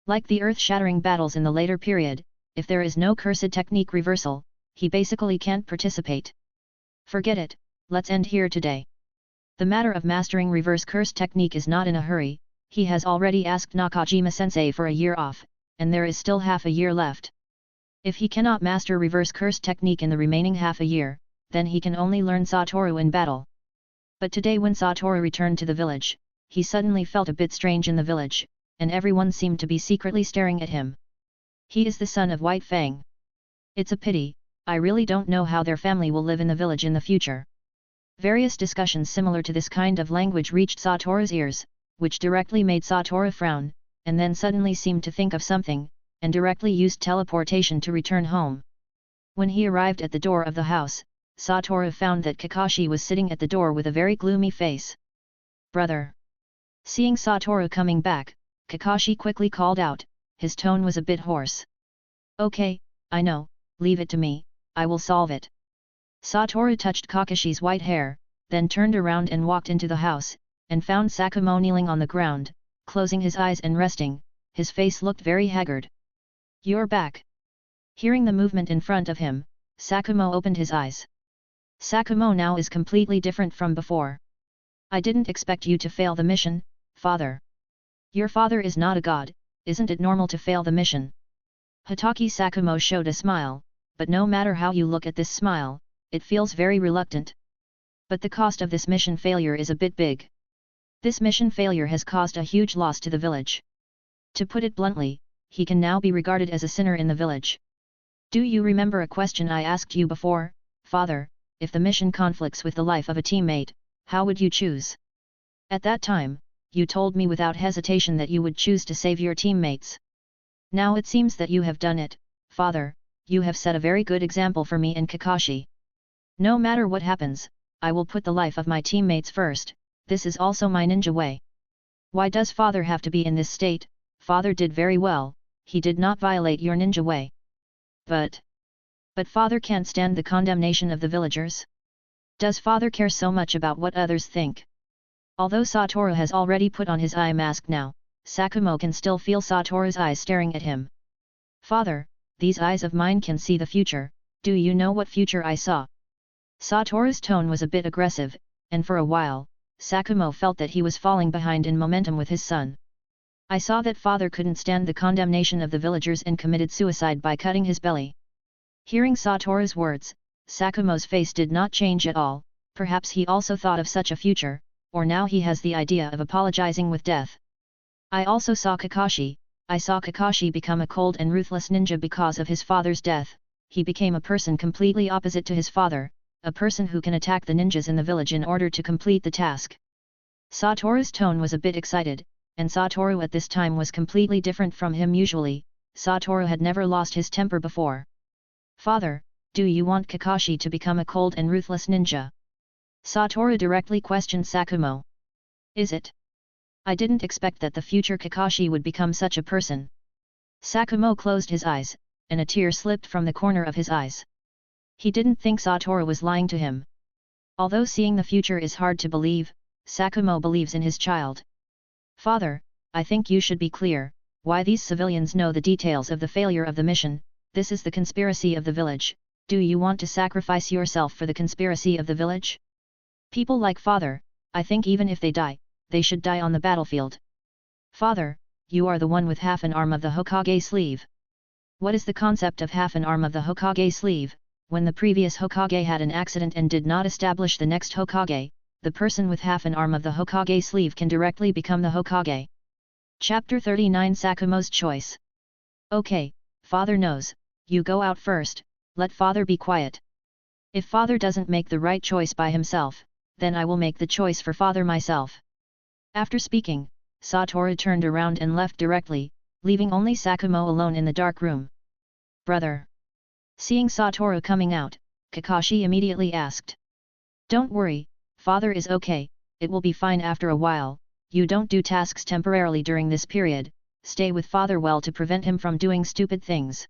Like the earth-shattering battles in the later period, if there is no cursed technique reversal, he basically can't participate. Forget it, let's end here today. The matter of mastering reverse curse technique is not in a hurry, he has already asked Nakajima-sensei for a year off, and there is still half a year left. If he cannot master reverse curse technique in the remaining half a year, then he can only learn Satoru in battle. But today when Satoru returned to the village, he suddenly felt a bit strange in the village, and everyone seemed to be secretly staring at him. He is the son of White Fang. It's a pity, I really don't know how their family will live in the village in the future. Various discussions similar to this kind of language reached Satoru's ears, which directly made Satoru frown, and then suddenly seemed to think of something, and directly used teleportation to return home. When he arrived at the door of the house, Satoru found that Kakashi was sitting at the door with a very gloomy face. Brother! Seeing Satoru coming back, Kakashi quickly called out, his tone was a bit hoarse. Okay, I know, leave it to me, I will solve it. Satoru touched Kakashi's white hair, then turned around and walked into the house, and found Sakumo kneeling on the ground, closing his eyes and resting. His face looked very haggard. "You're back." Hearing the movement in front of him, Sakumo opened his eyes. Sakumo now is completely different from before. "I didn't expect you to fail the mission, father." "Your father is not a god, isn't it normal to fail the mission?" Hatake Sakumo showed a smile, but no matter how you look at this smile, it feels very reluctant. "But the cost of this mission failure is a bit big. This mission failure has caused a huge loss to the village. To put it bluntly, he can now be regarded as a sinner in the village." "Do you remember a question I asked you before, father? If the mission conflicts with the life of a teammate, how would you choose? At that time, you told me without hesitation that you would choose to save your teammates. Now it seems that you have done it, father. You have set a very good example for me and Kakashi. No matter what happens, I will put the life of my teammates first. This is also my ninja way." "Why does father have to be in this state? Father did very well, he did not violate your ninja way." But father can't stand the condemnation of the villagers? Does father care so much about what others think?" Although Satoru has already put on his eye mask now, Sakumo can still feel Satoru's eyes staring at him. "Father, these eyes of mine can see the future. Do you know what future I saw?" Satoru's tone was a bit aggressive, and for a while, Sakumo felt that he was falling behind in momentum with his son. "I saw that father couldn't stand the condemnation of the villagers and committed suicide by cutting his belly." Hearing Satoru's words, Sakumo's face did not change at all. Perhaps he also thought of such a future, or now he has the idea of apologizing with death. "I also saw Kakashi. I saw Kakashi become a cold and ruthless ninja because of his father's death. He became a person completely opposite to his father, a person who can attack the ninjas in the village in order to complete the task." Satoru's tone was a bit excited, and Satoru at this time was completely different from him usually. Satoru had never lost his temper before. "Father, do you want Kakashi to become a cold and ruthless ninja?" Satoru directly questioned Sakumo. "Is it? I didn't expect that the future Kakashi would become such a person." Sakumo closed his eyes, and a tear slipped from the corner of his eyes. He didn't think Satoru was lying to him. Although seeing the future is hard to believe, Sakumo believes in his child. "Father, I think you should be clear, why these civilians know the details of the failure of the mission. This is the conspiracy of the village. Do you want to sacrifice yourself for the conspiracy of the village? People like father, I think even if they die, they should die on the battlefield." "Father, you are the one with half an arm of the Hokage sleeve." "What is the concept of half an arm of the Hokage sleeve? When the previous Hokage had an accident and did not establish the next Hokage, the person with half an arm of the Hokage sleeve can directly become the Hokage." Chapter 39 Sakumo's Choice. "Okay, father knows, you go out first, let father be quiet. If father doesn't make the right choice by himself, then I will make the choice for father myself." After speaking, Satoru turned around and left directly, leaving only Sakumo alone in the dark room. "Brother." Seeing Satoru coming out, Kakashi immediately asked. "Don't worry, father is okay, it will be fine after a while. You don't do tasks temporarily during this period, stay with father well to prevent him from doing stupid things."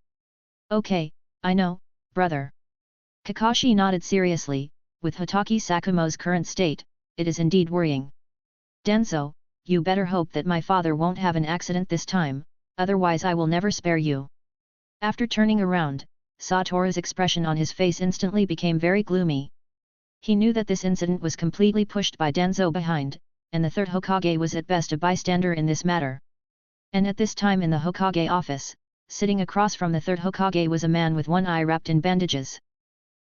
"Okay, I know, brother." Kakashi nodded seriously. With Hatake Sakumo's current state, it is indeed worrying. "Denzo, you better hope that my father won't have an accident this time, otherwise I will never spare you." After turning around, Satoru's expression on his face instantly became very gloomy. He knew that this incident was completely pushed by Denzo behind, and the third Hokage was at best a bystander in this matter. And at this time in the Hokage office, sitting across from the third Hokage was a man with one eye wrapped in bandages.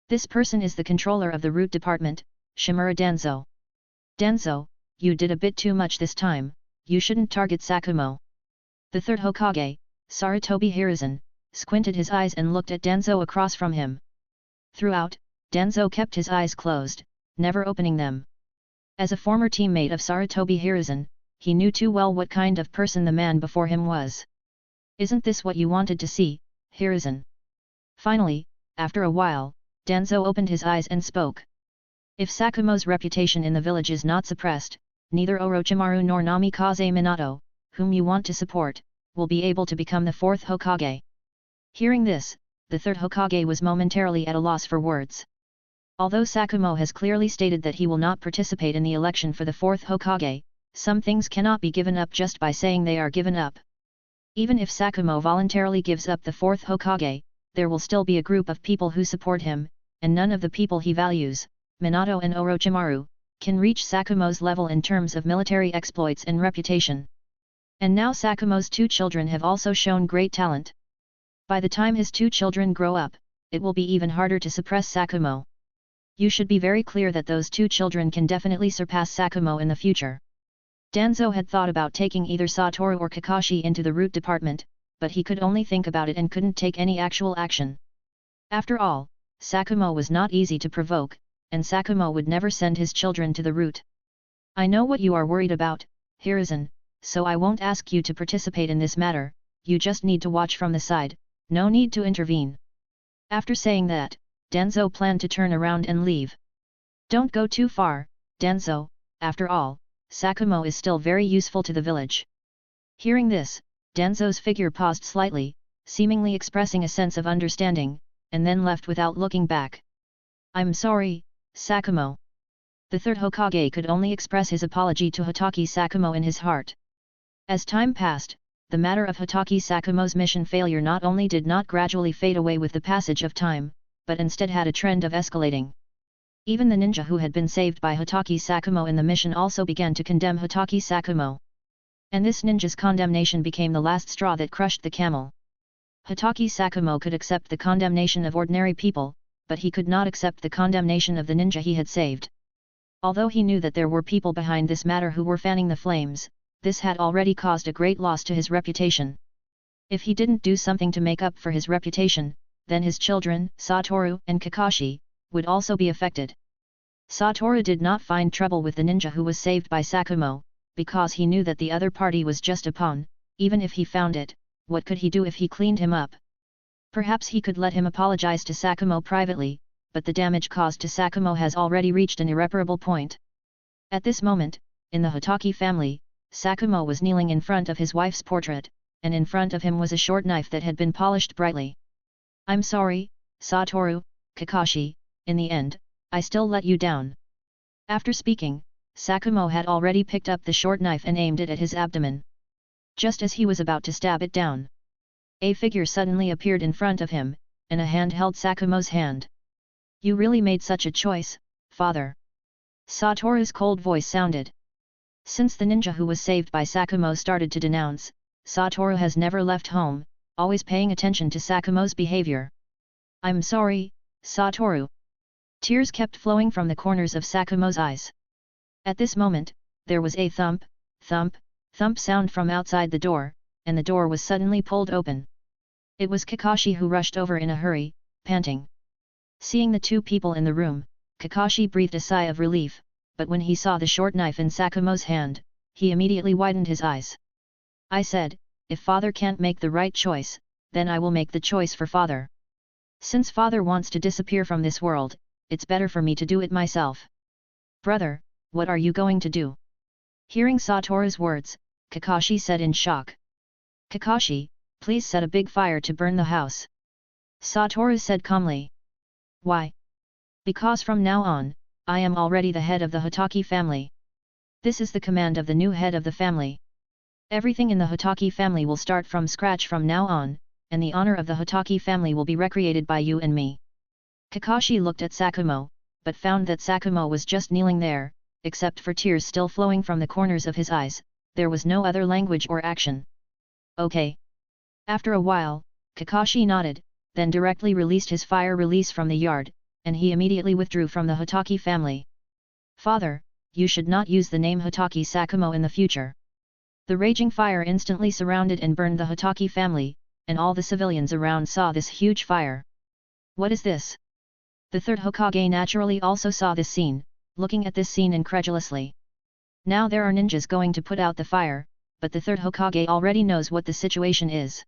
This person is the controller of the root department, Shimura Denzo. "Denzo, you did a bit too much this time, you shouldn't target Sakumo." The third Hokage, Sarutobi Hiruzen, squinted his eyes and looked at Denzo across from him. Throughout, Denzo kept his eyes closed, never opening them. As a former teammate of Sarutobi Hiruzen, he knew too well what kind of person the man before him was. "Isn't this what you wanted to see, Hiruzen?" Finally, after a while, Denzo opened his eyes and spoke. "If Sakumo's reputation in the village is not suppressed, neither Orochimaru nor Namikaze Minato, whom you want to support, will be able to become the fourth Hokage." Hearing this, the third Hokage was momentarily at a loss for words. Although Sakumo has clearly stated that he will not participate in the election for the 4th Hokage, some things cannot be given up just by saying they are given up. Even if Sakumo voluntarily gives up the 4th Hokage, there will still be a group of people who support him, and none of the people he values, Minato and Orochimaru, can reach Sakumo's level in terms of military exploits and reputation. And now Sakumo's 2 children have also shown great talent. By the time his 2 children grow up, it will be even harder to suppress Sakumo. You should be very clear that those 2 children can definitely surpass Sakumo in the future. Danzo had thought about taking either Satoru or Kakashi into the root department, but he could only think about it and couldn't take any actual action. After all, Sakumo was not easy to provoke, and Sakumo would never send his children to the root. I know what you are worried about, Hiruzen, so I won't ask you to participate in this matter, you just need to watch from the side, no need to intervene. After saying that, Danzo planned to turn around and leave. Don't go too far, Danzo, after all, Sakumo is still very useful to the village. Hearing this, Danzo's figure paused slightly, seemingly expressing a sense of understanding, and then left without looking back. I'm sorry, Sakumo. The 3rd Hokage could only express his apology to Hatake Sakumo in his heart. As time passed, the matter of Hatake Sakumo's mission failure not only did not gradually fade away with the passage of time, but instead had a trend of escalating. Even the ninja who had been saved by Hatake Sakumo in the mission also began to condemn Hatake Sakumo. And this ninja's condemnation became the last straw that crushed the camel. Hatake Sakumo could accept the condemnation of ordinary people, but he could not accept the condemnation of the ninja he had saved. Although he knew that there were people behind this matter who were fanning the flames, this had already caused a great loss to his reputation. If he didn't do something to make up for his reputation, then his children, Satoru and Kakashi, would also be affected. Satoru did not find trouble with the ninja who was saved by Sakumo, because he knew that the other party was just a pawn. Even if he found it, what could he do if he cleaned him up? Perhaps he could let him apologize to Sakumo privately, but the damage caused to Sakumo has already reached an irreparable point. At this moment, in the Hatake family, Sakumo was kneeling in front of his wife's portrait, and in front of him was a short knife that had been polished brightly. I'm sorry, Satoru, Kakashi, in the end, I still let you down. After speaking, Sakumo had already picked up the short knife and aimed it at his abdomen. Just as he was about to stab it down, a figure suddenly appeared in front of him, and a hand held Sakumo's hand. You really made such a choice, father? Satoru's cold voice sounded. Since the ninja who was saved by Sakumo started to denounce, Satoru has never left home, always paying attention to Sakumo's behavior. I'm sorry, Satoru. Tears kept flowing from the corners of Sakumo's eyes. At this moment, there was a thump, thump, thump sound from outside the door, and the door was suddenly pulled open. It was Kakashi who rushed over in a hurry, panting. Seeing the 2 people in the room, Kakashi breathed a sigh of relief, but when he saw the short knife in Sakumo's hand, he immediately widened his eyes. I said, if father can't make the right choice, then I will make the choice for father. Since father wants to disappear from this world, it's better for me to do it myself. Brother, what are you going to do? Hearing Satoru's words, Kakashi said in shock. Kakashi, please set a big fire to burn the house. Satoru said calmly. Why? Because from now on, I am already the head of the Hatake family. This is the command of the new head of the family. Everything in the Hatake family will start from scratch from now on, and the honor of the Hatake family will be recreated by you and me. Kakashi looked at Sakumo, but found that Sakumo was just kneeling there, except for tears still flowing from the corners of his eyes, there was no other language or action. Okay. After a while, Kakashi nodded, then directly released his fire release from the yard, and he immediately withdrew from the Hatake family. Father, you should not use the name Hatake Sakumo in the future. The raging fire instantly surrounded and burned the Hatake family, and all the civilians around saw this huge fire. What is this? The 3rd Hokage naturally also saw this scene, looking at this scene incredulously. Now there are ninjas going to put out the fire, but the 3rd Hokage already knows what the situation is.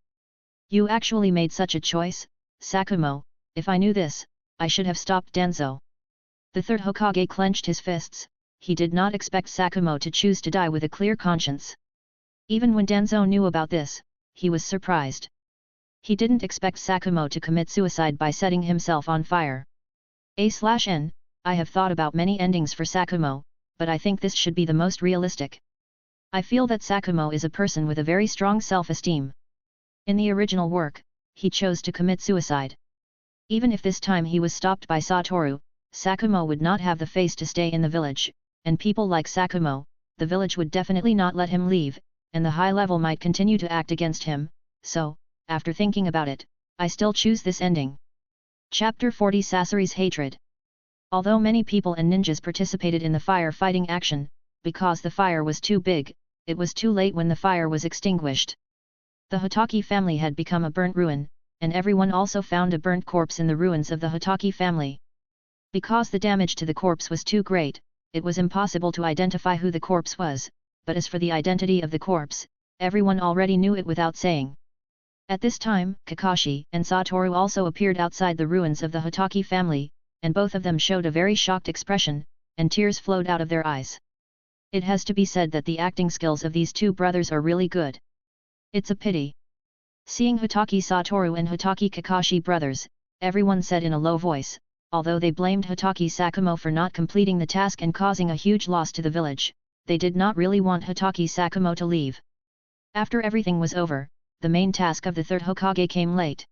You actually made such a choice, Sakumo. If I knew this, I should have stopped Danzo. The 3rd Hokage clenched his fists. He did not expect Sakumo to choose to die with a clear conscience. Even when Danzo knew about this, he was surprised. He didn't expect Sakumo to commit suicide by setting himself on fire. A/N, I have thought about many endings for Sakumo, but I think this should be the most realistic. I feel that Sakumo is a person with a very strong self-esteem. In the original work, he chose to commit suicide. Even if this time he was stopped by Satoru, Sakumo would not have the face to stay in the village, and people like Sakumo, the village would definitely not let him leave, and the high level might continue to act against him, so, after thinking about it, I still choose this ending. Chapter 40 Sasori's Hatred. Although many people and ninjas participated in the fire-fighting action, because the fire was too big, it was too late when the fire was extinguished. The Hatake family had become a burnt ruin, and everyone also found a burnt corpse in the ruins of the Hatake family. Because the damage to the corpse was too great, it was impossible to identify who the corpse was, but as for the identity of the corpse, everyone already knew it without saying. At this time, Kakashi and Satoru also appeared outside the ruins of the Hatake family, and both of them showed a very shocked expression, and tears flowed out of their eyes. It has to be said that the acting skills of these two brothers are really good. It's a pity. Seeing Hatake Satoru and Hatake Kakashi brothers, everyone said in a low voice, although they blamed Hatake Sakumo for not completing the task and causing a huge loss to the village, they did not really want Hatake Sakumo to leave. After everything was over, the main task of the third Hokage came late.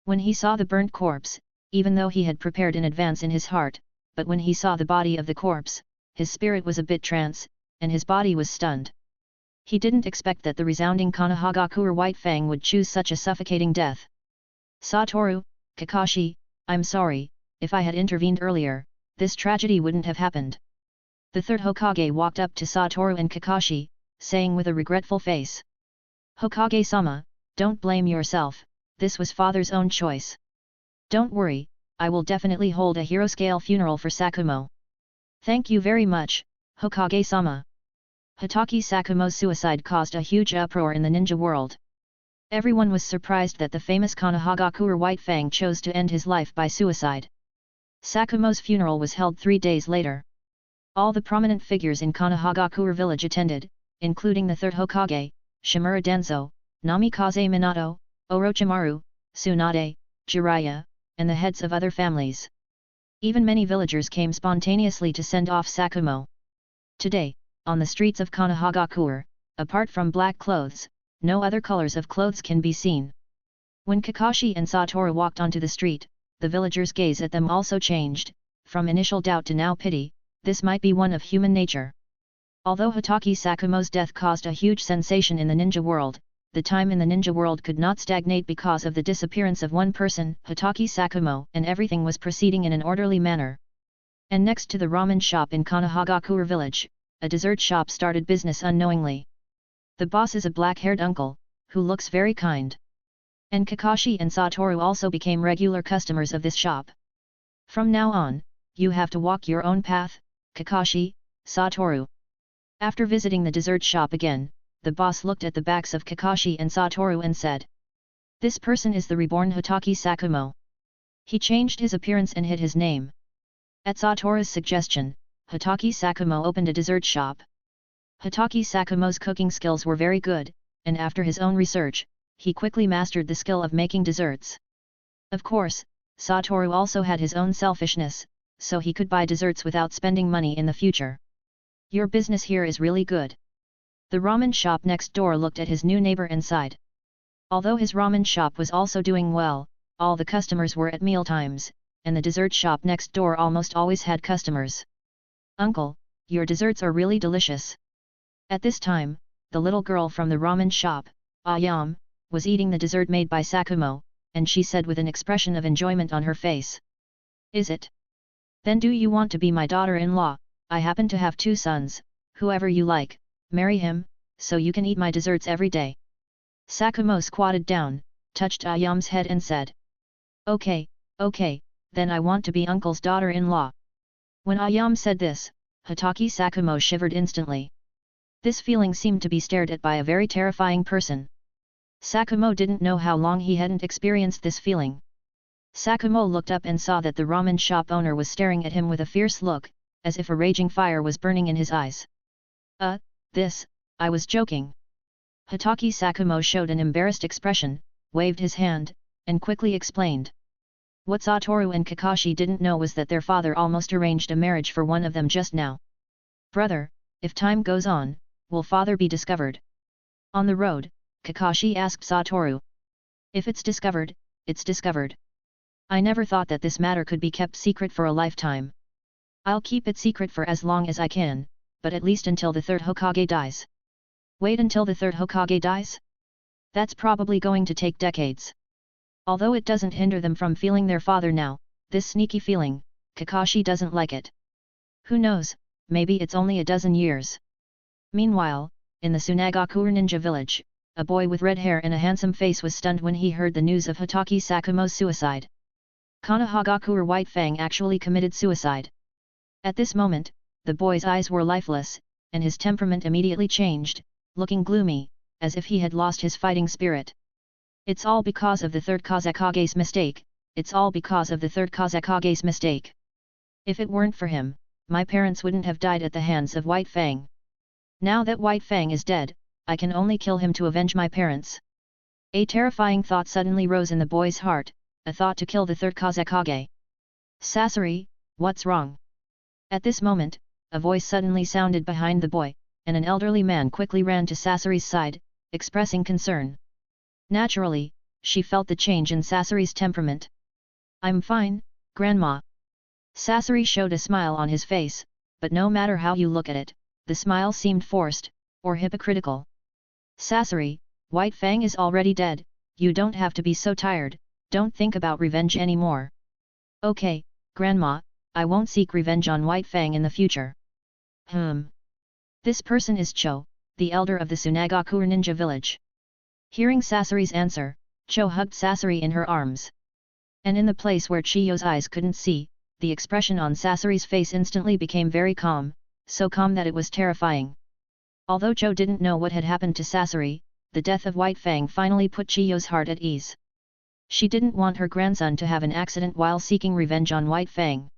When he saw the burnt corpse, even though he had prepared in advance in his heart, but when he saw the body of the corpse, his spirit was a bit trance, and his body was stunned. He didn't expect that the resounding Konohagakure White Fang would choose such a suffocating death. Satoru, Kakashi, I'm sorry, if I had intervened earlier, this tragedy wouldn't have happened. The third Hokage walked up to Satoru and Kakashi, saying with a regretful face. Hokage-sama, don't blame yourself, this was father's own choice. Don't worry, I will definitely hold a hero-scale funeral for Sakumo. Thank you very much, Hokage-sama. Hatake Sakumo's suicide caused a huge uproar in the ninja world. Everyone was surprised that the famous Konohagakure White Fang chose to end his life by suicide. Sakumo's funeral was held 3 days later. All the prominent figures in Konohagakure village attended, including the third Hokage, Shimura Denzo, Namikaze Minato, Orochimaru, Tsunade, Jiraiya, and the heads of other families. Even many villagers came spontaneously to send off Sakumo. Today, on the streets of Konohagakure, apart from black clothes, no other colors of clothes can be seen. When Kakashi and Satoru walked onto the street, the villagers' gaze at them also changed, from initial doubt to now pity. This might be one of human nature. Although Hatake Sakumo's death caused a huge sensation in the ninja world, the time in the ninja world could not stagnate because of the disappearance of one person, Hatake Sakumo, and everything was proceeding in an orderly manner. And next to the ramen shop in Konohagakure village, a dessert shop started business unknowingly. The boss is a black-haired uncle, who looks very kind. And Kakashi and Satoru also became regular customers of this shop. From now on, you have to walk your own path, Kakashi, Satoru. After visiting the dessert shop again, the boss looked at the backs of Kakashi and Satoru and said, "This person is the reborn Hatake Sakumo." He changed his appearance and hid his name. At Satoru's suggestion, Hatake Sakumo opened a dessert shop. Hatake Sakumo's cooking skills were very good, and after his own research, he quickly mastered the skill of making desserts. Of course, Satoru also had his own selfishness, so he could buy desserts without spending money in the future. Your business here is really good. The ramen shop next door looked at his new neighbor and sighed. Although his ramen shop was also doing well, all the customers were at meal times, and the dessert shop next door almost always had customers. "Uncle, your desserts are really delicious." At this time, the little girl from the ramen shop, Ayam, was eating the dessert made by Sakumo, and she said with an expression of enjoyment on her face. "Is it? Then do you want to be my daughter-in-law? I happen to have 2 sons, whoever you like, marry him, so you can eat my desserts every day." Sakumo squatted down, touched Ayam's head and said, Okay, then I want to be uncle's daughter-in-law." When Ayam said this, Hatake Sakumo shivered instantly. This feeling seemed to be stared at by a very terrifying person. Sakumo didn't know how long he hadn't experienced this feeling. Sakumo looked up and saw that the ramen shop owner was staring at him with a fierce look, as if a raging fire was burning in his eyes. I was joking." Hatake Sakumo showed an embarrassed expression, waved his hand, and quickly explained. What Satoru and Kakashi didn't know was that their father almost arranged a marriage for one of them just now. Brother, if time goes on, will father be discovered? On the road, Kakashi asked Satoru. If it's discovered, it's discovered. I never thought that this matter could be kept secret for a lifetime. I'll keep it secret for as long as I can, but at least until the third Hokage dies. Wait until the third Hokage dies? That's probably going to take decades. Although it doesn't hinder them from feeling their father now, this sneaky feeling, Kakashi doesn't like it. Who knows, maybe it's only a dozen years. Meanwhile, in the Tsunagakure ninja village, a boy with red hair and a handsome face was stunned when he heard the news of Hatake Satoru's suicide. Konohagakure White Fang actually committed suicide. At this moment, the boy's eyes were lifeless, and his temperament immediately changed, looking gloomy, as if he had lost his fighting spirit. It's all because of the third Kazekage's mistake, it's all because of the third Kazekage's mistake. If it weren't for him, my parents wouldn't have died at the hands of White Fang. Now that White Fang is dead, I can only kill him to avenge my parents. A terrifying thought suddenly rose in the boy's heart, a thought to kill the third Kazekage. Sasori, what's wrong? At this moment, a voice suddenly sounded behind the boy, and an elderly man quickly ran to Sasori's side, expressing concern. Naturally, she felt the change in Sasori's temperament. I'm fine, Grandma. Sasori showed a smile on his face, but no matter how you look at it, the smile seemed forced, or hypocritical. Sasori, White Fang is already dead, you don't have to be so tired, don't think about revenge anymore. Okay, Grandma, I won't seek revenge on White Fang in the future. This person is Cho, the elder of the Tsunagakure ninja village. Hearing Sasori's answer, Cho hugged Sasori in her arms. And in the place where Chiyo's eyes couldn't see, the expression on Sasori's face instantly became very calm, so calm that it was terrifying. Although Cho didn't know what had happened to Sasori, the death of White Fang finally put Chiyo's heart at ease. She didn't want her grandson to have an accident while seeking revenge on White Fang.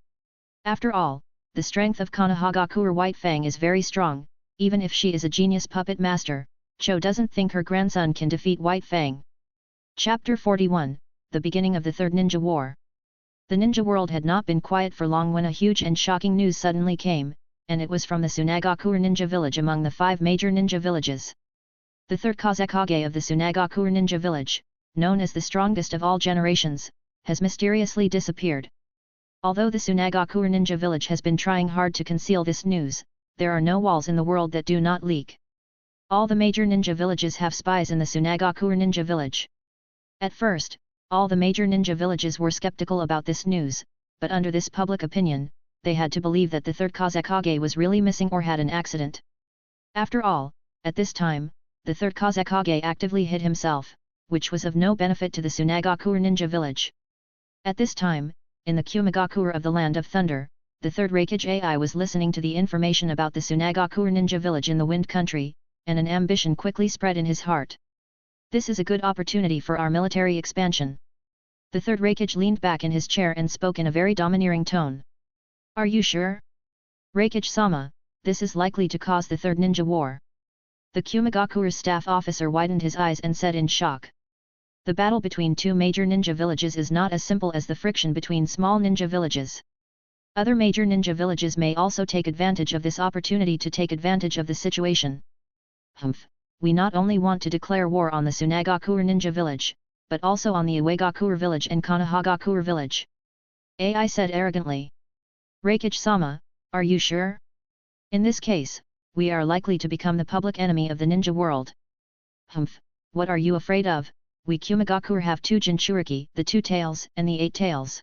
After all, the strength of Konohagakure White Fang is very strong, even if she is a genius puppet master. Cho doesn't think her grandson can defeat White Fang. Chapter 41, The Beginning of the Third Ninja War. The ninja world had not been quiet for long when a huge and shocking news suddenly came, and it was from the Tsunagakure ninja village among the 5 major ninja villages. The third Kazekage of the Tsunagakure ninja village, known as the strongest of all generations, has mysteriously disappeared. Although the Tsunagakure ninja village has been trying hard to conceal this news, there are no walls in the world that do not leak. All the major ninja villages have spies in the Tsunagakure ninja village. At first, all the major ninja villages were skeptical about this news, but under this public opinion, they had to believe that the third Kazekage was really missing or had an accident. After all, at this time, the third Kazekage actively hid himself, which was of no benefit to the Tsunagakure ninja village. At this time, in the Kumigakure of the Land of Thunder, the third Reikage AI was listening to the information about the Tsunagakure ninja village in the Wind Country, and an ambition quickly spread in his heart. This is a good opportunity for our military expansion. The third Reikage leaned back in his chair and spoke in a very domineering tone. Are you sure? Reikage-sama, this is likely to cause the third ninja war. The Kumigakure's staff officer widened his eyes and said in shock. The battle between 2 major ninja villages is not as simple as the friction between small ninja villages. Other major ninja villages may also take advantage of this opportunity to take advantage of the situation. We not only want to declare war on the Tsunagakure ninja village, but also on the Iwagakure village and Konohagakure village. AI said arrogantly. Reikage-sama, are you sure? In this case, we are likely to become the public enemy of the ninja world. What are you afraid of? We Kumigakure have 2 Jinchuriki, the 2 tails and the 8 tails.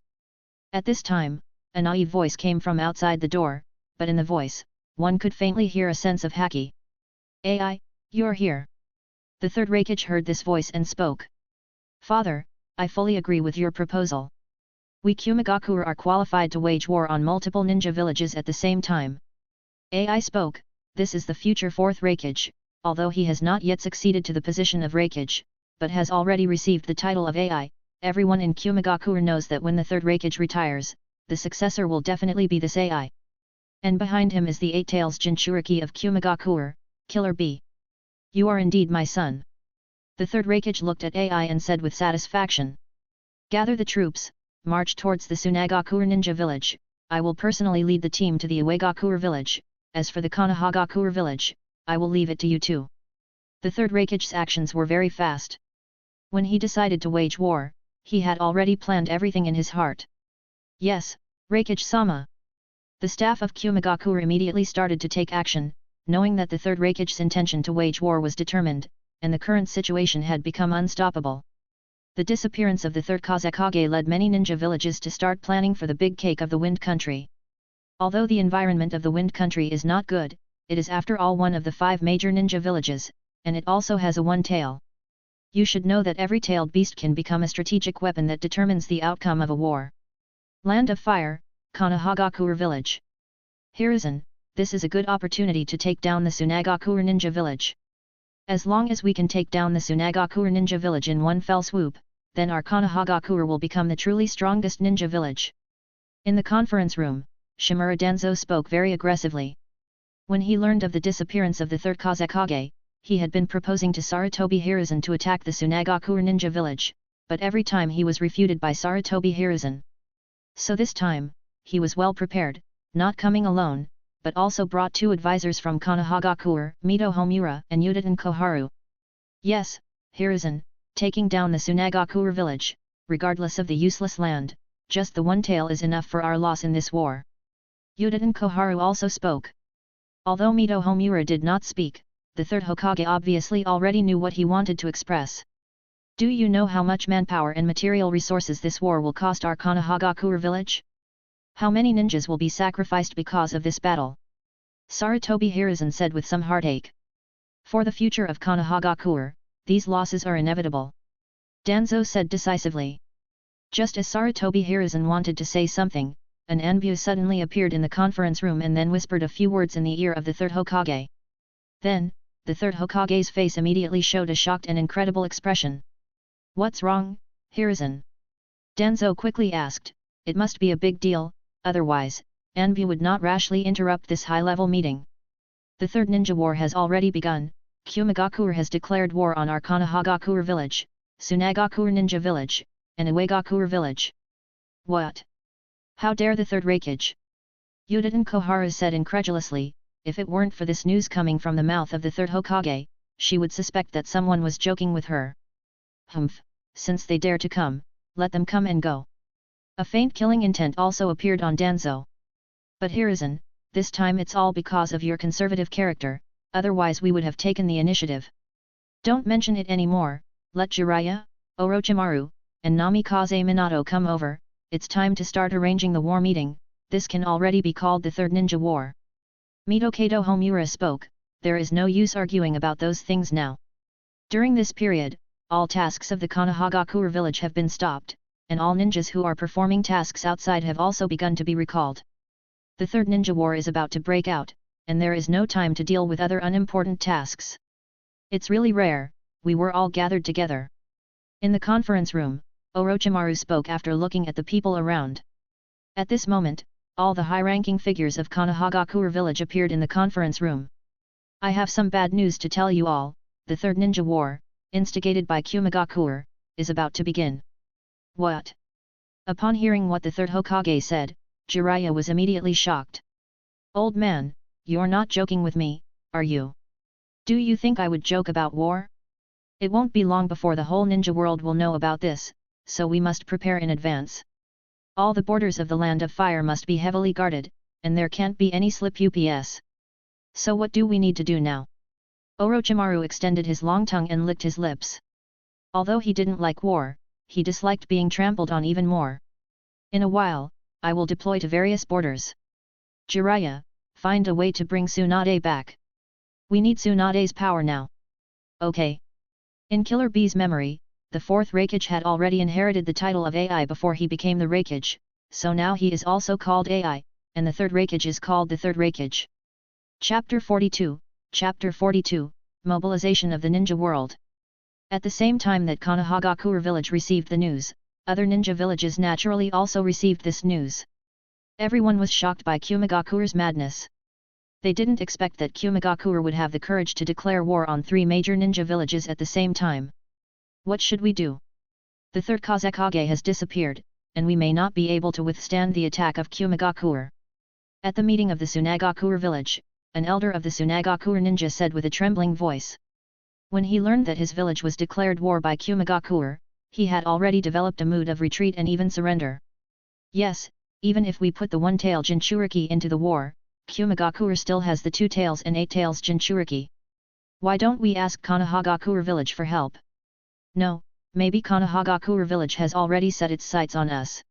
At this time, a naive voice came from outside the door, but in the voice, one could faintly hear a sense of haki. AI, you're here. The third Reikage heard this voice and spoke. Father, I fully agree with your proposal. We Kumigakure are qualified to wage war on multiple ninja villages at the same time. AI spoke, this is the future 4th Reikage, although he has not yet succeeded to the position of Reikage, but has already received the title of AI, everyone in Kumigakure knows that when the 3rd Reikage retires, the successor will definitely be this AI. And behind him is the 8 Tails Jinchuriki of Kumigakure, Killer B. You are indeed my son. The 3rd Reikage looked at AI and said with satisfaction. Gather the troops, march towards the Tsunagakure ninja village. I will personally lead the team to the Uegakure village. As for the Konohagakure village, I will leave it to you two. The third Raikage's actions were very fast. When he decided to wage war, he had already planned everything in his heart. Yes, Raikage-sama. The staff of Kumigakure immediately started to take action, knowing that the third Raikage's intention to wage war was determined, and the current situation had become unstoppable. The disappearance of the third Kazekage led many ninja villages to start planning for the big cake of the Wind Country. Although the environment of the Wind Country is not good, it is after all one of the 5 major ninja villages, and it also has a one tail. You should know that every tailed beast can become a strategic weapon that determines the outcome of a war. Land of Fire, Konohagakure Village. Hiruzen, this is a good opportunity to take down the Tsunagakure ninja village. As long as we can take down the Tsunagakure ninja village in one fell swoop, then our Konohagakure will become the truly strongest ninja village. In the conference room, Shimura Danzo spoke very aggressively. When he learned of the disappearance of the third Kazekage, he had been proposing to Sarutobi Hiruzen to attack the Tsunagakure ninja village, but every time he was refuted by Sarutobi Hiruzen. So this time, he was well prepared, not coming alone, but also brought 2 advisors from Konohagakure, Mito Homura and Yuditen Koharu. Yes, Hiruzen, taking down the Tsunagakure village, regardless of the useless land, just the one tail is enough for our loss in this war. Yuditen Koharu also spoke. Although Mito Homura did not speak, the third Hokage obviously already knew what he wanted to express. Do you know how much manpower and material resources this war will cost our Konohagakure village? How many ninjas will be sacrificed because of this battle? Sarutobi Hiruzen said with some heartache. For the future of Konohagakure, these losses are inevitable. Danzo said decisively. Just as Sarutobi Hiruzen wanted to say something, an Anbu suddenly appeared in the conference room and then whispered a few words in the ear of the third Hokage. Then, the third Hokage's face immediately showed a shocked and incredible expression. What's wrong, Hiruzen? Danzo quickly asked. It must be a big deal, otherwise, Anbu would not rashly interrupt this high-level meeting. The third ninja war has already begun. Kumigakure has declared war on our Konohagakure village, Tsunagakure ninja village, and Uegakure village. What? How dare the third Raikage? Yuditen Koharu said incredulously. If it weren't for this news coming from the mouth of the third Hokage, she would suspect that someone was joking with her. Humph, since they dare to come, let them come and go. A faint killing intent also appeared on Danzo. But Hiruzen, this time it's all because of your conservative character, otherwise we would have taken the initiative. Don't mention it anymore, let Jiraiya, Orochimaru, and Namikaze Minato come over, it's time to start arranging the war meeting. This can already be called the Third Ninja War. Mito Kato Homura spoke, there is no use arguing about those things now. During this period, all tasks of the Konohagakure village have been stopped, and all ninjas who are performing tasks outside have also begun to be recalled. The Third Ninja War is about to break out, and there is no time to deal with other unimportant tasks. It's really rare, we were all gathered together. In the conference room, Orochimaru spoke after looking at the people around. At this moment, all the high-ranking figures of Konohagakure village appeared in the conference room. I have some bad news to tell you all, the Third Ninja War, instigated by Kumigakure, is about to begin. What? Upon hearing what the third Hokage said, Jiraiya was immediately shocked. Old man, you're not joking with me, are you? Do you think I would joke about war? It won't be long before the whole ninja world will know about this, so we must prepare in advance. All the borders of the Land of Fire must be heavily guarded, and there can't be any slip-ups. So what do we need to do now? Orochimaru extended his long tongue and licked his lips. Although he didn't like war, he disliked being trampled on even more. In a while, I will deploy to various borders. Jiraiya, find a way to bring Tsunade back. We need Tsunade's power now. Okay. In Killer Bee's memory, the fourth Raikage had already inherited the title of AI before he became the Raikage, so now he is also called AI, and the third Raikage is called the third Raikage. Chapter 42, Chapter 42, Mobilization of the Ninja World. At the same time that Konohagakure village received the news, other ninja villages naturally also received this news. Everyone was shocked by Kumigakure's madness. They didn't expect that Kumigakure would have the courage to declare war on 3 major ninja villages at the same time. What should we do? The third Kazekage has disappeared, and we may not be able to withstand the attack of Kumagakure. At the meeting of the Tsunagakure village, an elder of the Tsunagakure ninja said with a trembling voice. When he learned that his village was declared war by Kumagakure, he had already developed a mood of retreat and even surrender. Yes, even if we put the one-tail Jinchuriki into the war, Kumagakure still has the two tails and 8 tails Jinchuriki. Why don't we ask Konohagakure village for help? No, maybe Konohagakure village has already set its sights on us.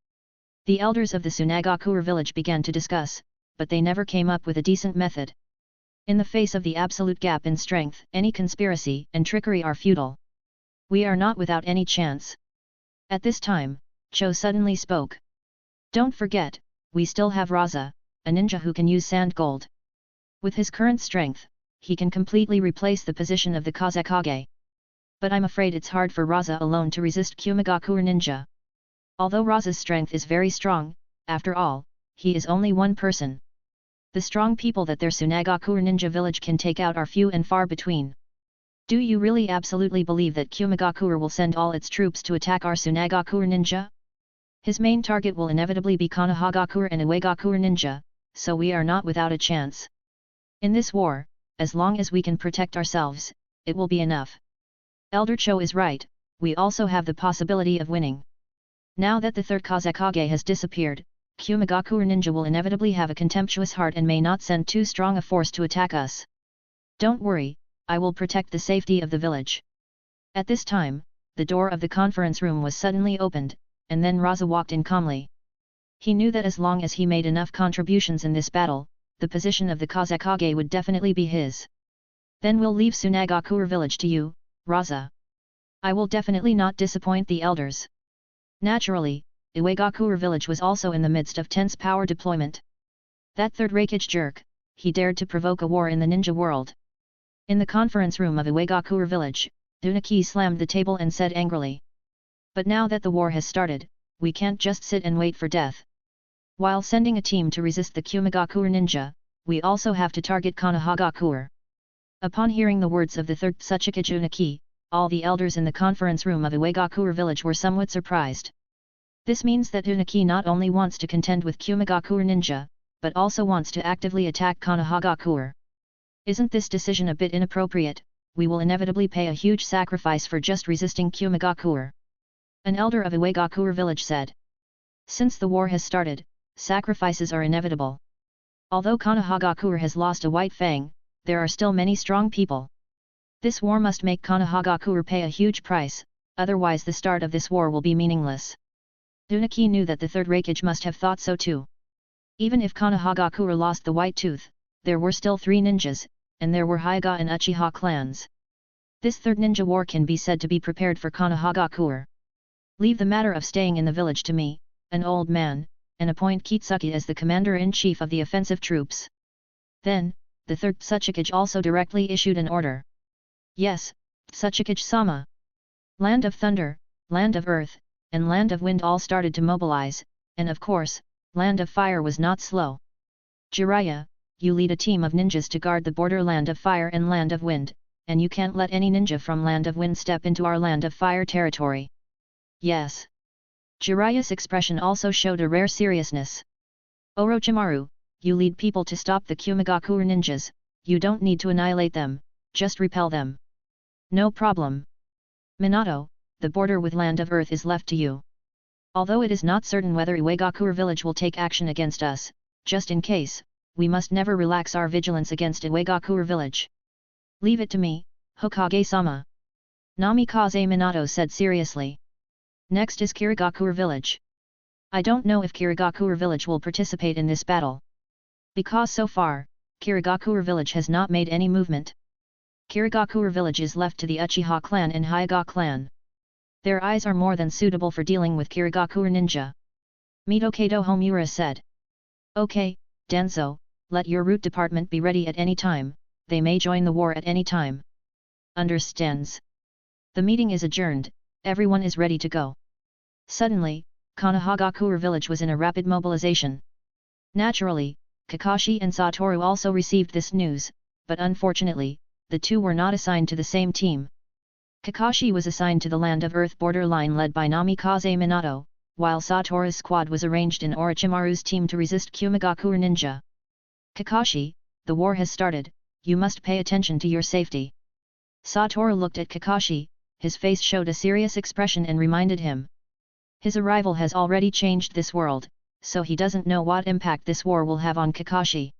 The elders of the Tsunagakure village began to discuss, but they never came up with a decent method. In the face of the absolute gap in strength, any conspiracy and trickery are futile. We are not without any chance. At this time, Cho suddenly spoke. Don't forget, we still have Raza, a ninja who can use sand gold. With his current strength, he can completely replace the position of the Kazekage. But I'm afraid it's hard for Raza alone to resist Kumagakure ninja. Although Raza's strength is very strong, after all, he is only one person. The strong people that their Tsunagakure ninja village can take out are few and far between. Do you really absolutely believe that Kumagakure will send all its troops to attack our Tsunagakure ninja? His main target will inevitably be Konohagakure and Uegakure ninja, so we are not without a chance. In this war, as long as we can protect ourselves, it will be enough. Elder Cho is right, we also have the possibility of winning. Now that the third Kazekage has disappeared, Kumagakure ninja will inevitably have a contemptuous heart and may not send too strong a force to attack us. Don't worry, I will protect the safety of the village. At this time, the door of the conference room was suddenly opened, and then Raza walked in calmly. He knew that as long as he made enough contributions in this battle, the position of the Kazekage would definitely be his. Then we'll leave Tsunagakure village to you, Raza. I will definitely not disappoint the elders. Naturally, Uegakure village was also in the midst of tense power deployment. That third Raikage jerk, he dared to provoke a war in the ninja world. In the conference room of Uegakure village, Dunaki slammed the table and said angrily. But now that the war has started, we can't just sit and wait for death. While sending a team to resist the Kumagakure ninja, we also have to target Konohagakure. Upon hearing the words of the third Tsuchikage Dunaki, all the elders in the conference room of Uegakure village were somewhat surprised. This means that Dunaki not only wants to contend with Kumagakure ninja, but also wants to actively attack Konohagakure. Isn't this decision a bit inappropriate? We will inevitably pay a huge sacrifice for just resisting Kumagakure. An elder of Uegakure village said. Since the war has started, sacrifices are inevitable. Although Konohagakure has lost a white fang, there are still many strong people. This war must make Konohagakure pay a huge price, otherwise the start of this war will be meaningless. Dunaki knew that the third Raikage must have thought so too. Even if Konohagakure lost the white tooth, there were still 3 ninjas, and there were Hyuga and Uchiha clans. This third ninja war can be said to be prepared for Konohagakure. Leave the matter of staying in the village to me, an old man, and appoint Kitsuki as the commander-in-chief of the offensive troops. Then, the third Tsuchikage also directly issued an order. Yes, Tsuchikage-sama. Land of Thunder, Land of Earth, and Land of Wind all started to mobilize, and of course, Land of Fire was not slow. Jiraiya, you lead a team of ninjas to guard the border Land of Fire and Land of Wind, and you can't let any ninja from Land of Wind step into our Land of Fire territory. Yes. Jiraiya's expression also showed a rare seriousness. Orochimaru, you lead people to stop the Kumagakure ninjas, you don't need to annihilate them, just repel them. No problem. Minato, the border with Land of Earth is left to you. Although it is not certain whether Uegakure village will take action against us, just in case, we must never relax our vigilance against Uegakure village. Leave it to me, Hokage-sama. Namikaze Minato said seriously. Next is Kirigakure village. I don't know if Kirigakure village will participate in this battle. Because so far, Kirigakure village has not made any movement. Kirigakure village is left to the Uchiha clan and Hyuga clan. Their eyes are more than suitable for dealing with Kirigakure ninja. Mitokado Homura said. Okay, Danzo, let your route department be ready at any time, they may join the war at any time. Understands. The meeting is adjourned, everyone is ready to go. Suddenly, Konohagakure village was in a rapid mobilization. Naturally, Kakashi and Satoru also received this news, but unfortunately, the two were not assigned to the same team. Kakashi was assigned to the Land of Earth border line led by Namikaze Minato, while Satoru's squad was arranged in Orochimaru's team to resist Kumigakure ninja. Kakashi, the war has started, you must pay attention to your safety. Satoru looked at Kakashi, his face showed a serious expression and reminded him. His arrival has already changed this world, so he doesn't know what impact this war will have on Kakashi.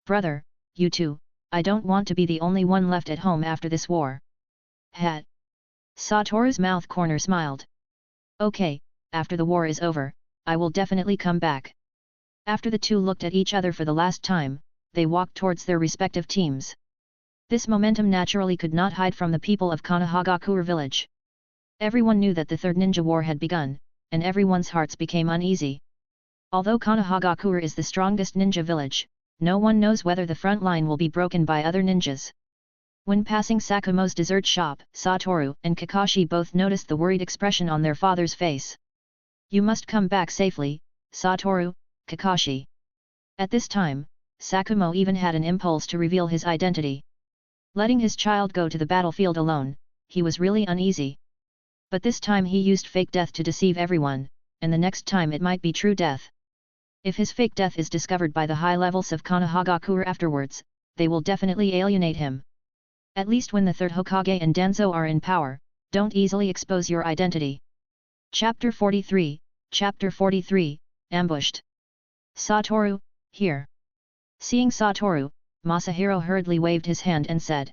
Brother, you too, I don't want to be the only one left at home after this war. Hat. Satoru's mouth corner smiled. Okay, after the war is over, I will definitely come back. After the two looked at each other for the last time, they walked towards their respective teams. This momentum naturally could not hide from the people of Konohagakure village. Everyone knew that the Third Ninja War had begun, and everyone's hearts became uneasy. Although Konohagakure is the strongest ninja village, no one knows whether the front line will be broken by other ninjas. When passing Sakumo's dessert shop, Satoru and Kakashi both noticed the worried expression on their father's face. You must come back safely, Satoru, Kakashi. At this time, Sakumo even had an impulse to reveal his identity. Letting his child go to the battlefield alone, he was really uneasy. But this time he used fake death to deceive everyone, and the next time it might be true death. If his fake death is discovered by the high levels of Konohagakure afterwards, they will definitely alienate him. At least when the third Hokage and Danzo are in power, don't easily expose your identity. Chapter 43, Ambushed. Satoru, here. Seeing Satoru, Masahiro hurriedly waved his hand and said.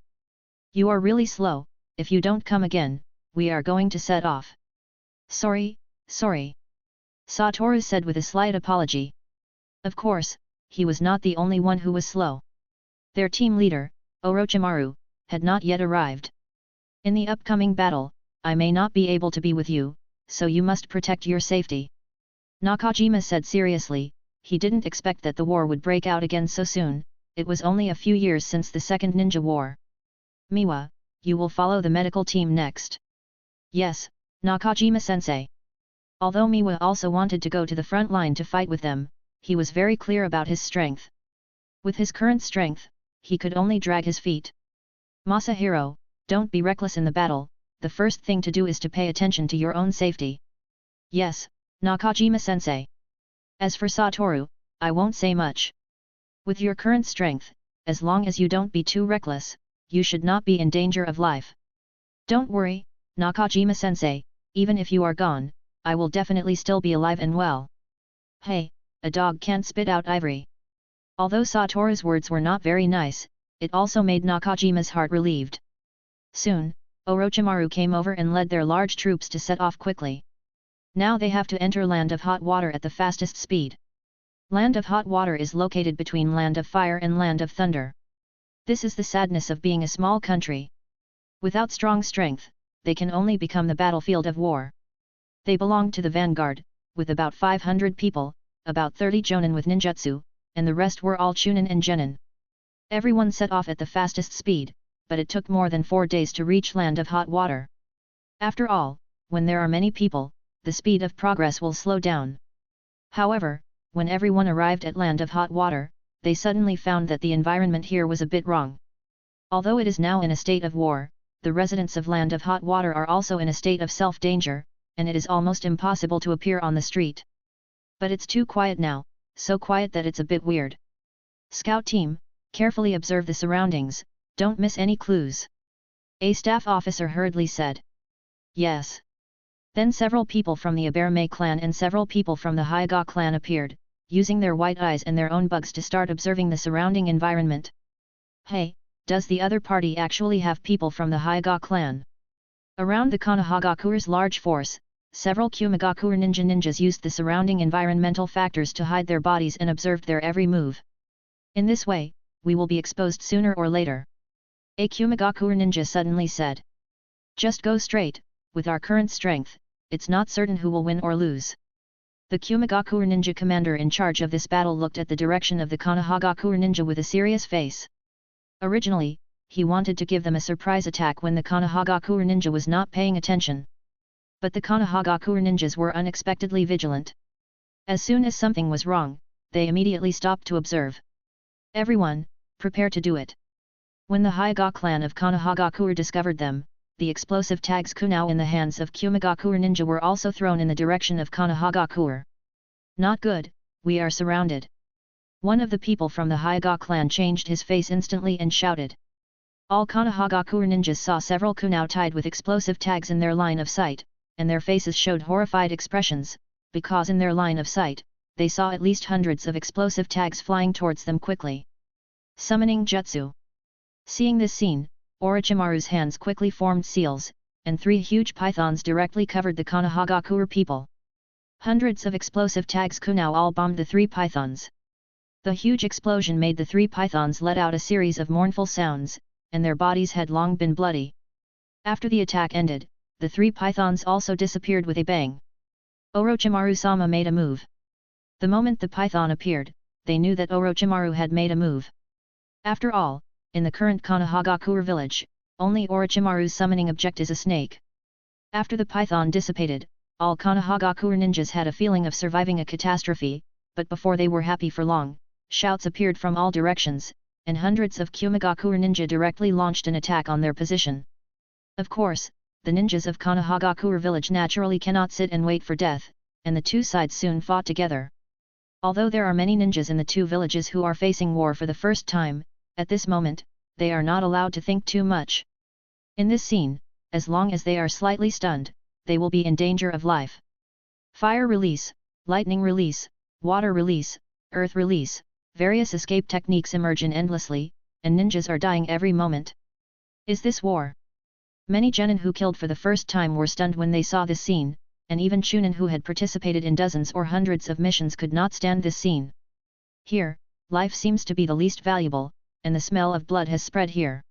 You are really slow, if you don't come again, we are going to set off. Sorry. Satoru said with a slight apology. Of course, he was not the only one who was slow. Their team leader, Orochimaru, had not yet arrived. In the upcoming battle, I may not be able to be with you, so you must protect your safety. Nakajima said seriously, he didn't expect that the war would break out again so soon, it was only a few years since the Second Ninja War. Miwa, you will follow the medical team next. Yes, Nakajima-sensei. Although Miwa also wanted to go to the front line to fight with them, he was very clear about his strength. With his current strength, he could only drag his feet. Masahiro, don't be reckless in the battle, the first thing to do is to pay attention to your own safety. Yes, Nakajima-sensei. As for Satoru, I won't say much. With your current strength, as long as you don't be too reckless, you should not be in danger of life. Don't worry, Nakajima-sensei, even if you are gone, I will definitely still be alive and well. Hey, a dog can't spit out ivory. Although Satoru's words were not very nice, it also made Nakajima's heart relieved. Soon, Orochimaru came over and led their large troops to set off quickly. Now they have to enter Land of Hot Water at the fastest speed. Land of Hot Water is located between Land of Fire and Land of Thunder. This is the sadness of being a small country. Without strong strength, they can only become the battlefield of war. They belong to the vanguard, with about 500 people, about 30 jonin with ninjutsu, and the rest were all chunin and genin. Everyone set off at the fastest speed, but it took more than 4 days to reach Land of Hot Water. After all, when there are many people, the speed of progress will slow down. However, when everyone arrived at Land of Hot Water, they suddenly found that the environment here was a bit wrong. Although it is now in a state of war, the residents of Land of Hot Water are also in a state of self-danger, and it is almost impossible to appear on the street. But it's too quiet now, so quiet that it's a bit weird. Scout team, carefully observe the surroundings, don't miss any clues. A staff officer hurriedly said. Yes. Then several people from the Aberme clan and several people from the Hyuga clan appeared, using their white eyes and their own bugs to start observing the surrounding environment. Hey, does the other party actually have people from the Hyuga clan? Around the Konohagakure's large force, several Kumigakure ninjas used the surrounding environmental factors to hide their bodies and observed their every move. In this way, we will be exposed sooner or later. A Kumigakure ninja suddenly said. Just go straight, with our current strength, it's not certain who will win or lose. The Kumigakure ninja commander in charge of this battle looked at the direction of the Konohagakure ninja with a serious face. Originally, he wanted to give them a surprise attack when the Konohagakure ninja was not paying attention. But the Konohagakure ninjas were unexpectedly vigilant. As soon as something was wrong, they immediately stopped to observe. Everyone, prepare to do it. When the Hyuga clan of Konohagakure discovered them, the explosive tags kunao in the hands of Kumigakure ninja were also thrown in the direction of Konohagakure. Not good, we are surrounded. One of the people from the Hyuga clan changed his face instantly and shouted. All Konohagakure ninjas saw several kunao tied with explosive tags in their line of sight, and their faces showed horrified expressions, because in their line of sight, they saw at least hundreds of explosive tags flying towards them quickly. Summoning Jutsu. Seeing this scene, Orochimaru's hands quickly formed seals, and 3 huge pythons directly covered the Konohagakure people. Hundreds of explosive tags kunao all bombed the 3 pythons. The huge explosion made the 3 pythons let out a series of mournful sounds, and their bodies had long been bloody. After the attack ended, the 3 pythons also disappeared with a bang. Orochimaru-sama made a move. The moment the python appeared, they knew that Orochimaru had made a move. After all, in the current Konohagakure village, only Orochimaru's summoning object is a snake. After the python dissipated, all Konohagakure ninjas had a feeling of surviving a catastrophe, but before they were happy for long, shouts appeared from all directions, and hundreds of Kumigakure ninja directly launched an attack on their position. Of course, the ninjas of Konohagakure village naturally cannot sit and wait for death, and the 2 sides soon fought together. Although there are many ninjas in the 2 villages who are facing war for the first time, at this moment, they are not allowed to think too much. In this scene, as long as they are slightly stunned, they will be in danger of life. Fire release, lightning release, water release, earth release, various escape techniques emerge endlessly, and ninjas are dying every moment. Is this war? Many genin who killed for the first time were stunned when they saw this scene, and even chunin who had participated in dozens or hundreds of missions could not stand this scene. Here, life seems to be the least valuable, and the smell of blood has spread here.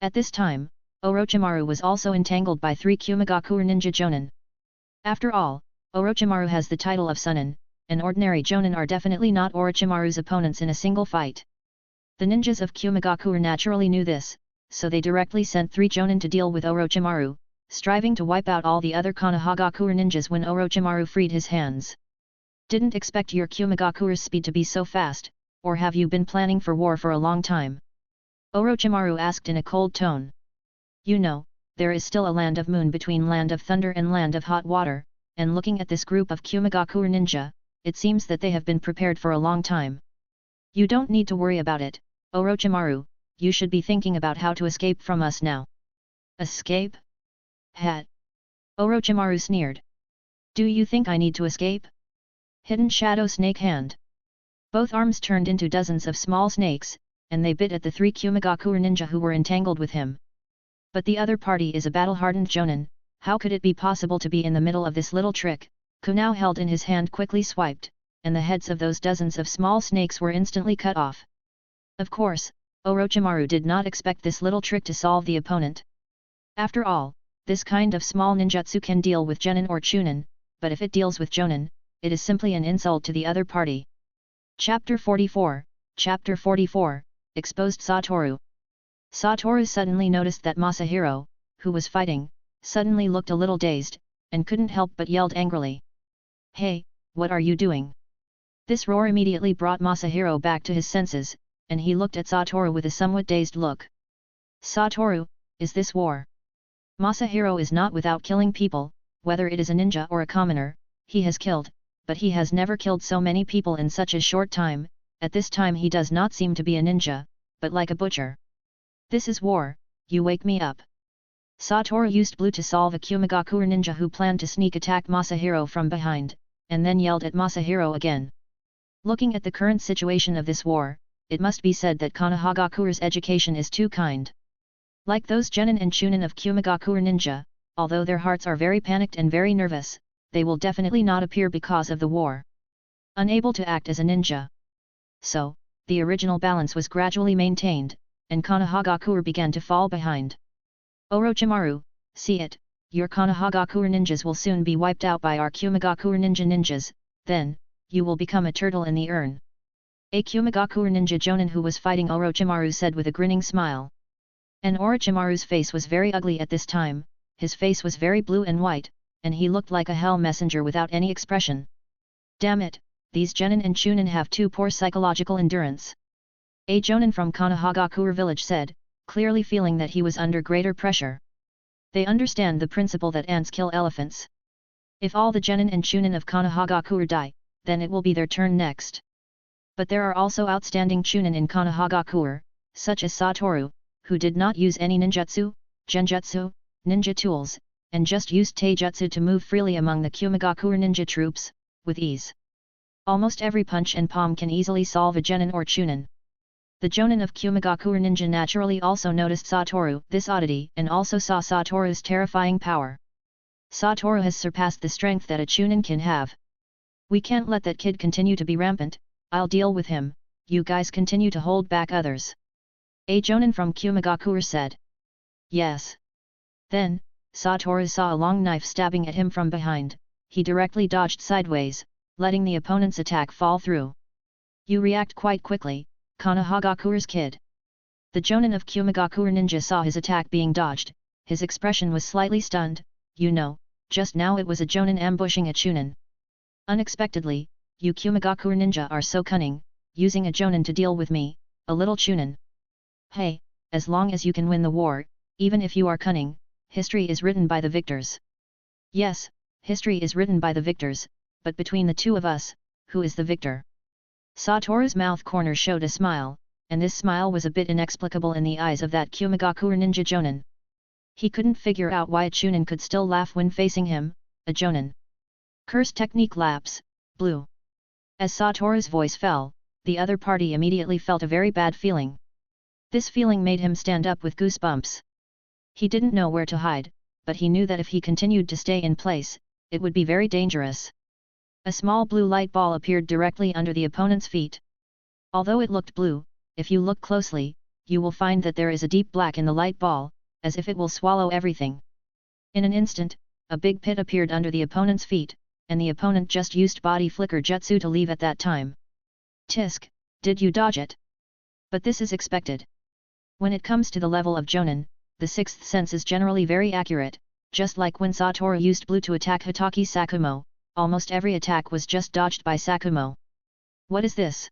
At this time, Orochimaru was also entangled by 3 Kumigakure ninja jonin. After all, Orochimaru has the title of Sunin, and ordinary jonin are definitely not Orochimaru's opponents in a single fight. The ninjas of Kumigakure naturally knew this, so they directly sent 3 jonin to deal with Orochimaru, striving to wipe out all the other Konohagakure ninjas when Orochimaru freed his hands. Didn't expect your Kumigakure's speed to be so fast, or have you been planning for war for a long time? Orochimaru asked in a cold tone. You know, there is still a land of moon between land of thunder and land of hot water, and looking at this group of Kumigakure ninja, it seems that they have been prepared for a long time. You don't need to worry about it, Orochimaru, you should be thinking about how to escape from us now. Escape? Hat. Orochimaru sneered. Do you think I need to escape? Hidden Shadow Snake Hand. Both arms turned into dozens of small snakes, and they bit at the 3 Kumigakure ninja who were entangled with him. But the other party is a battle-hardened jonin, how could it be possible to be in the middle of this little trick? Kunao held in his hand quickly swiped, and the heads of those dozens of small snakes were instantly cut off. Of course, Orochimaru did not expect this little trick to solve the opponent. After all, this kind of small ninjutsu can deal with genin or chunin, but if it deals with jonin, it is simply an insult to the other party. Chapter 44, Exposed Satoru. Satoru suddenly noticed that Masahiro, who was fighting, suddenly looked a little dazed, and couldn't help but yelled angrily. Hey, what are you doing? This roar immediately brought Masahiro back to his senses, and he looked at Satoru with a somewhat dazed look. Satoru, is this war? Masahiro is not without killing people, whether it is a ninja or a commoner, he has killed, but he has never killed so many people in such a short time. At this time he does not seem to be a ninja, but like a butcher. This is war, you wake me up. Satoru used blue to solve a Kumigakure ninja who planned to sneak attack Masahiro from behind, and then yelled at Masahiro again. Looking at the current situation of this war, it must be said that Konohagakure's education is too kind. Like those genin and chunin of Kumigakure ninja, although their hearts are very panicked and very nervous, they will definitely not appear because of the war. Unable to act as a ninja. So, the original balance was gradually maintained, and Konohagakure began to fall behind. Orochimaru, see it, your Konohagakure ninjas will soon be wiped out by our Kumigakure ninjas, then, you will become a turtle in the urn. A Kumigakure ninja jonin who was fighting Orochimaru said with a grinning smile. And Orochimaru's face was very ugly at this time, his face was very blue and white, and he looked like a hell messenger without any expression. Damn it, these genin and chunin have too poor psychological endurance. A jonin from Konohagakure village said, clearly feeling that he was under greater pressure. They understand the principle that ants kill elephants. If all the genin and chunin of Konohagakure die, then it will be their turn next. But there are also outstanding chunin in Konohagakure, such as Satoru, who did not use any ninjutsu, genjutsu, ninja tools, and just used taijutsu to move freely among the Kumigakure ninja troops, with ease. Almost every punch and palm can easily solve a genin or chunin. The jonin of Kumigakure ninja naturally also noticed Satoru, this oddity, and also saw Satoru's terrifying power. Satoru has surpassed the strength that a chunin can have. We can't let that kid continue to be rampant, I'll deal with him, you guys continue to hold back others. A jonin from Kumigakure said. Yes. Then, Satoru saw a long knife stabbing at him from behind, he directly dodged sideways, letting the opponent's attack fall through. You react quite quickly, Konohagakure's kid. The jonin of Kumigakure ninja saw his attack being dodged, his expression was slightly stunned, you know, just now it was a jonin ambushing a chunin. Unexpectedly, you Kumigakure ninja are so cunning, using a jonin to deal with me, a little chunin. Hey, as long as you can win the war, even if you are cunning, history is written by the victors. Yes, history is written by the victors, but between the two of us, who is the victor? Satoru's mouth corner showed a smile, and this smile was a bit inexplicable in the eyes of that Kumigakure ninja jonin. He couldn't figure out why a chunin could still laugh when facing him, a jonin. Curse technique lapse, blue. As Satoru's voice fell, the other party immediately felt a very bad feeling. This feeling made him stand up with goosebumps. He didn't know where to hide, but he knew that if he continued to stay in place, it would be very dangerous. A small blue light ball appeared directly under the opponent's feet. Although it looked blue, if you look closely, you will find that there is a deep black in the light ball, as if it will swallow everything. In an instant, a big pit appeared under the opponent's feet, and the opponent just used body flicker jutsu to leave at that time. Tisk, did you dodge it? But this is expected. When it comes to the level of jonin, the sixth sense is generally very accurate, just like when Satoru used blue to attack Hatake Satoru, almost every attack was just dodged by Satoru. What is this?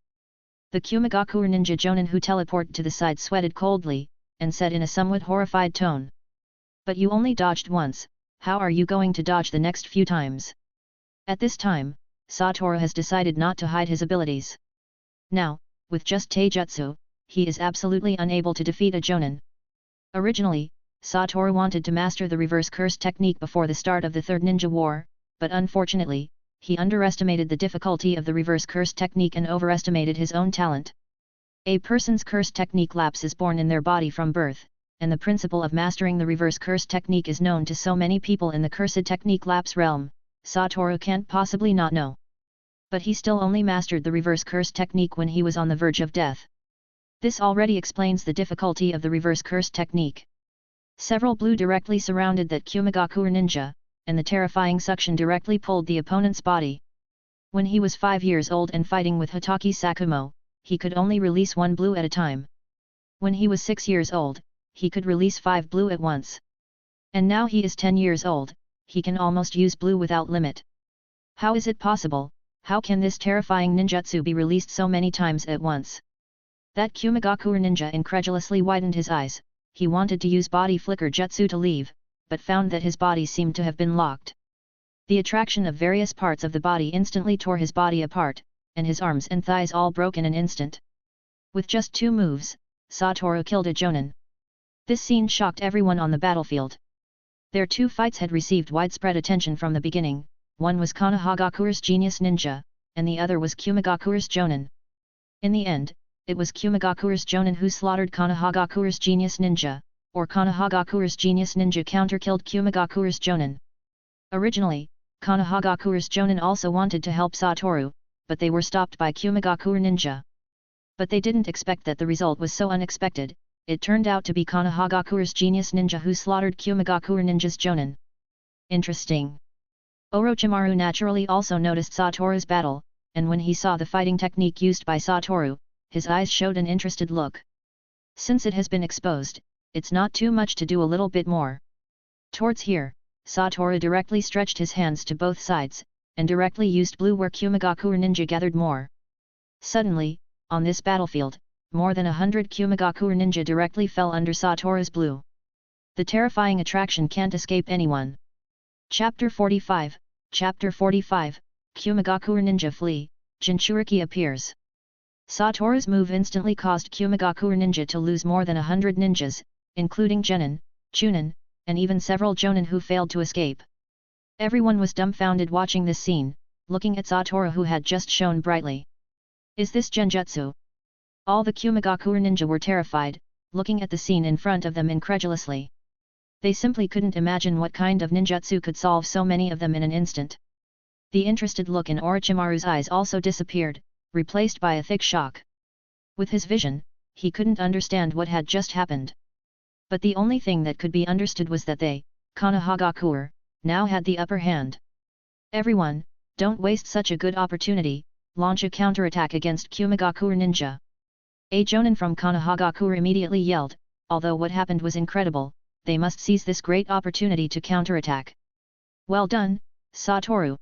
The Kumigakure ninja jonin who teleported to the side sweated coldly, and said in a somewhat horrified tone. But you only dodged once, how are you going to dodge the next few times? At this time, Satoru has decided not to hide his abilities. Now, with just taijutsu, he is absolutely unable to defeat a jonin. Originally, Satoru wanted to master the reverse curse technique before the start of the Third Ninja War, but unfortunately, he underestimated the difficulty of the reverse curse technique and overestimated his own talent. A person's curse technique lapse is born in their body from birth, and the principle of mastering the reverse curse technique is known to so many people in the cursed technique lapse realm, Satoru can't possibly not know. But he still only mastered the reverse curse technique when he was on the verge of death. This already explains the difficulty of the reverse curse technique. Several blue directly surrounded that Kumigakure ninja, and the terrifying suction directly pulled the opponent's body. When he was 5 years old and fighting with Hatake Satoru, he could only release 1 blue at a time. When he was 6 years old, he could release 5 blue at once. And now he is 10 years old, he can almost use blue without limit. How is it possible? How can this terrifying ninjutsu be released so many times at once? That Kumigakure ninja incredulously widened his eyes, he wanted to use body flicker jutsu to leave, but found that his body seemed to have been locked. The attraction of various parts of the body instantly tore his body apart, and his arms and thighs all broke in an instant. With just 2 moves, Satoru killed a jonin. This scene shocked everyone on the battlefield. Their 2 fights had received widespread attention from the beginning, one was Konohagakure's genius ninja, and the other was Kumigakure's jonin. In the end, it was Kumigakure's jonin who slaughtered Konohagakure's genius ninja, or Konohagakure's genius ninja counter-killed Kumigakure's jonin. Originally, Konohagakure's jonin also wanted to help Satoru, but they were stopped by Kumigakure ninja. But they didn't expect that the result was so unexpected, it turned out to be Konohagakure's genius ninja who slaughtered Kumigakure ninja's jonin. Interesting. Orochimaru naturally also noticed Satoru's battle, and when he saw the fighting technique used by Satoru, his eyes showed an interested look. Since it has been exposed, it's not too much to do a little bit more. Towards here, Satoru directly stretched his hands to both sides, and directly used blue where Kumigakure ninja gathered more. Suddenly, on this battlefield, more than 100 Kumigakure ninja directly fell under Satoru's blue. The terrifying attraction can't escape anyone. Chapter 45, Kumigakure Ninja Flee, Jinchuriki appears. Satoru's move instantly caused Kumigakure Ninja to lose more than 100 ninjas, including Genin, Chunin, and even several Jonin who failed to escape. Everyone was dumbfounded watching this scene, looking at Satoru who had just shone brightly. Is this genjutsu? All the Kumigakure Ninja were terrified, looking at the scene in front of them incredulously. They simply couldn't imagine what kind of ninjutsu could solve so many of them in an instant. The interested look in Orochimaru's eyes also disappeared, replaced by a thick shock. With his vision, he couldn't understand what had just happened. But the only thing that could be understood was that they, Konohagakure, now had the upper hand. Everyone, don't waste such a good opportunity, launch a counterattack against Kumigakure Ninja. A Jonin from Konohagakure immediately yelled, although what happened was incredible, they must seize this great opportunity to counterattack. Well done, Satoru.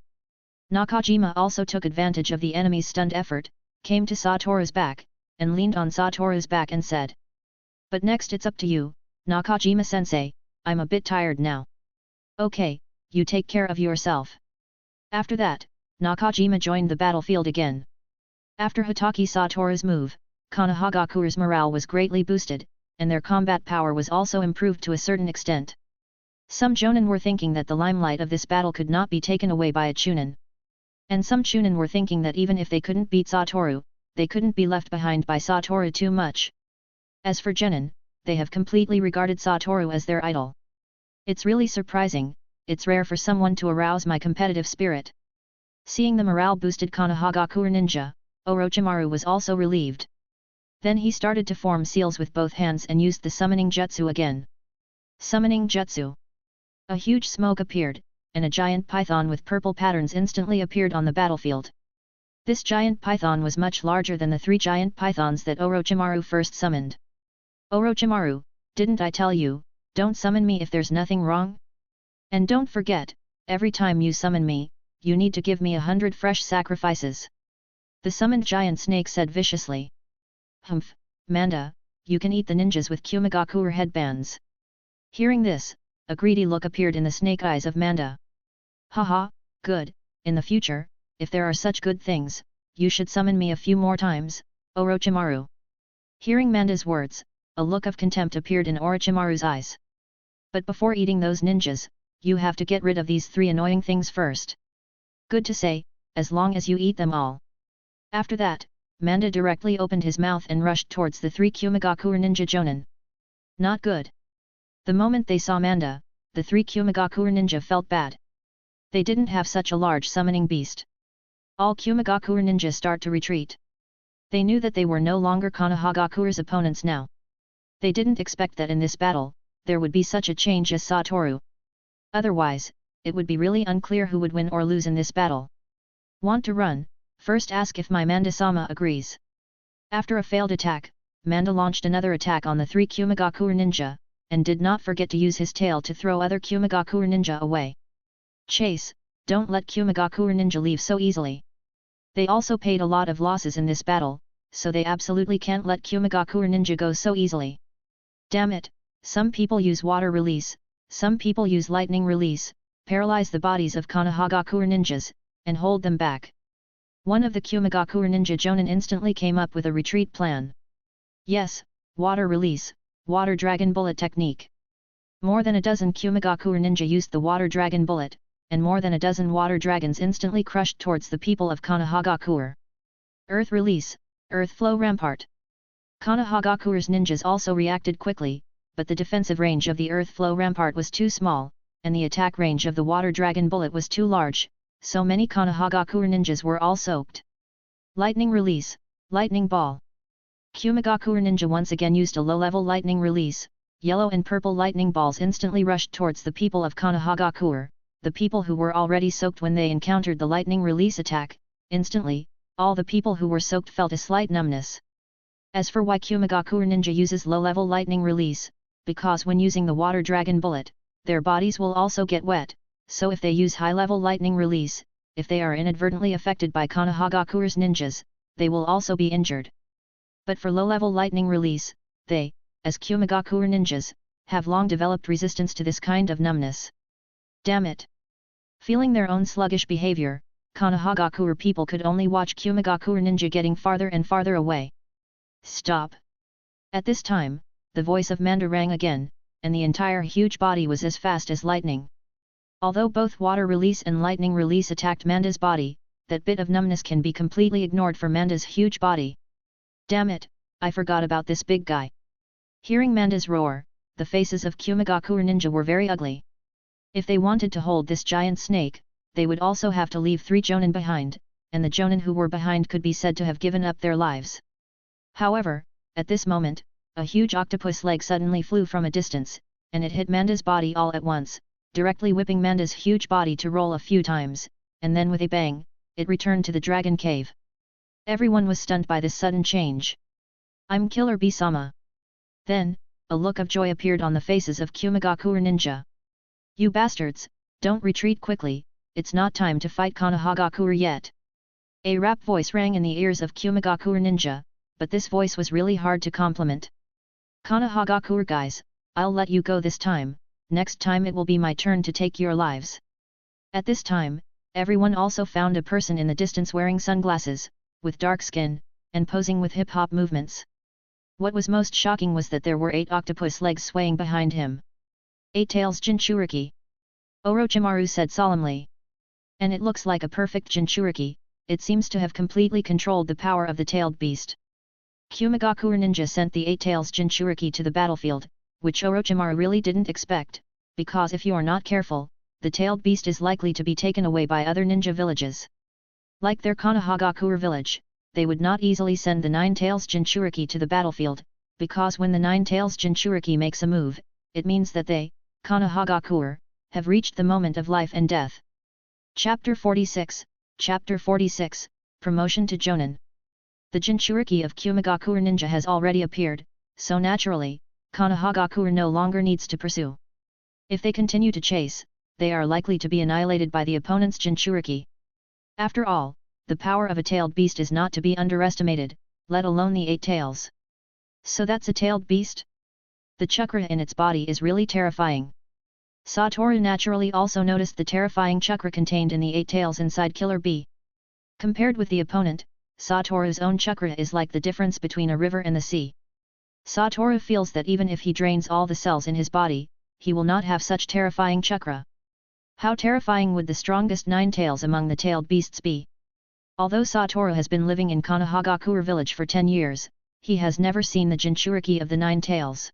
Nakajima also took advantage of the enemy's stunned effort, came to Satoru's back, and leaned on Satoru's back and said. But next it's up to you, Nakajima-sensei, I'm a bit tired now. Okay, you take care of yourself. After that, Nakajima joined the battlefield again. After Hatake Satoru's move, Konohagakure's morale was greatly boosted, and their combat power was also improved to a certain extent. Some Jonin were thinking that the limelight of this battle could not be taken away by a Chunin. And some Chunin were thinking that even if they couldn't beat Satoru, they couldn't be left behind by Satoru too much. As for Genin, they have completely regarded Satoru as their idol. It's really surprising, it's rare for someone to arouse my competitive spirit. Seeing the morale-boosted Konohagakure Ninja, Orochimaru was also relieved. Then he started to form seals with both hands and used the summoning jutsu again. Summoning jutsu. A huge smoke appeared, and a giant python with purple patterns instantly appeared on the battlefield. This giant python was much larger than the 3 giant pythons that Orochimaru first summoned. Orochimaru, didn't I tell you, don't summon me if there's nothing wrong? And don't forget, every time you summon me, you need to give me 100 fresh sacrifices. The summoned giant snake said viciously. Humph, Manda, you can eat the ninjas with Kumigakure headbands. Hearing this, a greedy look appeared in the snake eyes of Manda. Haha, good, in the future, if there are such good things, you should summon me a few more times, Orochimaru. Hearing Manda's words, a look of contempt appeared in Orochimaru's eyes. But before eating those ninjas, you have to get rid of these 3 annoying things first. Good to say, as long as you eat them all. After that, Manda directly opened his mouth and rushed towards the 3 Kumigakure Ninja Jonin. Not good. The moment they saw Manda, the 3 Kumigakure Ninja felt bad. They didn't have such a large summoning beast. All Kumigakure Ninja start to retreat. They knew that they were no longer Konohagakure's opponents now. They didn't expect that in this battle, there would be such a change as Satoru. Otherwise, it would be really unclear who would win or lose in this battle. Want to run? First ask if my Manda-sama agrees. After a failed attack, Manda launched another attack on the 3 Kumigakure Ninja, and did not forget to use his tail to throw other Kumigakure Ninja away. Chase, don't let Kumigakure Ninja leave so easily. They also paid a lot of losses in this battle, so they absolutely can't let Kumigakure Ninja go so easily. Damn it, some people use water release, some people use lightning release, paralyze the bodies of Konohagakure Ninjas, and hold them back. One of the Kumigakure Ninja Jonin instantly came up with a retreat plan. Yes, water release, water dragon bullet technique. More than a dozen Kumigakure Ninja used the water dragon bullet, and more than a dozen water dragons instantly crushed towards the people of Konohagakure. Earth release, earth flow rampart. Konohagakure's ninjas also reacted quickly, but the defensive range of the earth flow rampart was too small, and the attack range of the water dragon bullet was too large, so many Konohagakure ninjas were all soaked. Lightning release, lightning ball. Kumigakure Ninja once again used a low-level lightning release. Yellow and purple lightning balls instantly rushed towards the people of Konohagakure, the people who were already soaked when they encountered the lightning release attack. Instantly, all the people who were soaked felt a slight numbness. As for why Kumigakure Ninja uses low-level lightning release, because when using the water dragon bullet, their bodies will also get wet, so if they use high-level lightning release, if they are inadvertently affected by Konohagakure's ninjas, they will also be injured. But for low-level lightning release, they, as Kumigakure ninjas, have long developed resistance to this kind of numbness. Damn it! Feeling their own sluggish behavior, Konohagakure people could only watch Kumigakure ninja getting farther and farther away. Stop! At this time, the voice of Manda rang again, and the entire huge body was as fast as lightning. Although both water release and lightning release attacked Manda's body, that bit of numbness can be completely ignored for Manda's huge body. Damn it, I forgot about this big guy. Hearing Manda's roar, the faces of Kumigakure ninja were very ugly. If they wanted to hold this giant snake, they would also have to leave 3 jonin behind, and the jonin who were behind could be said to have given up their lives. However, at this moment, a huge octopus leg suddenly flew from a distance, and it hit Manda's body all at once, directly whipping Manda's huge body to roll a few times, and then with a bang, it returned to the dragon cave. Everyone was stunned by this sudden change. I'm Killer Bee-sama. Then, a look of joy appeared on the faces of Kumigakure ninja. You bastards, don't retreat quickly, it's not time to fight Konohagakure yet. A rap voice rang in the ears of Kumigakure ninja, but this voice was really hard to compliment. Konohagakure guys, I'll let you go this time, next time it will be my turn to take your lives. At this time, everyone also found a person in the distance wearing sunglasses, with dark skin, and posing with hip-hop movements. What was most shocking was that there were 8 octopus legs swaying behind him. 8 tails Jinchuriki. Orochimaru said solemnly. And it looks like a perfect Jinchuriki, it seems to have completely controlled the power of the tailed beast. Kumigakure ninja sent the 8 tails Jinchuriki to the battlefield, which Orochimaru really didn't expect, because if you are not careful, the tailed beast is likely to be taken away by other ninja villages. Like their Konohagakure village, they would not easily send the 9 tails Jinchuriki to the battlefield, because when the 9 tails Jinchuriki makes a move, it means that they, Konohagakure, have reached the moment of life and death. Chapter 46, Promotion to Jonin. The Jinchuriki of Kumigakure ninja has already appeared, so naturally, Konohagakure no longer needs to pursue. If they continue to chase, they are likely to be annihilated by the opponent's Jinchuriki. After all, the power of a tailed beast is not to be underestimated, let alone the 8 tails. So that's a tailed beast? The chakra in its body is really terrifying. Satoru naturally also noticed the terrifying chakra contained in the 8 tails inside Killer Bee. Compared with the opponent, Satoru's own chakra is like the difference between a river and the sea. Satoru feels that even if he drains all the cells in his body, he will not have such terrifying chakra. How terrifying would the strongest 9 tails among the tailed beasts be? Although Satoru has been living in Konohagakure village for 10 years, he has never seen the Jinchuriki of the 9 tails.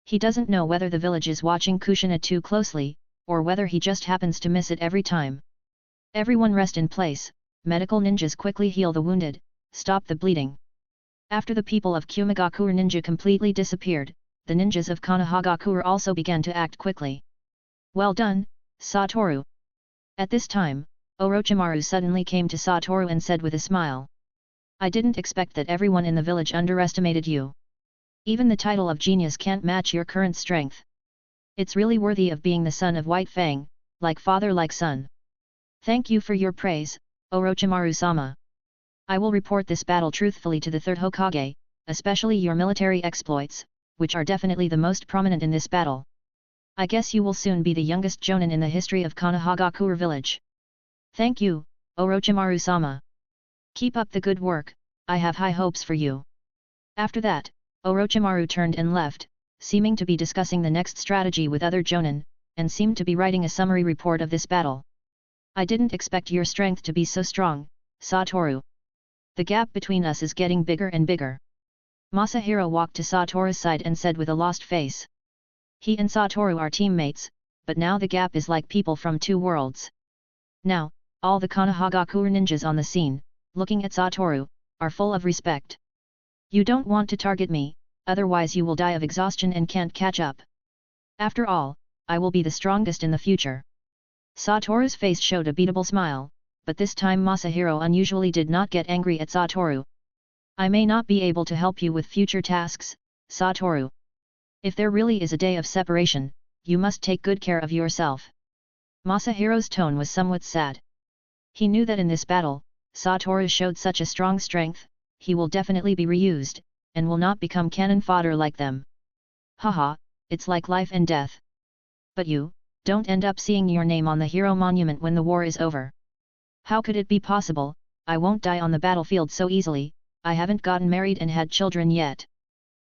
He doesn't know whether the village is watching Kushina too closely, or whether he just happens to miss it every time. Everyone rest in place, medical ninjas quickly heal the wounded, stop the bleeding. After the people of Kumigakure ninja completely disappeared, the ninjas of Konohagakure also began to act quickly. Well done, Satoru. At this time, Orochimaru suddenly came to Satoru and said with a smile. I didn't expect that everyone in the village underestimated you. Even the title of genius can't match your current strength. It's really worthy of being the son of White Fang, like father like son. Thank you for your praise, Orochimaru-sama. I will report this battle truthfully to the third Hokage, especially your military exploits, which are definitely the most prominent in this battle. I guess you will soon be the youngest jonin in the history of Konohagakure village. Thank you, Orochimaru-sama. Keep up the good work, I have high hopes for you. After that, Orochimaru turned and left, seeming to be discussing the next strategy with other jonin, and seemed to be writing a summary report of this battle. I didn't expect your strength to be so strong, Satoru. The gap between us is getting bigger and bigger. Masahiro walked to Satoru's side and said with a lost face. He and Satoru are teammates, but now the gap is like people from 2 worlds. Now, all the Konohagakure ninjas on the scene, looking at Satoru, are full of respect. You don't want to target me, otherwise you will die of exhaustion and can't catch up. After all, I will be the strongest in the future. Satoru's face showed a beatable smile, but this time Masahiro unusually did not get angry at Satoru. I may not be able to help you with future tasks, Satoru. If there really is a day of separation, you must take good care of yourself. Masahiro's tone was somewhat sad. He knew that in this battle, Satoru showed such a strong strength, he will definitely be reused, and will not become cannon fodder like them. Haha, it's like life and death. But you, don't end up seeing your name on the hero monument when the war is over. How could it be possible? I won't die on the battlefield so easily, I haven't gotten married and had children yet.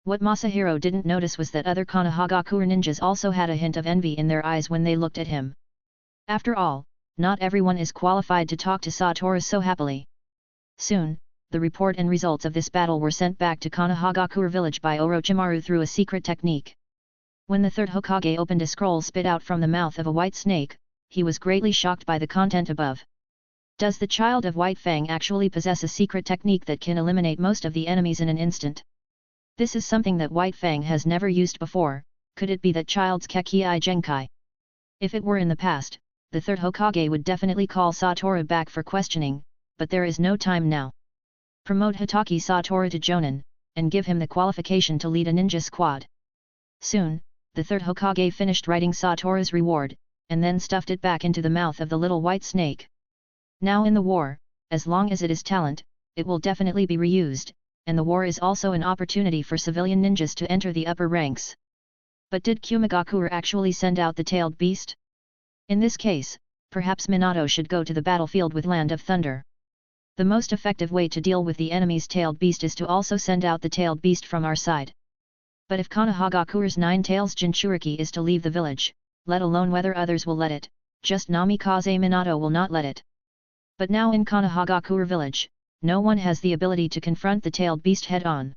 What Masahiro didn't notice was that other Konohagakure ninjas also had a hint of envy in their eyes when they looked at him. After all, not everyone is qualified to talk to Satoru so happily. Soon, the report and results of this battle were sent back to Konohagakure village by Orochimaru through a secret technique. When the third Hokage opened a scroll spit out from the mouth of a white snake, he was greatly shocked by the content above. Does the child of White Fang actually possess a secret technique that can eliminate most of the enemies in an instant? This is something that White Fang has never used before. Could it be that child's Kekkei Genkai? If it were in the past, the third Hokage would definitely call Satoru back for questioning, but there is no time now. Promote Hatake Satoru to Jonin, and give him the qualification to lead a ninja squad. Soon, the third Hokage finished writing Satoru's reward, and then stuffed it back into the mouth of the little white snake. Now in the war, as long as it is talent, it will definitely be reused, and the war is also an opportunity for civilian ninjas to enter the upper ranks. But did Kumigakure actually send out the tailed beast? In this case, perhaps Minato should go to the battlefield with Land of Thunder. The most effective way to deal with the enemy's tailed beast is to also send out the tailed beast from our side. But if Konohagakure's 9 tails Jinchuriki is to leave the village, let alone whether others will let it, just Namikaze Minato will not let it. But now in Konohagakure village, no one has the ability to confront the tailed beast head-on.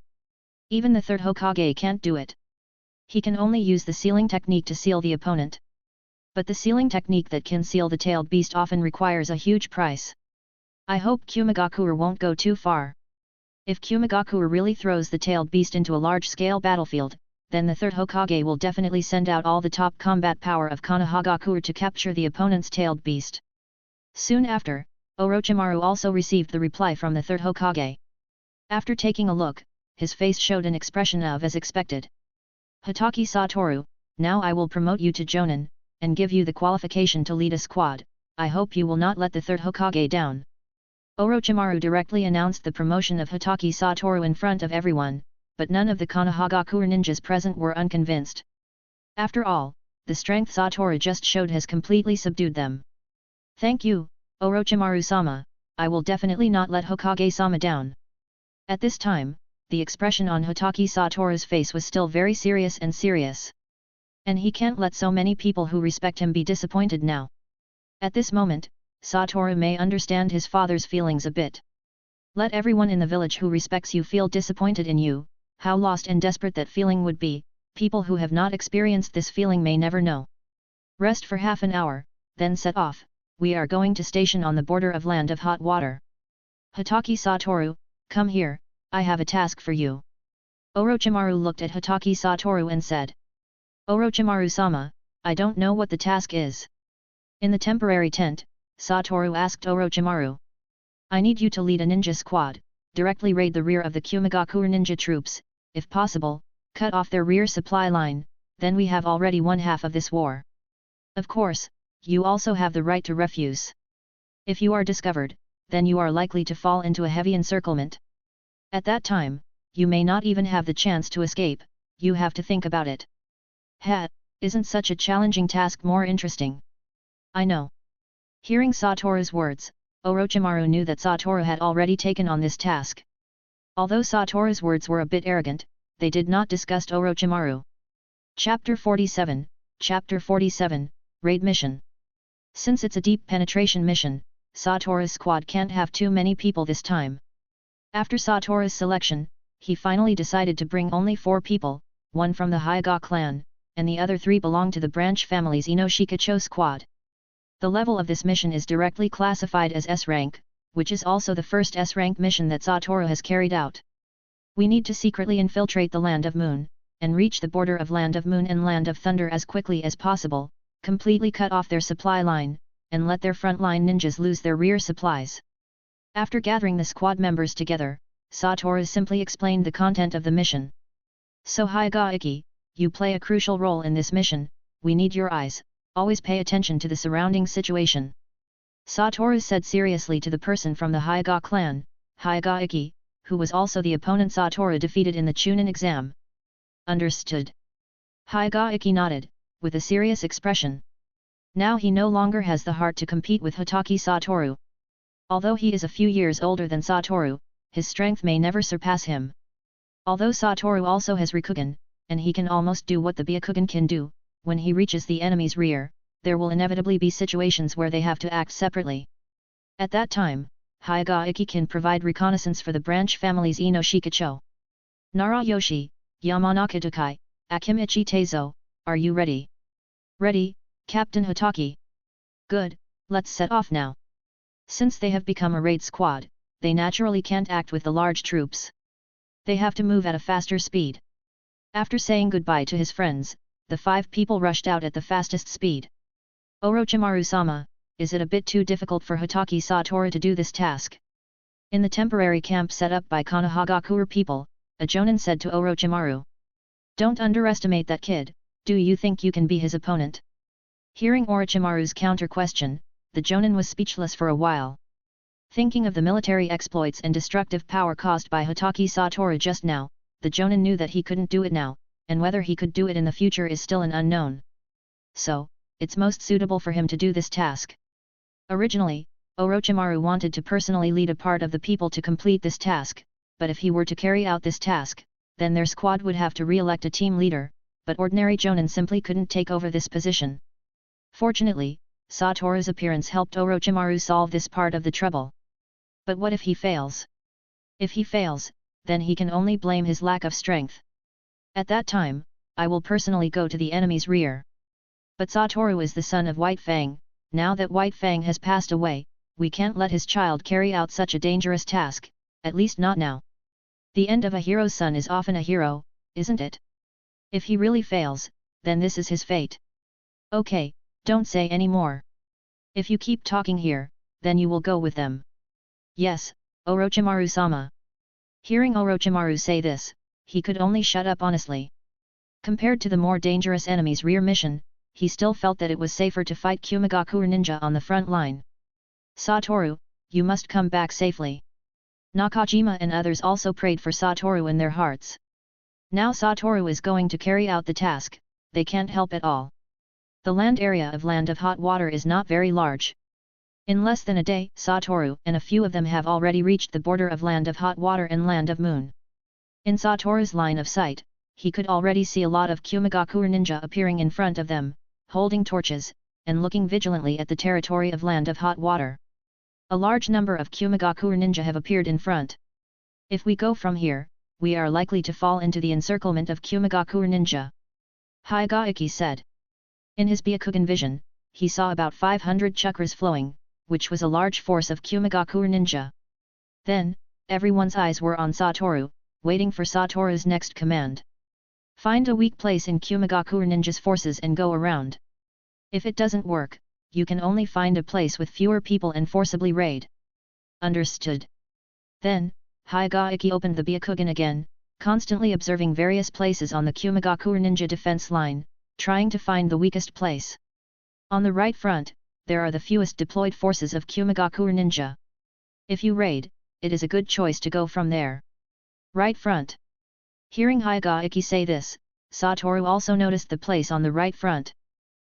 Even the third Hokage can't do it. He can only use the sealing technique to seal the opponent. But the sealing technique that can seal the tailed beast often requires a huge price. I hope Kumigakure won't go too far. If Kumigakure really throws the tailed beast into a large-scale battlefield, then the third Hokage will definitely send out all the top combat power of Konohagakure to capture the opponent's tailed beast. Soon after, Orochimaru also received the reply from the third Hokage. After taking a look, his face showed an expression of as expected. Hatake Satoru, now I will promote you to Jonin, and give you the qualification to lead a squad. I hope you will not let the third Hokage down. Orochimaru directly announced the promotion of Hatake Satoru in front of everyone, but none of the Konohagakure ninjas present were unconvinced. After all, the strength Satoru just showed has completely subdued them. Thank you, Orochimaru-sama, I will definitely not let Hokage-sama down. At this time, the expression on Hatake Satoru's face was still very serious. And he can't let so many people who respect him be disappointed now. At this moment, Satoru may understand his father's feelings a bit. Let everyone in the village who respects you feel disappointed in you, how lost and desperate that feeling would be, people who have not experienced this feeling may never know. Rest for half an hour, then set off, we are going to station on the border of Land of Hot Water. Hatake Satoru, come here, I have a task for you. Orochimaru looked at Hatake Satoru and said. Orochimaru-sama, I don't know what the task is. In the temporary tent, Satoru asked Orochimaru. I need you to lead a ninja squad, directly raid the rear of the Kumigakure ninja troops, if possible, cut off their rear supply line, then we have already won half of this war. Of course, you also have the right to refuse. If you are discovered, then you are likely to fall into a heavy encirclement. At that time, you may not even have the chance to escape, you have to think about it. Isn't such a challenging task more interesting? I know. Hearing Satoru's words, Orochimaru knew that Satoru had already taken on this task. Although Satoru's words were a bit arrogant, they did not disgust Orochimaru. Chapter 47, Raid Mission. Since it's a deep penetration mission, Satoru's squad can't have too many people this time. After Satoru's selection, he finally decided to bring only 4 people, 1 from the Hyuga clan, and the other 3 belong to the branch family's Inoshikacho squad. The level of this mission is directly classified as S-rank, which is also the first S-rank mission that Satoru has carried out. We need to secretly infiltrate the Land of Moon, and reach the border of Land of Moon and Land of Thunder as quickly as possible, completely cut off their supply line, and let their frontline ninjas lose their rear supplies. After gathering the squad members together, Satoru simply explained the content of the mission. So Hyuga-iki, you play a crucial role in this mission, we need your eyes, always pay attention to the surrounding situation. Satoru said seriously to the person from the Hyuga clan, Hyuga-iki, who was also the opponent Satoru defeated in the Chunin exam. Understood. Hayagaki nodded, with a serious expression. Now he no longer has the heart to compete with Hatake Satoru. Although he is a few years older than Satoru, his strength may never surpass him. Although Satoru also has Rikugan, and he can almost do what the Byakugan can do, when he reaches the enemy's rear, there will inevitably be situations where they have to act separately. At that time, Hayagaki can provide reconnaissance for the branch family's Ino Shikacho. Narayoshi, Yamanaka-Tokai, Akimichi Teizo, are you ready? Ready, Captain Hatake. Good, let's set off now. Since they have become a raid squad, they naturally can't act with the large troops. They have to move at a faster speed. After saying goodbye to his friends, the 5 people rushed out at the fastest speed. Orochimaru-sama, is it a bit too difficult for Hatake Satoru to do this task? In the temporary camp set up by Konohagakure people, a jonin said to Orochimaru. Don't underestimate that kid, do you think you can be his opponent? Hearing Orochimaru's counter-question, the jonin was speechless for a while. Thinking of the military exploits and destructive power caused by Hatake Satoru just now, the jonin knew that he couldn't do it now, and whether he could do it in the future is still an unknown. So, it's most suitable for him to do this task. Originally, Orochimaru wanted to personally lead a part of the people to complete this task, but if he were to carry out this task, then their squad would have to re-elect a team leader, but ordinary jonin simply couldn't take over this position. Fortunately, Satoru's appearance helped Orochimaru solve this part of the trouble. But what if he fails? If he fails, then he can only blame his lack of strength. At that time, I will personally go to the enemy's rear. But Satoru is the son of White Fang. Now that White Fang has passed away, we can't let his child carry out such a dangerous task, at least not now. The end of a hero's son is often a hero, isn't it? If he really fails, then this is his fate. Okay, don't say any more. If you keep talking here, then you will go with them. Yes, Orochimaru-sama. Hearing Orochimaru say this, he could only shut up honestly. Compared to the more dangerous enemy's rear mission, he still felt that it was safer to fight Kumigakure ninja on the front line. Satoru, you must come back safely. Nakajima and others also prayed for Satoru in their hearts. Now Satoru is going to carry out the task, they can't help at all. The land area of Land of Hot Water is not very large. In less than a day, Satoru and a few of them have already reached the border of Land of Hot Water and Land of Moon. In Satoru's line of sight, he could already see a lot of Kumigakure ninja appearing in front of them, holding torches, and looking vigilantly at the territory of Land of Hot Water. A large number of Kumigakure ninja have appeared in front. If we go from here, we are likely to fall into the encirclement of Kumigakure ninja. Hayagaki said. In his Byakugan vision, he saw about 500 chakras flowing, which was a large force of Kumigakure ninja. Then, everyone's eyes were on Satoru, waiting for Satoru's next command. Find a weak place in Kumigakure ninja's forces and go around. If it doesn't work, you can only find a place with fewer people and forcibly raid. Understood. Then, Hayagaki opened the Byakugan again, constantly observing various places on the Kumigakure ninja defense line, trying to find the weakest place. On the right front, there are the fewest deployed forces of Kumigakure ninja. If you raid, it is a good choice to go from there. Right front. Hearing Hayagaki say this, Satoru also noticed the place on the right front.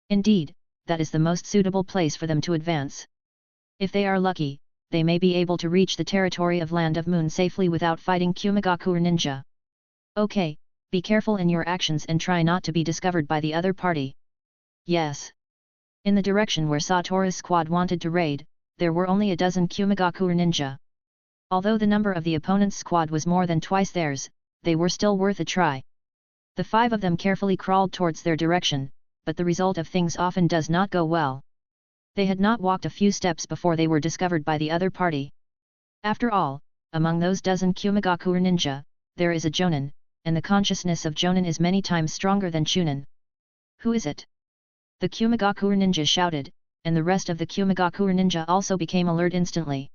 Indeed, that is the most suitable place for them to advance. If they are lucky, they may be able to reach the territory of Land of Moon safely without fighting Kumigakure ninja. Okay, be careful in your actions and try not to be discovered by the other party. Yes. In the direction where Satoru's squad wanted to raid, there were only a dozen Kumigakure ninja. Although the number of the opponent's squad was more than twice theirs, they were still worth a try. The 5 of them carefully crawled towards their direction, but the result of things often does not go well. They had not walked a few steps before they were discovered by the other party. After all, among those dozen Kumigakure ninja, there is a jonin, and the consciousness of jonin is many times stronger than chunin. Who is it? The Kumigakure ninja shouted, and the rest of the Kumigakure ninja also became alert instantly.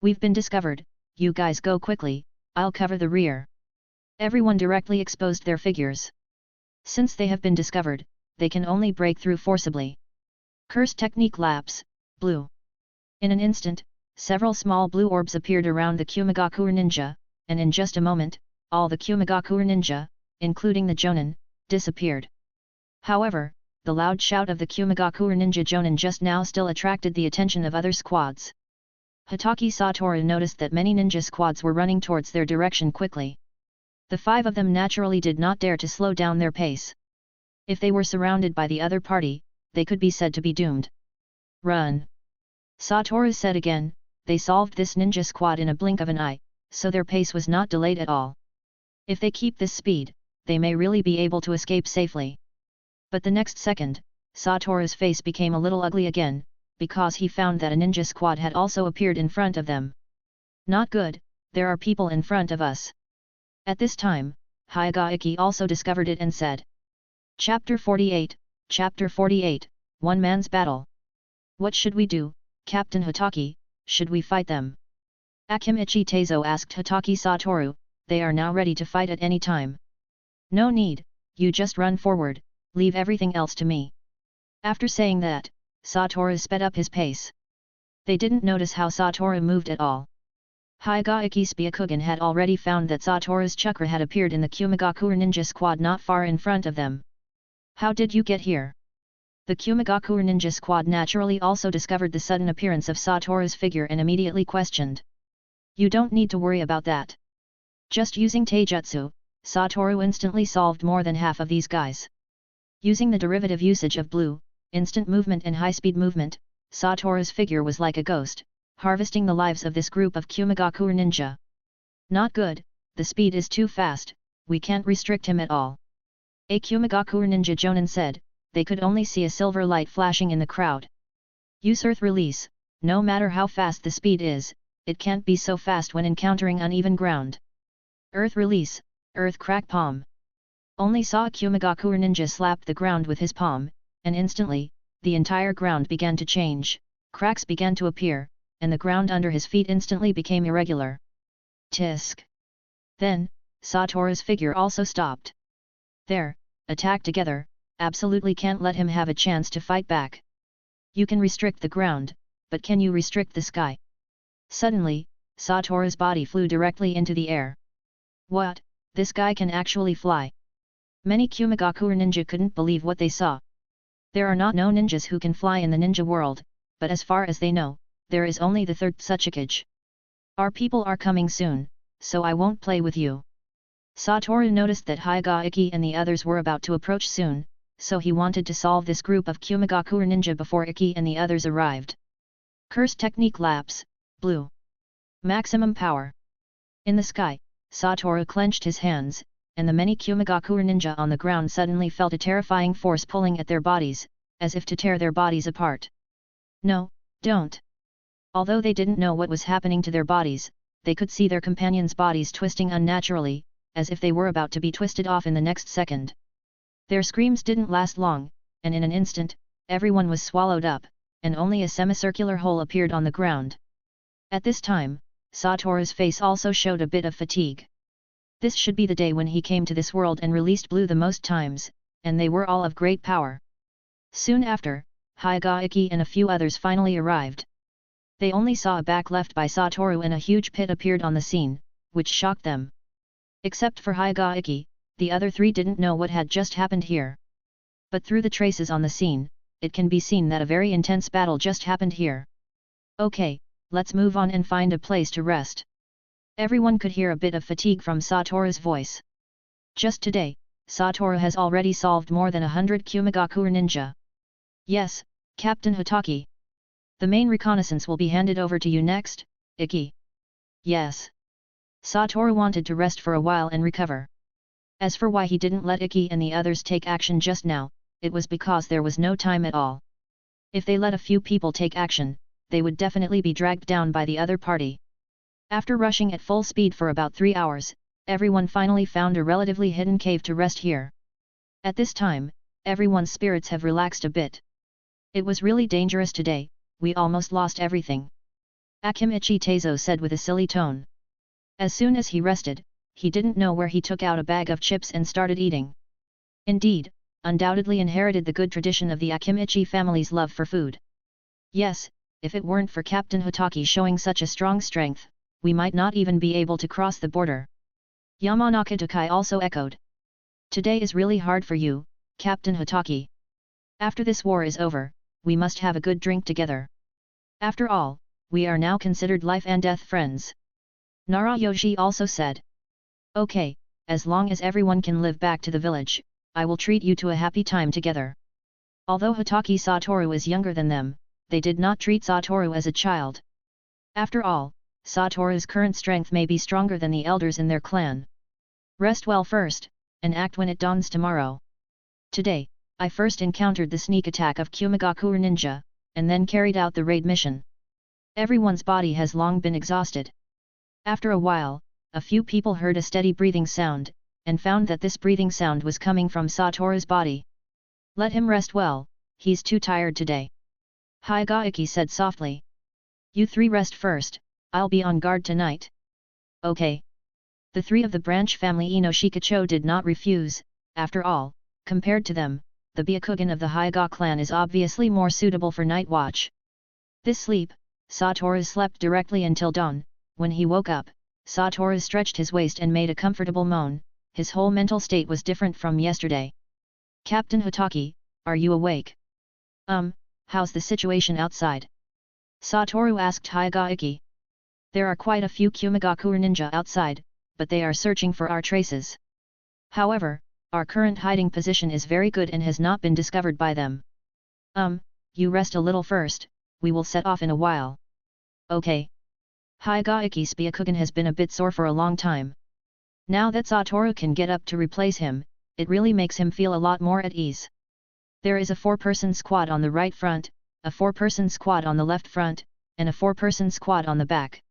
We've been discovered, you guys go quickly, I'll cover the rear. Everyone directly exposed their figures. Since they have been discovered, they can only break through forcibly. Curse technique lapse, blue. In an instant, several small blue orbs appeared around the Kumigakure ninja, and in just a moment, all the Kumigakure ninja, including the jonin, disappeared. However, the loud shout of the Kumigakure ninja Jonin just now still attracted the attention of other squads. Hatake Satoru noticed that many ninja squads were running towards their direction quickly. The 5 of them naturally did not dare to slow down their pace. If they were surrounded by the other party, they could be said to be doomed. Run! Satoru said again. They solved this ninja squad in a blink of an eye, so their pace was not delayed at all. If they keep this speed, they may really be able to escape safely. But the next second, Satoru's face became a little ugly again, because he found that a ninja squad had also appeared in front of them. Not good, there are people in front of us. At this time, Hyagaiki also discovered it and said. Chapter 48, Chapter 48, One Man's Battle. What should we do, Captain Hatake, should we fight them? Akimichi Teizo asked Hatake Satoru. They are now ready to fight at any time. No need, you just run forward, leave everything else to me. After saying that, Satoru sped up his pace. They didn't notice how Satoru moved at all. Hyagaiki's Byakugan had already found that Satoru's chakra had appeared in the Kumigakure ninja squad not far in front of them. How did you get here? The Kumigakure ninja squad naturally also discovered the sudden appearance of Satoru's figure and immediately questioned. You don't need to worry about that. Just using Taijutsu, Satoru instantly solved more than half of these guys. Using the derivative usage of blue, instant movement and high-speed movement, Satoru's figure was like a ghost, harvesting the lives of this group of Kumigakure ninja. Not good, the speed is too fast, we can't restrict him at all. A Kumigakure ninja Jonin said. They could only see a silver light flashing in the crowd. Use Earth Release, no matter how fast the speed is, it can't be so fast when encountering uneven ground. Earth Release, Earth Crack Palm. Only saw a Kumigakure ninja slap the ground with his palm, and instantly, the entire ground began to change, cracks began to appear, and the ground under his feet instantly became irregular. Tisk! Then, Satoru's figure also stopped. There, attack together. Absolutely can't let him have a chance to fight back. You can restrict the ground, but can you restrict the sky? Suddenly, Satoru's body flew directly into the air. What, this guy can actually fly? Many Kumigakure ninja couldn't believe what they saw. There are no ninjas who can fly in the ninja world, but as far as they know, there is only the 3rd Tsuchikage. Our people are coming soon, so I won't play with you. Satoru noticed that Hyagaiki and the others were about to approach soon, so he wanted to solve this group of Kumigakure ninja before Ikki and the others arrived. Curse Technique Lapse, Blue. Maximum Power. In the sky, Satoru clenched his hands, and the many Kumigakure ninja on the ground suddenly felt a terrifying force pulling at their bodies, as if to tear their bodies apart. No, don't. Although they didn't know what was happening to their bodies, they could see their companions' bodies twisting unnaturally, as if they were about to be twisted off in the next second. Their screams didn't last long, and in an instant, everyone was swallowed up, and only a semicircular hole appeared on the ground. At this time, Satoru's face also showed a bit of fatigue. This should be the day when he came to this world and released blue the most times, and they were all of great power. Soon after, Hyagaiki and a few others finally arrived. They only saw a back left by Satoru and a huge pit appeared on the scene, which shocked them. Except for Hyagaiki, the other 3 didn't know what had just happened here. But through the traces on the scene, it can be seen that a very intense battle just happened here. Okay, let's move on and find a place to rest. Everyone could hear a bit of fatigue from Satoru's voice. Just today, Satoru has already solved more than 100 Kumigakure ninja. Yes, Captain Hatake. The main reconnaissance will be handed over to you next, Ikki. Yes. Satoru wanted to rest for a while and recover. As for why he didn't let Ikki and the others take action just now, it was because there was no time at all. If they let a few people take action, they would definitely be dragged down by the other party. After rushing at full speed for about 3 hours, everyone finally found a relatively hidden cave to rest here. At this time, everyone's spirits have relaxed a bit. It was really dangerous today, we almost lost everything. Akimichi Teizo said with a silly tone. As soon as he rested, he didn't know where he took out a bag of chips and started eating. Indeed, undoubtedly inherited the good tradition of the Akimichi family's love for food. Yes, if it weren't for Captain Hatake showing such a strong strength, we might not even be able to cross the border. Yamanaka Dakai also echoed. Today is really hard for you, Captain Hatake. After this war is over, we must have a good drink together. After all, we are now considered life and death friends. Narayoshi also said. Okay, as long as everyone can live back to the village, I will treat you to a happy time together. Although Hatake Satoru is younger than them, they did not treat Satoru as a child. After all, Satoru's current strength may be stronger than the elders in their clan. Rest well first, and act when it dawns tomorrow. Today, I first encountered the sneak attack of Kumigakure ninja, and then carried out the raid mission. Everyone's body has long been exhausted. After a while, a few people heard a steady breathing sound, and found that this breathing sound was coming from Satoru's body. Let him rest well, he's too tired today. Higaki said softly. You three rest first, I'll be on guard tonight. Okay. The three of the branch family Inoshikacho did not refuse. After all, compared to them, the Byakugan of the Hyuga clan is obviously more suitable for night watch. This sleep, Satoru slept directly until dawn. When he woke up, Satoru stretched his waist and made a comfortable moan. His whole mental state was different from yesterday. Captain Hatake, are you awake? How's the situation outside? Satoru asked Higaki. There are quite a few Kumigakure ninja outside, but they are searching for our traces. However, our current hiding position is very good and has not been discovered by them. You rest a little first, we will set off in a while. Okay. Hyugaki's Byakugan has been a bit sore for a long time. Now that Satoru can get up to replace him, it really makes him feel a lot more at ease. There is a 4-person squad on the right front, a 4-person squad on the left front, and a 4-person squad on the back.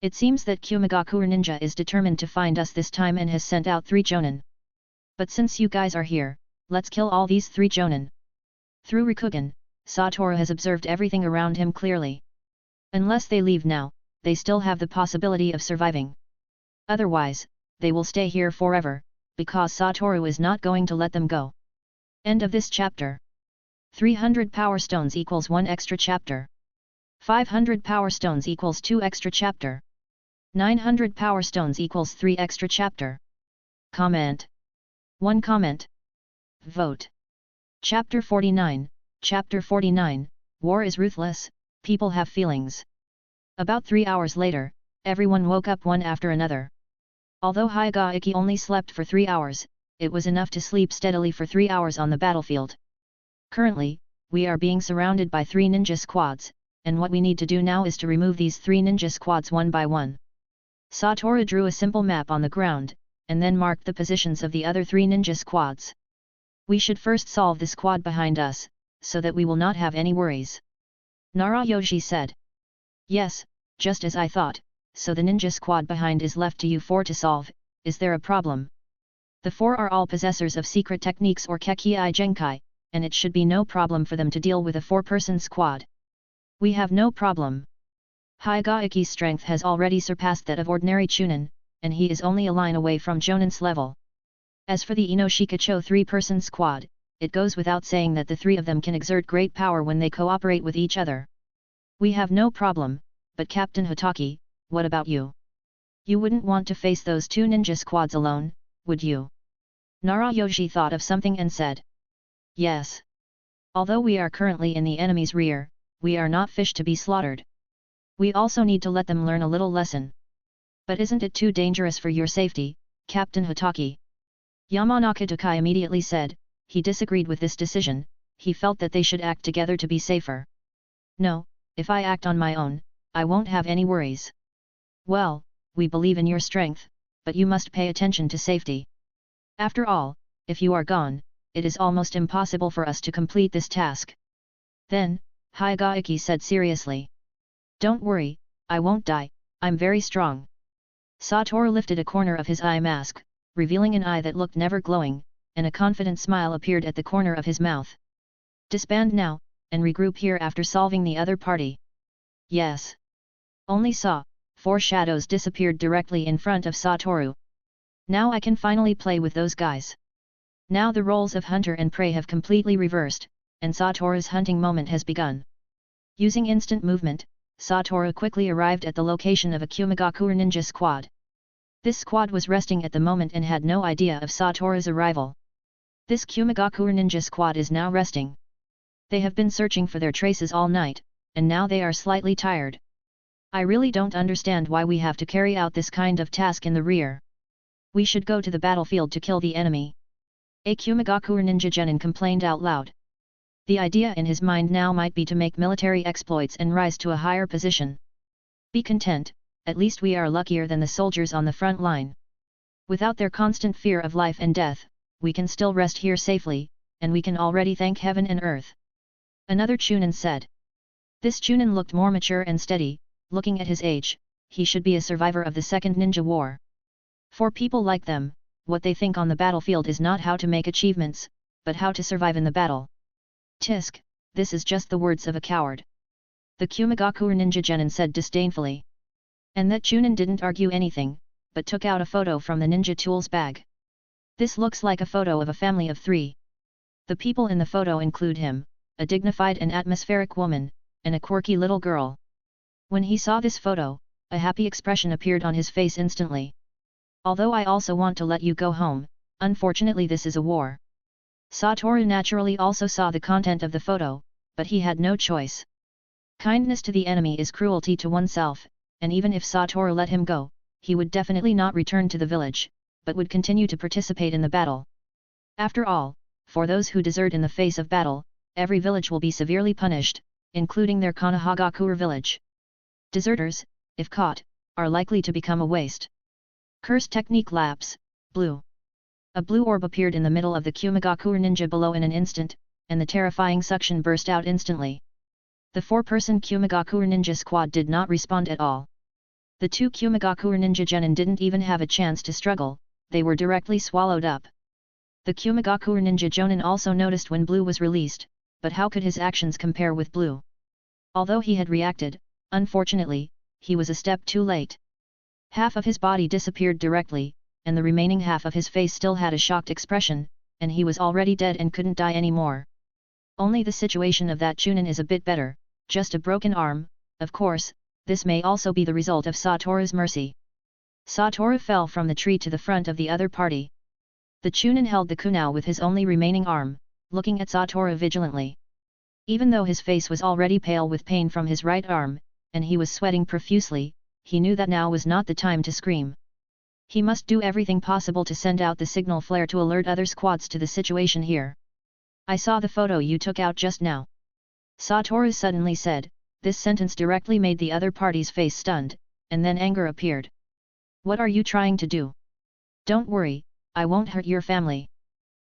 It seems that Kumigakure ninja is determined to find us this time and has sent out 3 jonin. But since you guys are here, let's kill all these 3 jonin. Through Rikugan, Satoru has observed everything around him clearly. Unless they leave now, they still have the possibility of surviving. Otherwise, they will stay here forever, because Satoru is not going to let them go. End of this chapter. 300 power stones equals 1 extra chapter. 500 power stones equals 2 extra chapter. 900 power stones equals 3 extra chapter. Comment. 1 comment. Vote. Chapter 49. Chapter 49, War is ruthless, people have feelings. About 3 hours later, everyone woke up one after another. Although Hyuga only slept for 3 hours, it was enough to sleep steadily for 3 hours on the battlefield. Currently, we are being surrounded by 3 ninja squads, and what we need to do now is to remove these 3 ninja squads one by one. Satoru drew a simple map on the ground, and then marked the positions of the other 3 ninja squads. We should first solve the squad behind us, so that we will not have any worries. Narayoshi said. Yes, just as I thought, so the ninja squad behind is left to you 4 to solve. Is there a problem? The 4 are all possessors of secret techniques or Kekkei Genkai, and it should be no problem for them to deal with a 4-person squad. We have no problem. Hyuga's strength has already surpassed that of ordinary Chunin, and he is only a line away from Jonin's level. As for the Inoshikacho 3-person squad, it goes without saying that the 3 of them can exert great power when they cooperate with each other. We have no problem, but Captain Hatake, what about you? You wouldn't want to face those 2 ninja squads alone, would you? Narayoshi thought of something and said. Yes. Although we are currently in the enemy's rear, we are not fish to be slaughtered. We also need to let them learn a little lesson. But isn't it too dangerous for your safety, Captain Hatake? Yamanaka Takai immediately said. He disagreed with this decision, he felt that they should act together to be safer. No, if I act on my own, I won't have any worries. Well, we believe in your strength, but you must pay attention to safety. After all, if you are gone, it is almost impossible for us to complete this task. Then, Hyuga said seriously. Don't worry, I won't die, I'm very strong. Satoru lifted a corner of his eye mask, revealing an eye that looked never glowing, and a confident smile appeared at the corner of his mouth. Disband now, and regroup here after solving the other party. Yes. Only saw, 4 shadows disappeared directly in front of Satoru. Now I can finally play with those guys. Now the roles of hunter and prey have completely reversed, and Satoru's hunting moment has begun. Using instant movement, Satoru quickly arrived at the location of a Kumigakure ninja squad. This squad was resting at the moment and had no idea of Satoru's arrival. This Kumigakure ninja squad is now resting. They have been searching for their traces all night, and now they are slightly tired. I really don't understand why we have to carry out this kind of task in the rear. We should go to the battlefield to kill the enemy. A Kumigakure ninja genin complained out loud. The idea in his mind now might be to make military exploits and rise to a higher position. Be content, at least we are luckier than the soldiers on the front line. Without their constant fear of life and death, we can still rest here safely, and we can already thank heaven and earth. Another Chunin said. This Chunin looked more mature and steady. Looking at his age, he should be a survivor of the Second Ninja War. For people like them, what they think on the battlefield is not how to make achievements, but how to survive in the battle. Tisk, this is just the words of a coward. The Kumigakure ninja genin said disdainfully. And that Chunin didn't argue anything, but took out a photo from the ninja tools bag. This looks like a photo of a family of 3. The people in the photo include him, a dignified and atmospheric woman, and a quirky little girl. When he saw this photo, a happy expression appeared on his face instantly. Although I also want to let you go home, unfortunately this is a war. Satoru naturally also saw the content of the photo, but he had no choice. Kindness to the enemy is cruelty to oneself, and even if Satoru let him go, he would definitely not return to the village, but would continue to participate in the battle. After all, for those who desert in the face of battle, every village will be severely punished, including their Konohagakure village. Deserters, if caught, are likely to become a waste. Curse technique lapse, blue. A blue orb appeared in the middle of the Kumigakure ninja below in an instant, and the terrifying suction burst out instantly. The 4-person Kumigakure ninja squad did not respond at all. The 2 Kumigakure ninja genin didn't even have a chance to struggle, they were directly swallowed up. The Kumigakure ninja jonin also noticed when blue was released, but how could his actions compare with blue? Although he had reacted, unfortunately, he was a step too late. Half of his body disappeared directly, and the remaining half of his face still had a shocked expression, and he was already dead and couldn't die anymore. Only the situation of that Chunin is a bit better, just a broken arm. Of course, this may also be the result of Satoru's mercy. Satoru fell from the tree to the front of the other party. The Chunin held the kunao with his only remaining arm, looking at Satoru vigilantly. Even though his face was already pale with pain from his right arm, and he was sweating profusely, he knew that now was not the time to scream. He must do everything possible to send out the signal flare to alert other squads to the situation here. I saw the photo you took out just now. Satoru suddenly said. This sentence directly made the other party's face stunned, and then anger appeared. What are you trying to do? Don't worry, I won't hurt your family.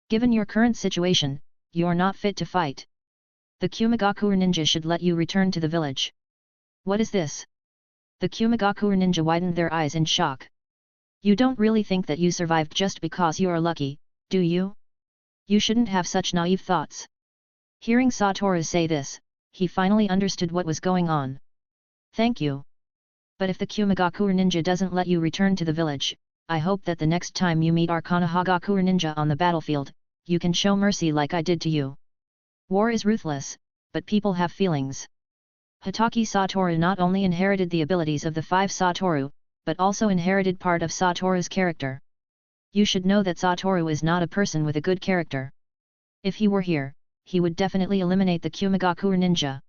Given your current situation, you're not fit to fight. The Kumigakure ninja should let you return to the village. What is this? The Kumigakure ninja widened their eyes in shock. You don't really think that you survived just because you are lucky, do you? You shouldn't have such naive thoughts. Hearing Satoru say this, he finally understood what was going on. Thank you. But if the Kumigakure ninja doesn't let you return to the village, I hope that the next time you meet our Konohagakure ninja on the battlefield, you can show mercy like I did to you. War is ruthless, but people have feelings. Hatake Satoru not only inherited the abilities of the 5 Satoru, but also inherited part of Satoru's character. You should know that Satoru is not a person with a good character. If he were here, he would definitely eliminate the Kumigakure ninja.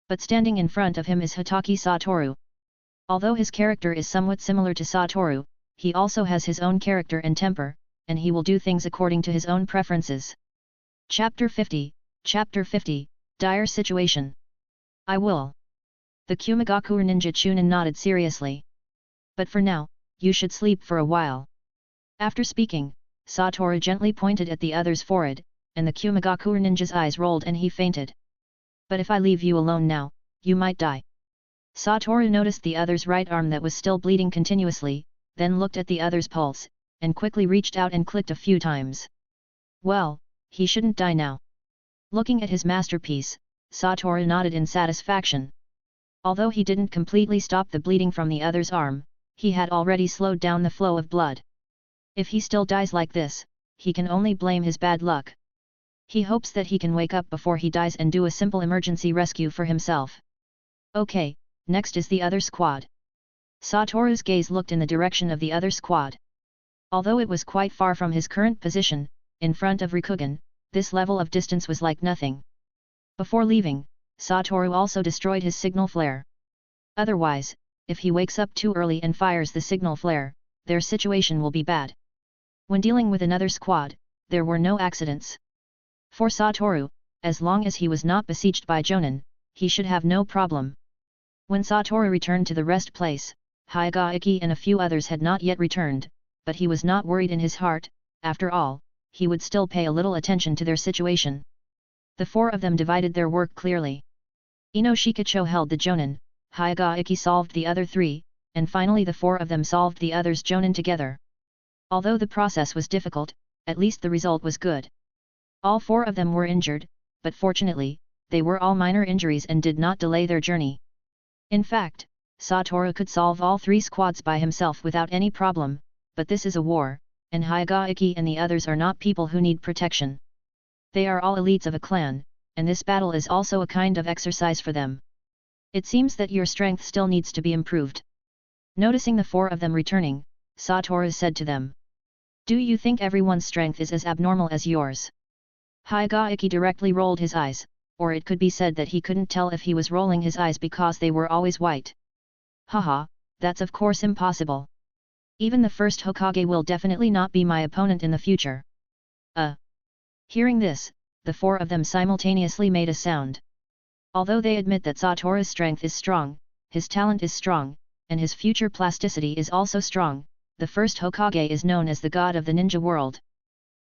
But standing in front of him is Hatake Satoru. Although his character is somewhat similar to Satoru, he also has his own character and temper, and he will do things according to his own preferences. Chapter 50, Dire Situation. I will. The Kumigakure ninja Chunin nodded seriously. But for now, you should sleep for a while. After speaking, Satoru gently pointed at the other's forehead, and the Kumigakure ninja's eyes rolled and he fainted. But if I leave you alone now, you might die. Satoru noticed the other's right arm that was still bleeding continuously, then looked at the other's pulse, and quickly reached out and clicked a few times. Well, he shouldn't die now. Looking at his masterpiece, Satoru nodded in satisfaction. Although he didn't completely stop the bleeding from the other's arm, he had already slowed down the flow of blood. If he still dies like this, he can only blame his bad luck. He hopes that he can wake up before he dies and do a simple emergency rescue for himself. Okay, next is the other squad. Satoru's gaze looked in the direction of the other squad. Although it was quite far from his current position, in front of Rikugan, this level of distance was like nothing. Before leaving, Satoru also destroyed his signal flare. Otherwise, if he wakes up too early and fires the signal flare, their situation will be bad. When dealing with another squad, there were no accidents. For Satoru, as long as he was not besieged by Jonin, he should have no problem. When Satoru returned to the rest place, Hyagaiki and a few others had not yet returned, but he was not worried in his heart. After all, he would still pay a little attention to their situation. The four of them divided their work clearly. Ino Shikacho held the Jonin, Hyagaiki solved the other three, and finally the four of them solved the others Jonin together. Although the process was difficult, at least the result was good. All four of them were injured, but fortunately, they were all minor injuries and did not delay their journey. In fact, Satoru could solve all three squads by himself without any problem, but this is a war, and Hyagaiki and the others are not people who need protection. They are all elites of a clan, and this battle is also a kind of exercise for them. It seems that your strength still needs to be improved. Noticing the four of them returning, Satoru said to them. Do you think everyone's strength is as abnormal as yours? Hyagaiki directly rolled his eyes, or it could be said that he couldn't tell if he was rolling his eyes because they were always white. Haha, that's of course impossible. Even the first Hokage will definitely not be my opponent in the future. Hearing this, the four of them simultaneously made a sound. Although they admit that Satoru's strength is strong, his talent is strong, and his future plasticity is also strong, the first Hokage is known as the god of the ninja world.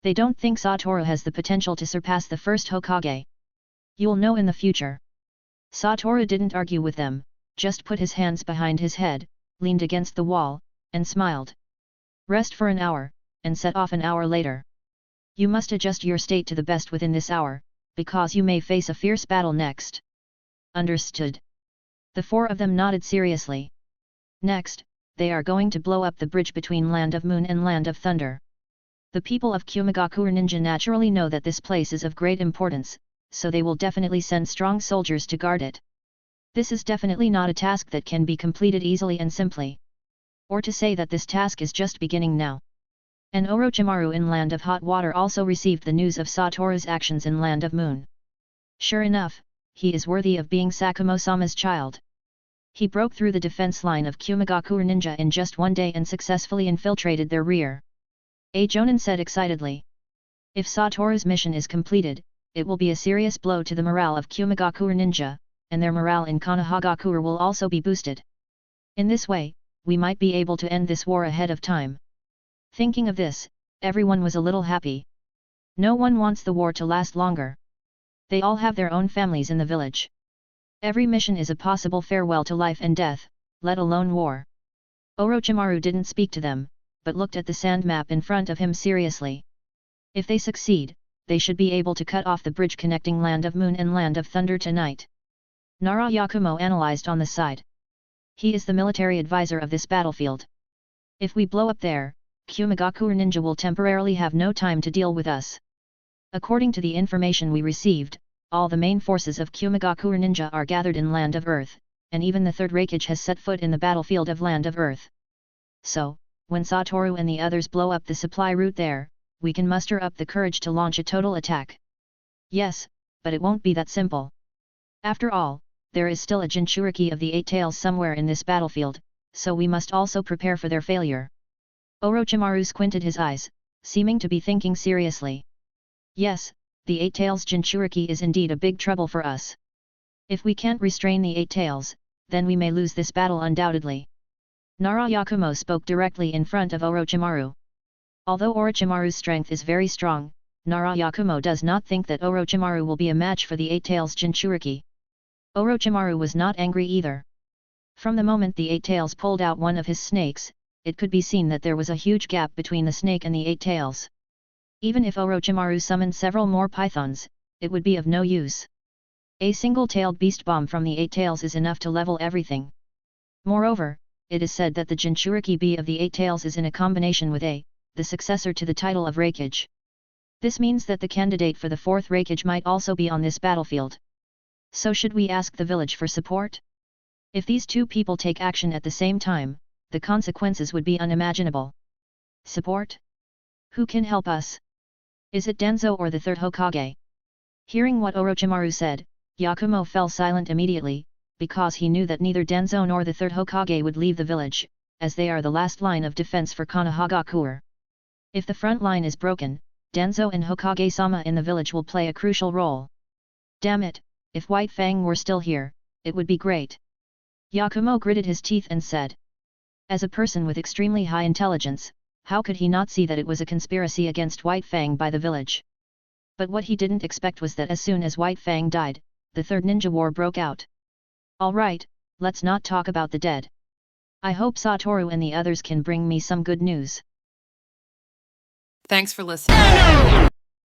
They don't think Satoru has the potential to surpass the first Hokage. You'll know in the future. Satoru didn't argue with them, just put his hands behind his head, leaned against the wall, and smiled. Rest for an hour, and set off an hour later. You must adjust your state to the best within this hour, because you may face a fierce battle next. Understood. The four of them nodded seriously. Next, they are going to blow up the bridge between Land of Moon and Land of Thunder. The people of Kumigakure Ninja naturally know that this place is of great importance, so they will definitely send strong soldiers to guard it. This is definitely not a task that can be completed easily and simply. Or to say that this task is just beginning now. And Orochimaru in Land of Hot Water also received the news of Satoru's actions in Land of Moon. Sure enough, he is worthy of being Sakumo-sama's child. He broke through the defense line of Kumigakure Ninja in just one day and successfully infiltrated their rear. A Jonin said excitedly. If Satoru's mission is completed, it will be a serious blow to the morale of Kumigakure Ninja, and their morale in Konohagakure will also be boosted. In this way, we might be able to end this war ahead of time. Thinking of this, everyone was a little happy. No one wants the war to last longer. They all have their own families in the village. Every mission is a possible farewell to life and death, let alone war. Orochimaru didn't speak to them, but looked at the sand map in front of him seriously. If they succeed, they should be able to cut off the bridge connecting Land of Moon and Land of Thunder tonight. Nara Yakumo analyzed on the side. He is the military advisor of this battlefield. If we blow up there, Kumigakure Ninja will temporarily have no time to deal with us. According to the information we received, all the main forces of Kumigakure Ninja are gathered in Land of Earth, and even the third Raikage has set foot in the battlefield of Land of Earth. So, when Satoru and the others blow up the supply route there, we can muster up the courage to launch a total attack. Yes, but it won't be that simple. After all, there is still a Jinchuriki of the Eight Tails somewhere in this battlefield, so we must also prepare for their failure. Orochimaru squinted his eyes, seeming to be thinking seriously. Yes, the Eight Tails Jinchuriki is indeed a big trouble for us. If we can't restrain the Eight Tails, then we may lose this battle undoubtedly. Nara Yakumo spoke directly in front of Orochimaru. Although Orochimaru's strength is very strong, Nara Yakumo does not think that Orochimaru will be a match for the Eight Tails Jinchuriki. Orochimaru was not angry either. From the moment the Eight Tails pulled out one of his snakes, it could be seen that there was a huge gap between the snake and the Eight Tails. Even if Orochimaru summoned several more pythons, it would be of no use. A single-tailed beast bomb from the Eight Tails is enough to level everything. Moreover, it is said that the Jinchuriki B of the Eight Tails is in a combination with A, the successor to the title of Raikage. This means that the candidate for the fourth Raikage might also be on this battlefield. So should we ask the village for support? If these two people take action at the same time, the consequences would be unimaginable. Support? Who can help us? Is it Danzo or the third Hokage? Hearing what Orochimaru said, Yakumo fell silent immediately, because he knew that neither Danzo nor the third Hokage would leave the village, as they are the last line of defense for Konohagakure. If the front line is broken, Danzo and Hokage-sama in the village will play a crucial role. Damn it, if White Fang were still here, it would be great. Yakumo gritted his teeth and said. As a person with extremely high intelligence, how could he not see that it was a conspiracy against White Fang by the village? But what he didn't expect was that as soon as White Fang died, the Third Ninja War broke out. Alright, let's not talk about the dead. I hope Satoru and the others can bring me some good news. Thanks for listening.